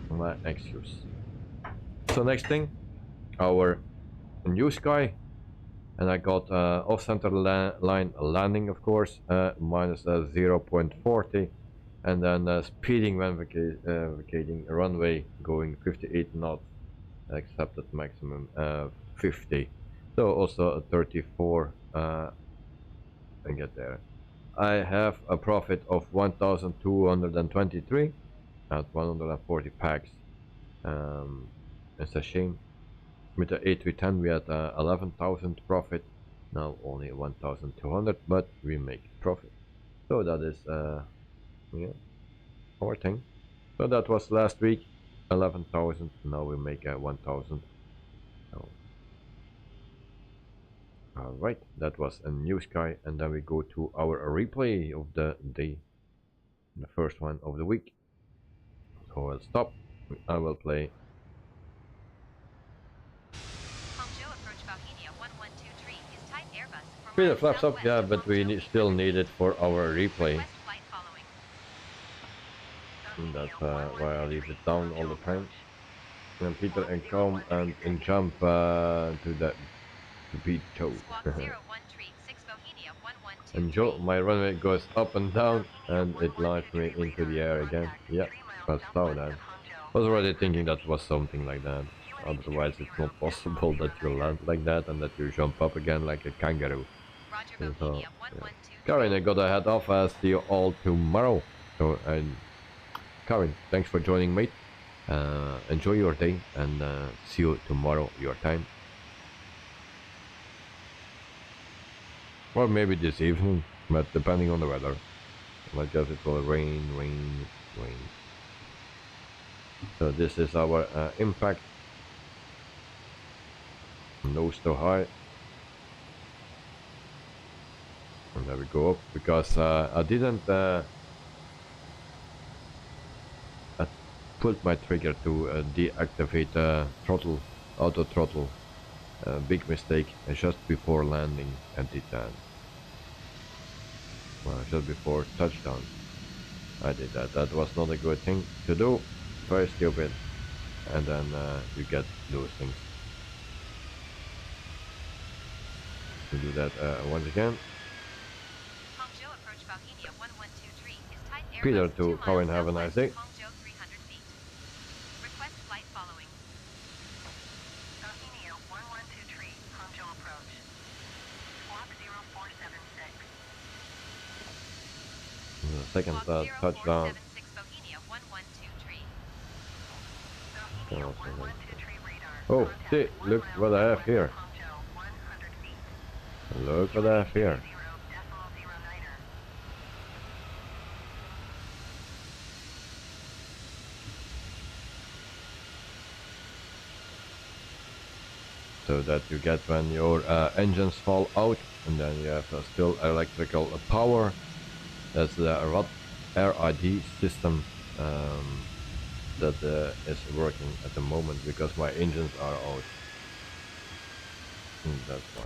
My excuse. So next thing, our new sky, and I got off-center line landing, of course, minus 0.40, and then speeding when vacating runway going 58 knots, accepted maximum 50. So also 34 and get there. I have a profit of 1,223 at 140 packs. It's a shame. With the A310 we had 11,000 profit. Now only 1,200, but we make profit. So that is yeah, our thing. So that was last week, 11,000. Now we make 1,000. So, alright, that was a new sky, and then we go to our replay of the day, the first one of the week. So I'll stop. I will play. Hangzhou approach Bohemia 1123 is type Airbus for Peter flaps up, yeah, but we still need it for our replay. request flight following. And that's why I leave it down all the time. And Peter and come and jump to the beat toe. Squawk 013 6 Bohemia 1123. And Joe, my runway goes up and down, and it launched me into the air again. Yeah, that's how that. I was already thinking that was something like that. Otherwise, it's not possible that you land like that and that you jump up again like a kangaroo. Roger So, Bohemia yeah. 1123. Karin, I gotta head off. I'll see you all tomorrow. So, and Karin, thanks for joining, mate. Enjoy your day, and see you tomorrow, your time. Or maybe this evening, but depending on the weather. I guess it will rain. So this is our impact. Nose to high. And there we go up, because I didn't I pulled my trigger to deactivate throttle, auto throttle. Big mistake, just before landing I did that. Well, just before touchdown I did that. That was not a good thing to do. Very stupid. And then you get those things. To do that once again. Hangzhou approach Bohemia 1123 is type Airbus. Peter 2 to miles Corin, have a southwest nice day. of Hangzhou 300 feet. Request flight following. Bohemia 1123, Hangzhou approach. Squawk 0476. The second Squawk touchdown. 0476 Bohemia 1123. Bohemia Oh, 1123 radar. Oh, Contact see, look what I have here. Hangzhou 100 feet. Look what I have here. 0.09er. So that you get when your engines fall out, and then you have still electrical power. That's the RID system that is working at the moment, because my engines are out. That's why.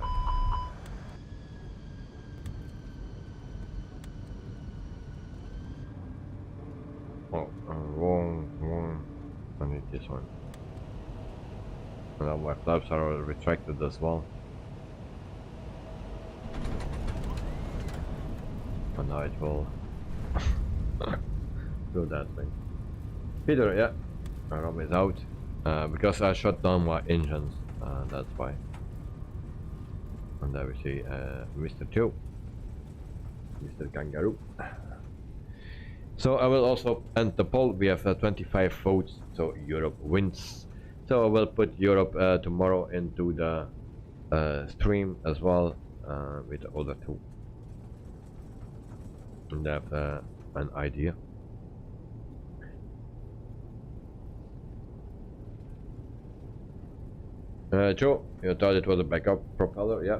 Oh, wrong. I need this one. Now my flaps are retracted as well. And now it will do that thing. Peter, yeah, my ROM is out because I shut down my engines. That's why. And there we see Mr. 2. Mr. Kangaroo. So I will also end the poll. We have 25 votes, so Europe wins. So I will put Europe tomorrow into the stream as well with the other two. And have an idea. Joe, you thought it was a backup propeller? Yeah,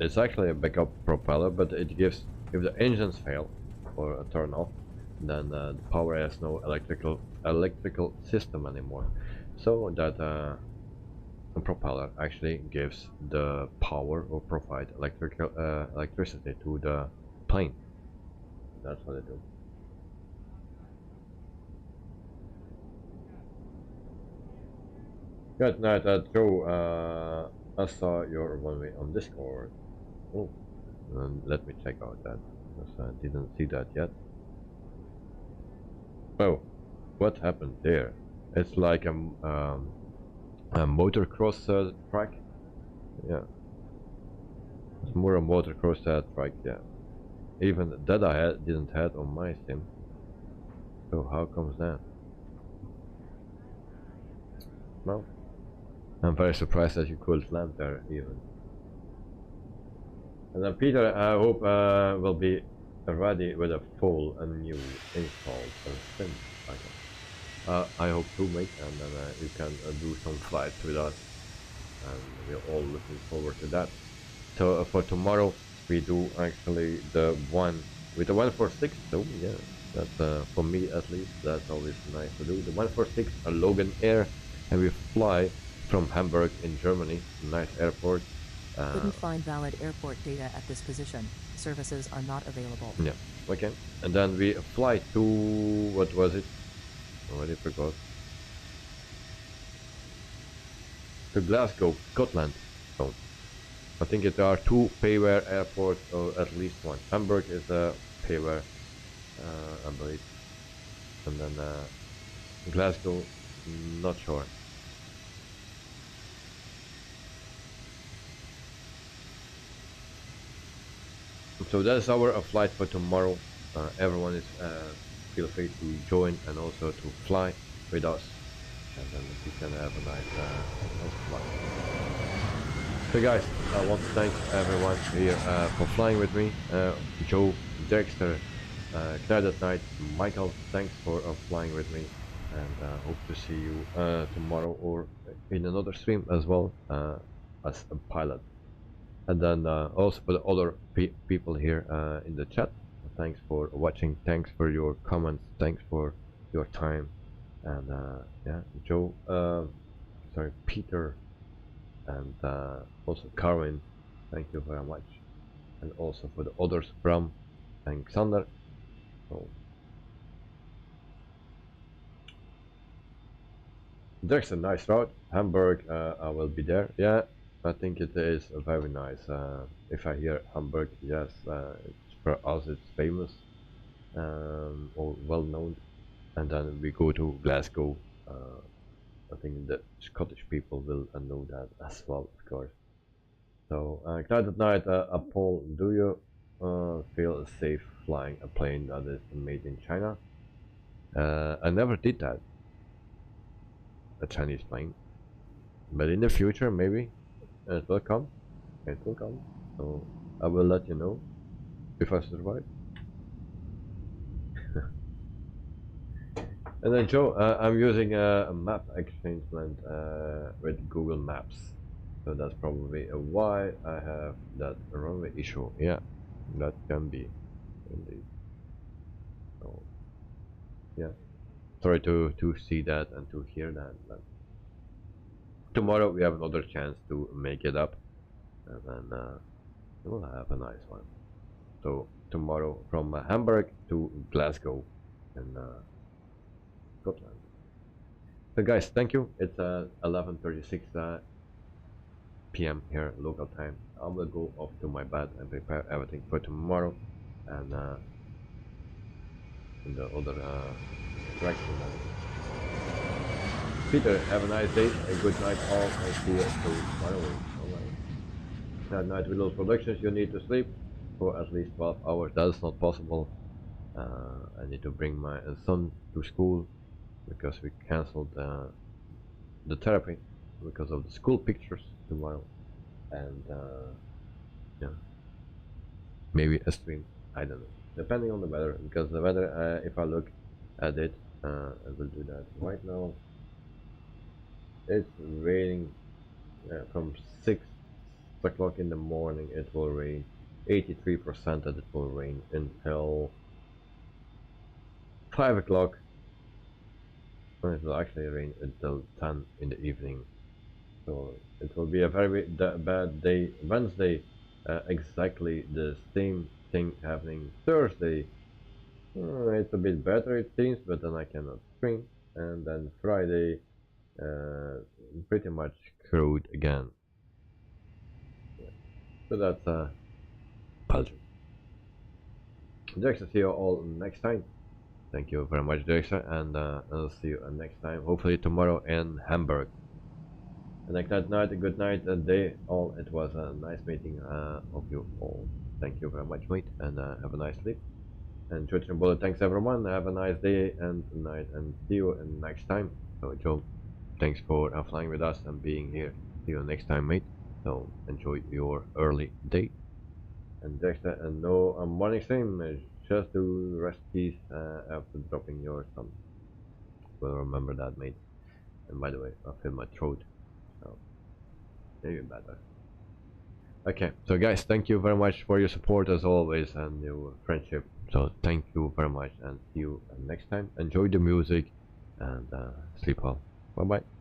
it's actually a backup propeller, but it gives, if the engines fail or turn off, then the power has no electrical system anymore. So that a propeller actually gives the power or provide electricity to the plane. That's what it do. Good night, Joe. I saw your one-way on Discord. Oh, let me check out that, because I didn't see that yet. Oh, what happened there? It's like a motocross track. Yeah, it's more a motocross track. Yeah, even that I didn't have on my sim. So how comes that? Well, I'm very surprised that you could land there even. And then Peter, I hope will be ready with a full and new installed sim. I hope to, mate, and then you can do some flights with us, and we're all looking forward to that. So for tomorrow we do actually the one with the 146. So yeah, that's for me at least, that's always nice to do. The 146 a Logan Air, and we fly from Hamburg in Germany, nice airport. Couldn't find valid airport data at this position. Services are not available. Yeah, okay. And then we fly to, what was it? Already forgot. To Glasgow, Scotland. So I think there are two payware airports, or at least one. Hamburg is a payware, I believe. And then Glasgow, not sure. So that's our flight for tomorrow. Everyone is feel free to join and also to fly with us, and then we can have a nice flight. So guys, I want to thank everyone here for flying with me. Joe, Dexter, Knight Night, Michael, thanks for flying with me, and hope to see you tomorrow or in another stream as well as a pilot. And then also for the other people here in the chat, thanks for watching, thanks for your comments, thanks for your time. And yeah, Joe, sorry, Peter, and also Carwin, thank you very much. And also for the others, Bram and Xander. So there's a nice route, Hamburg, I will be there. Yeah, I think it is very nice. If I hear Hamburg, yes, it's, for us it's famous or well known. And then we go to Glasgow. I think the Scottish people will know that as well, of course. So, Knight at Night, Paul, do you feel safe flying a plane that is made in China? I never did that, a Chinese plane, but in the future maybe it will come. It will come. So I will let you know if I survive. And then Joe, I'm using a map exchangement with Google Maps, so that's probably why I have that runway issue. Yeah, that can be indeed. So yeah, sorry to see that and to hear that, but tomorrow we have another chance to make it up, and then we'll have a nice one. So tomorrow from Hamburg to Glasgow in Scotland. So guys, thank you. It's 11:36 p.m. here local time. I will go off to my bed and prepare everything for tomorrow, and in the other direction. Peter, have a nice day and good night all. I see you tomorrow. Alright. That night with those productions, you need to sleep. for at least 12 hours. That's not possible. I need to bring my son to school because we cancelled the therapy because of the school pictures tomorrow, and yeah, maybe a stream, I don't know, depending on the weather, because the weather, if I look at it, I will do that right now. It's raining from 6 o'clock in the morning. It will rain 83% that it will rain until 5 o'clock, and it will actually rain until 10 in the evening. So it will be a very bad day. Wednesday, exactly the same thing happening. Thursday, it's a bit better it seems, but then I cannot stream. And then Friday, pretty much screwed again. Yeah. So that's Belgium. Dexter, see you all next time. Thank you very much, Dexter, and I'll see you next time. Hopefully tomorrow in Hamburg. And like that night, a good night, a day all. It was a nice meeting of you all. Thank you very much, mate, and have a nice sleep. And Twitch and Bullet, thanks everyone. Have a nice day and night, and see you next time. So Joe, thanks for flying with us and being here. See you next time, mate. So enjoy your early day. And Dexter, and no morning stream. Just do rest keys after dropping your son. Well, remember that, mate. And by the way, I feel my throat. So maybe better. Okay, so guys, thank you very much for your support as always and your friendship. So thank you very much, and see you next time. Enjoy the music and sleep well. Bye bye.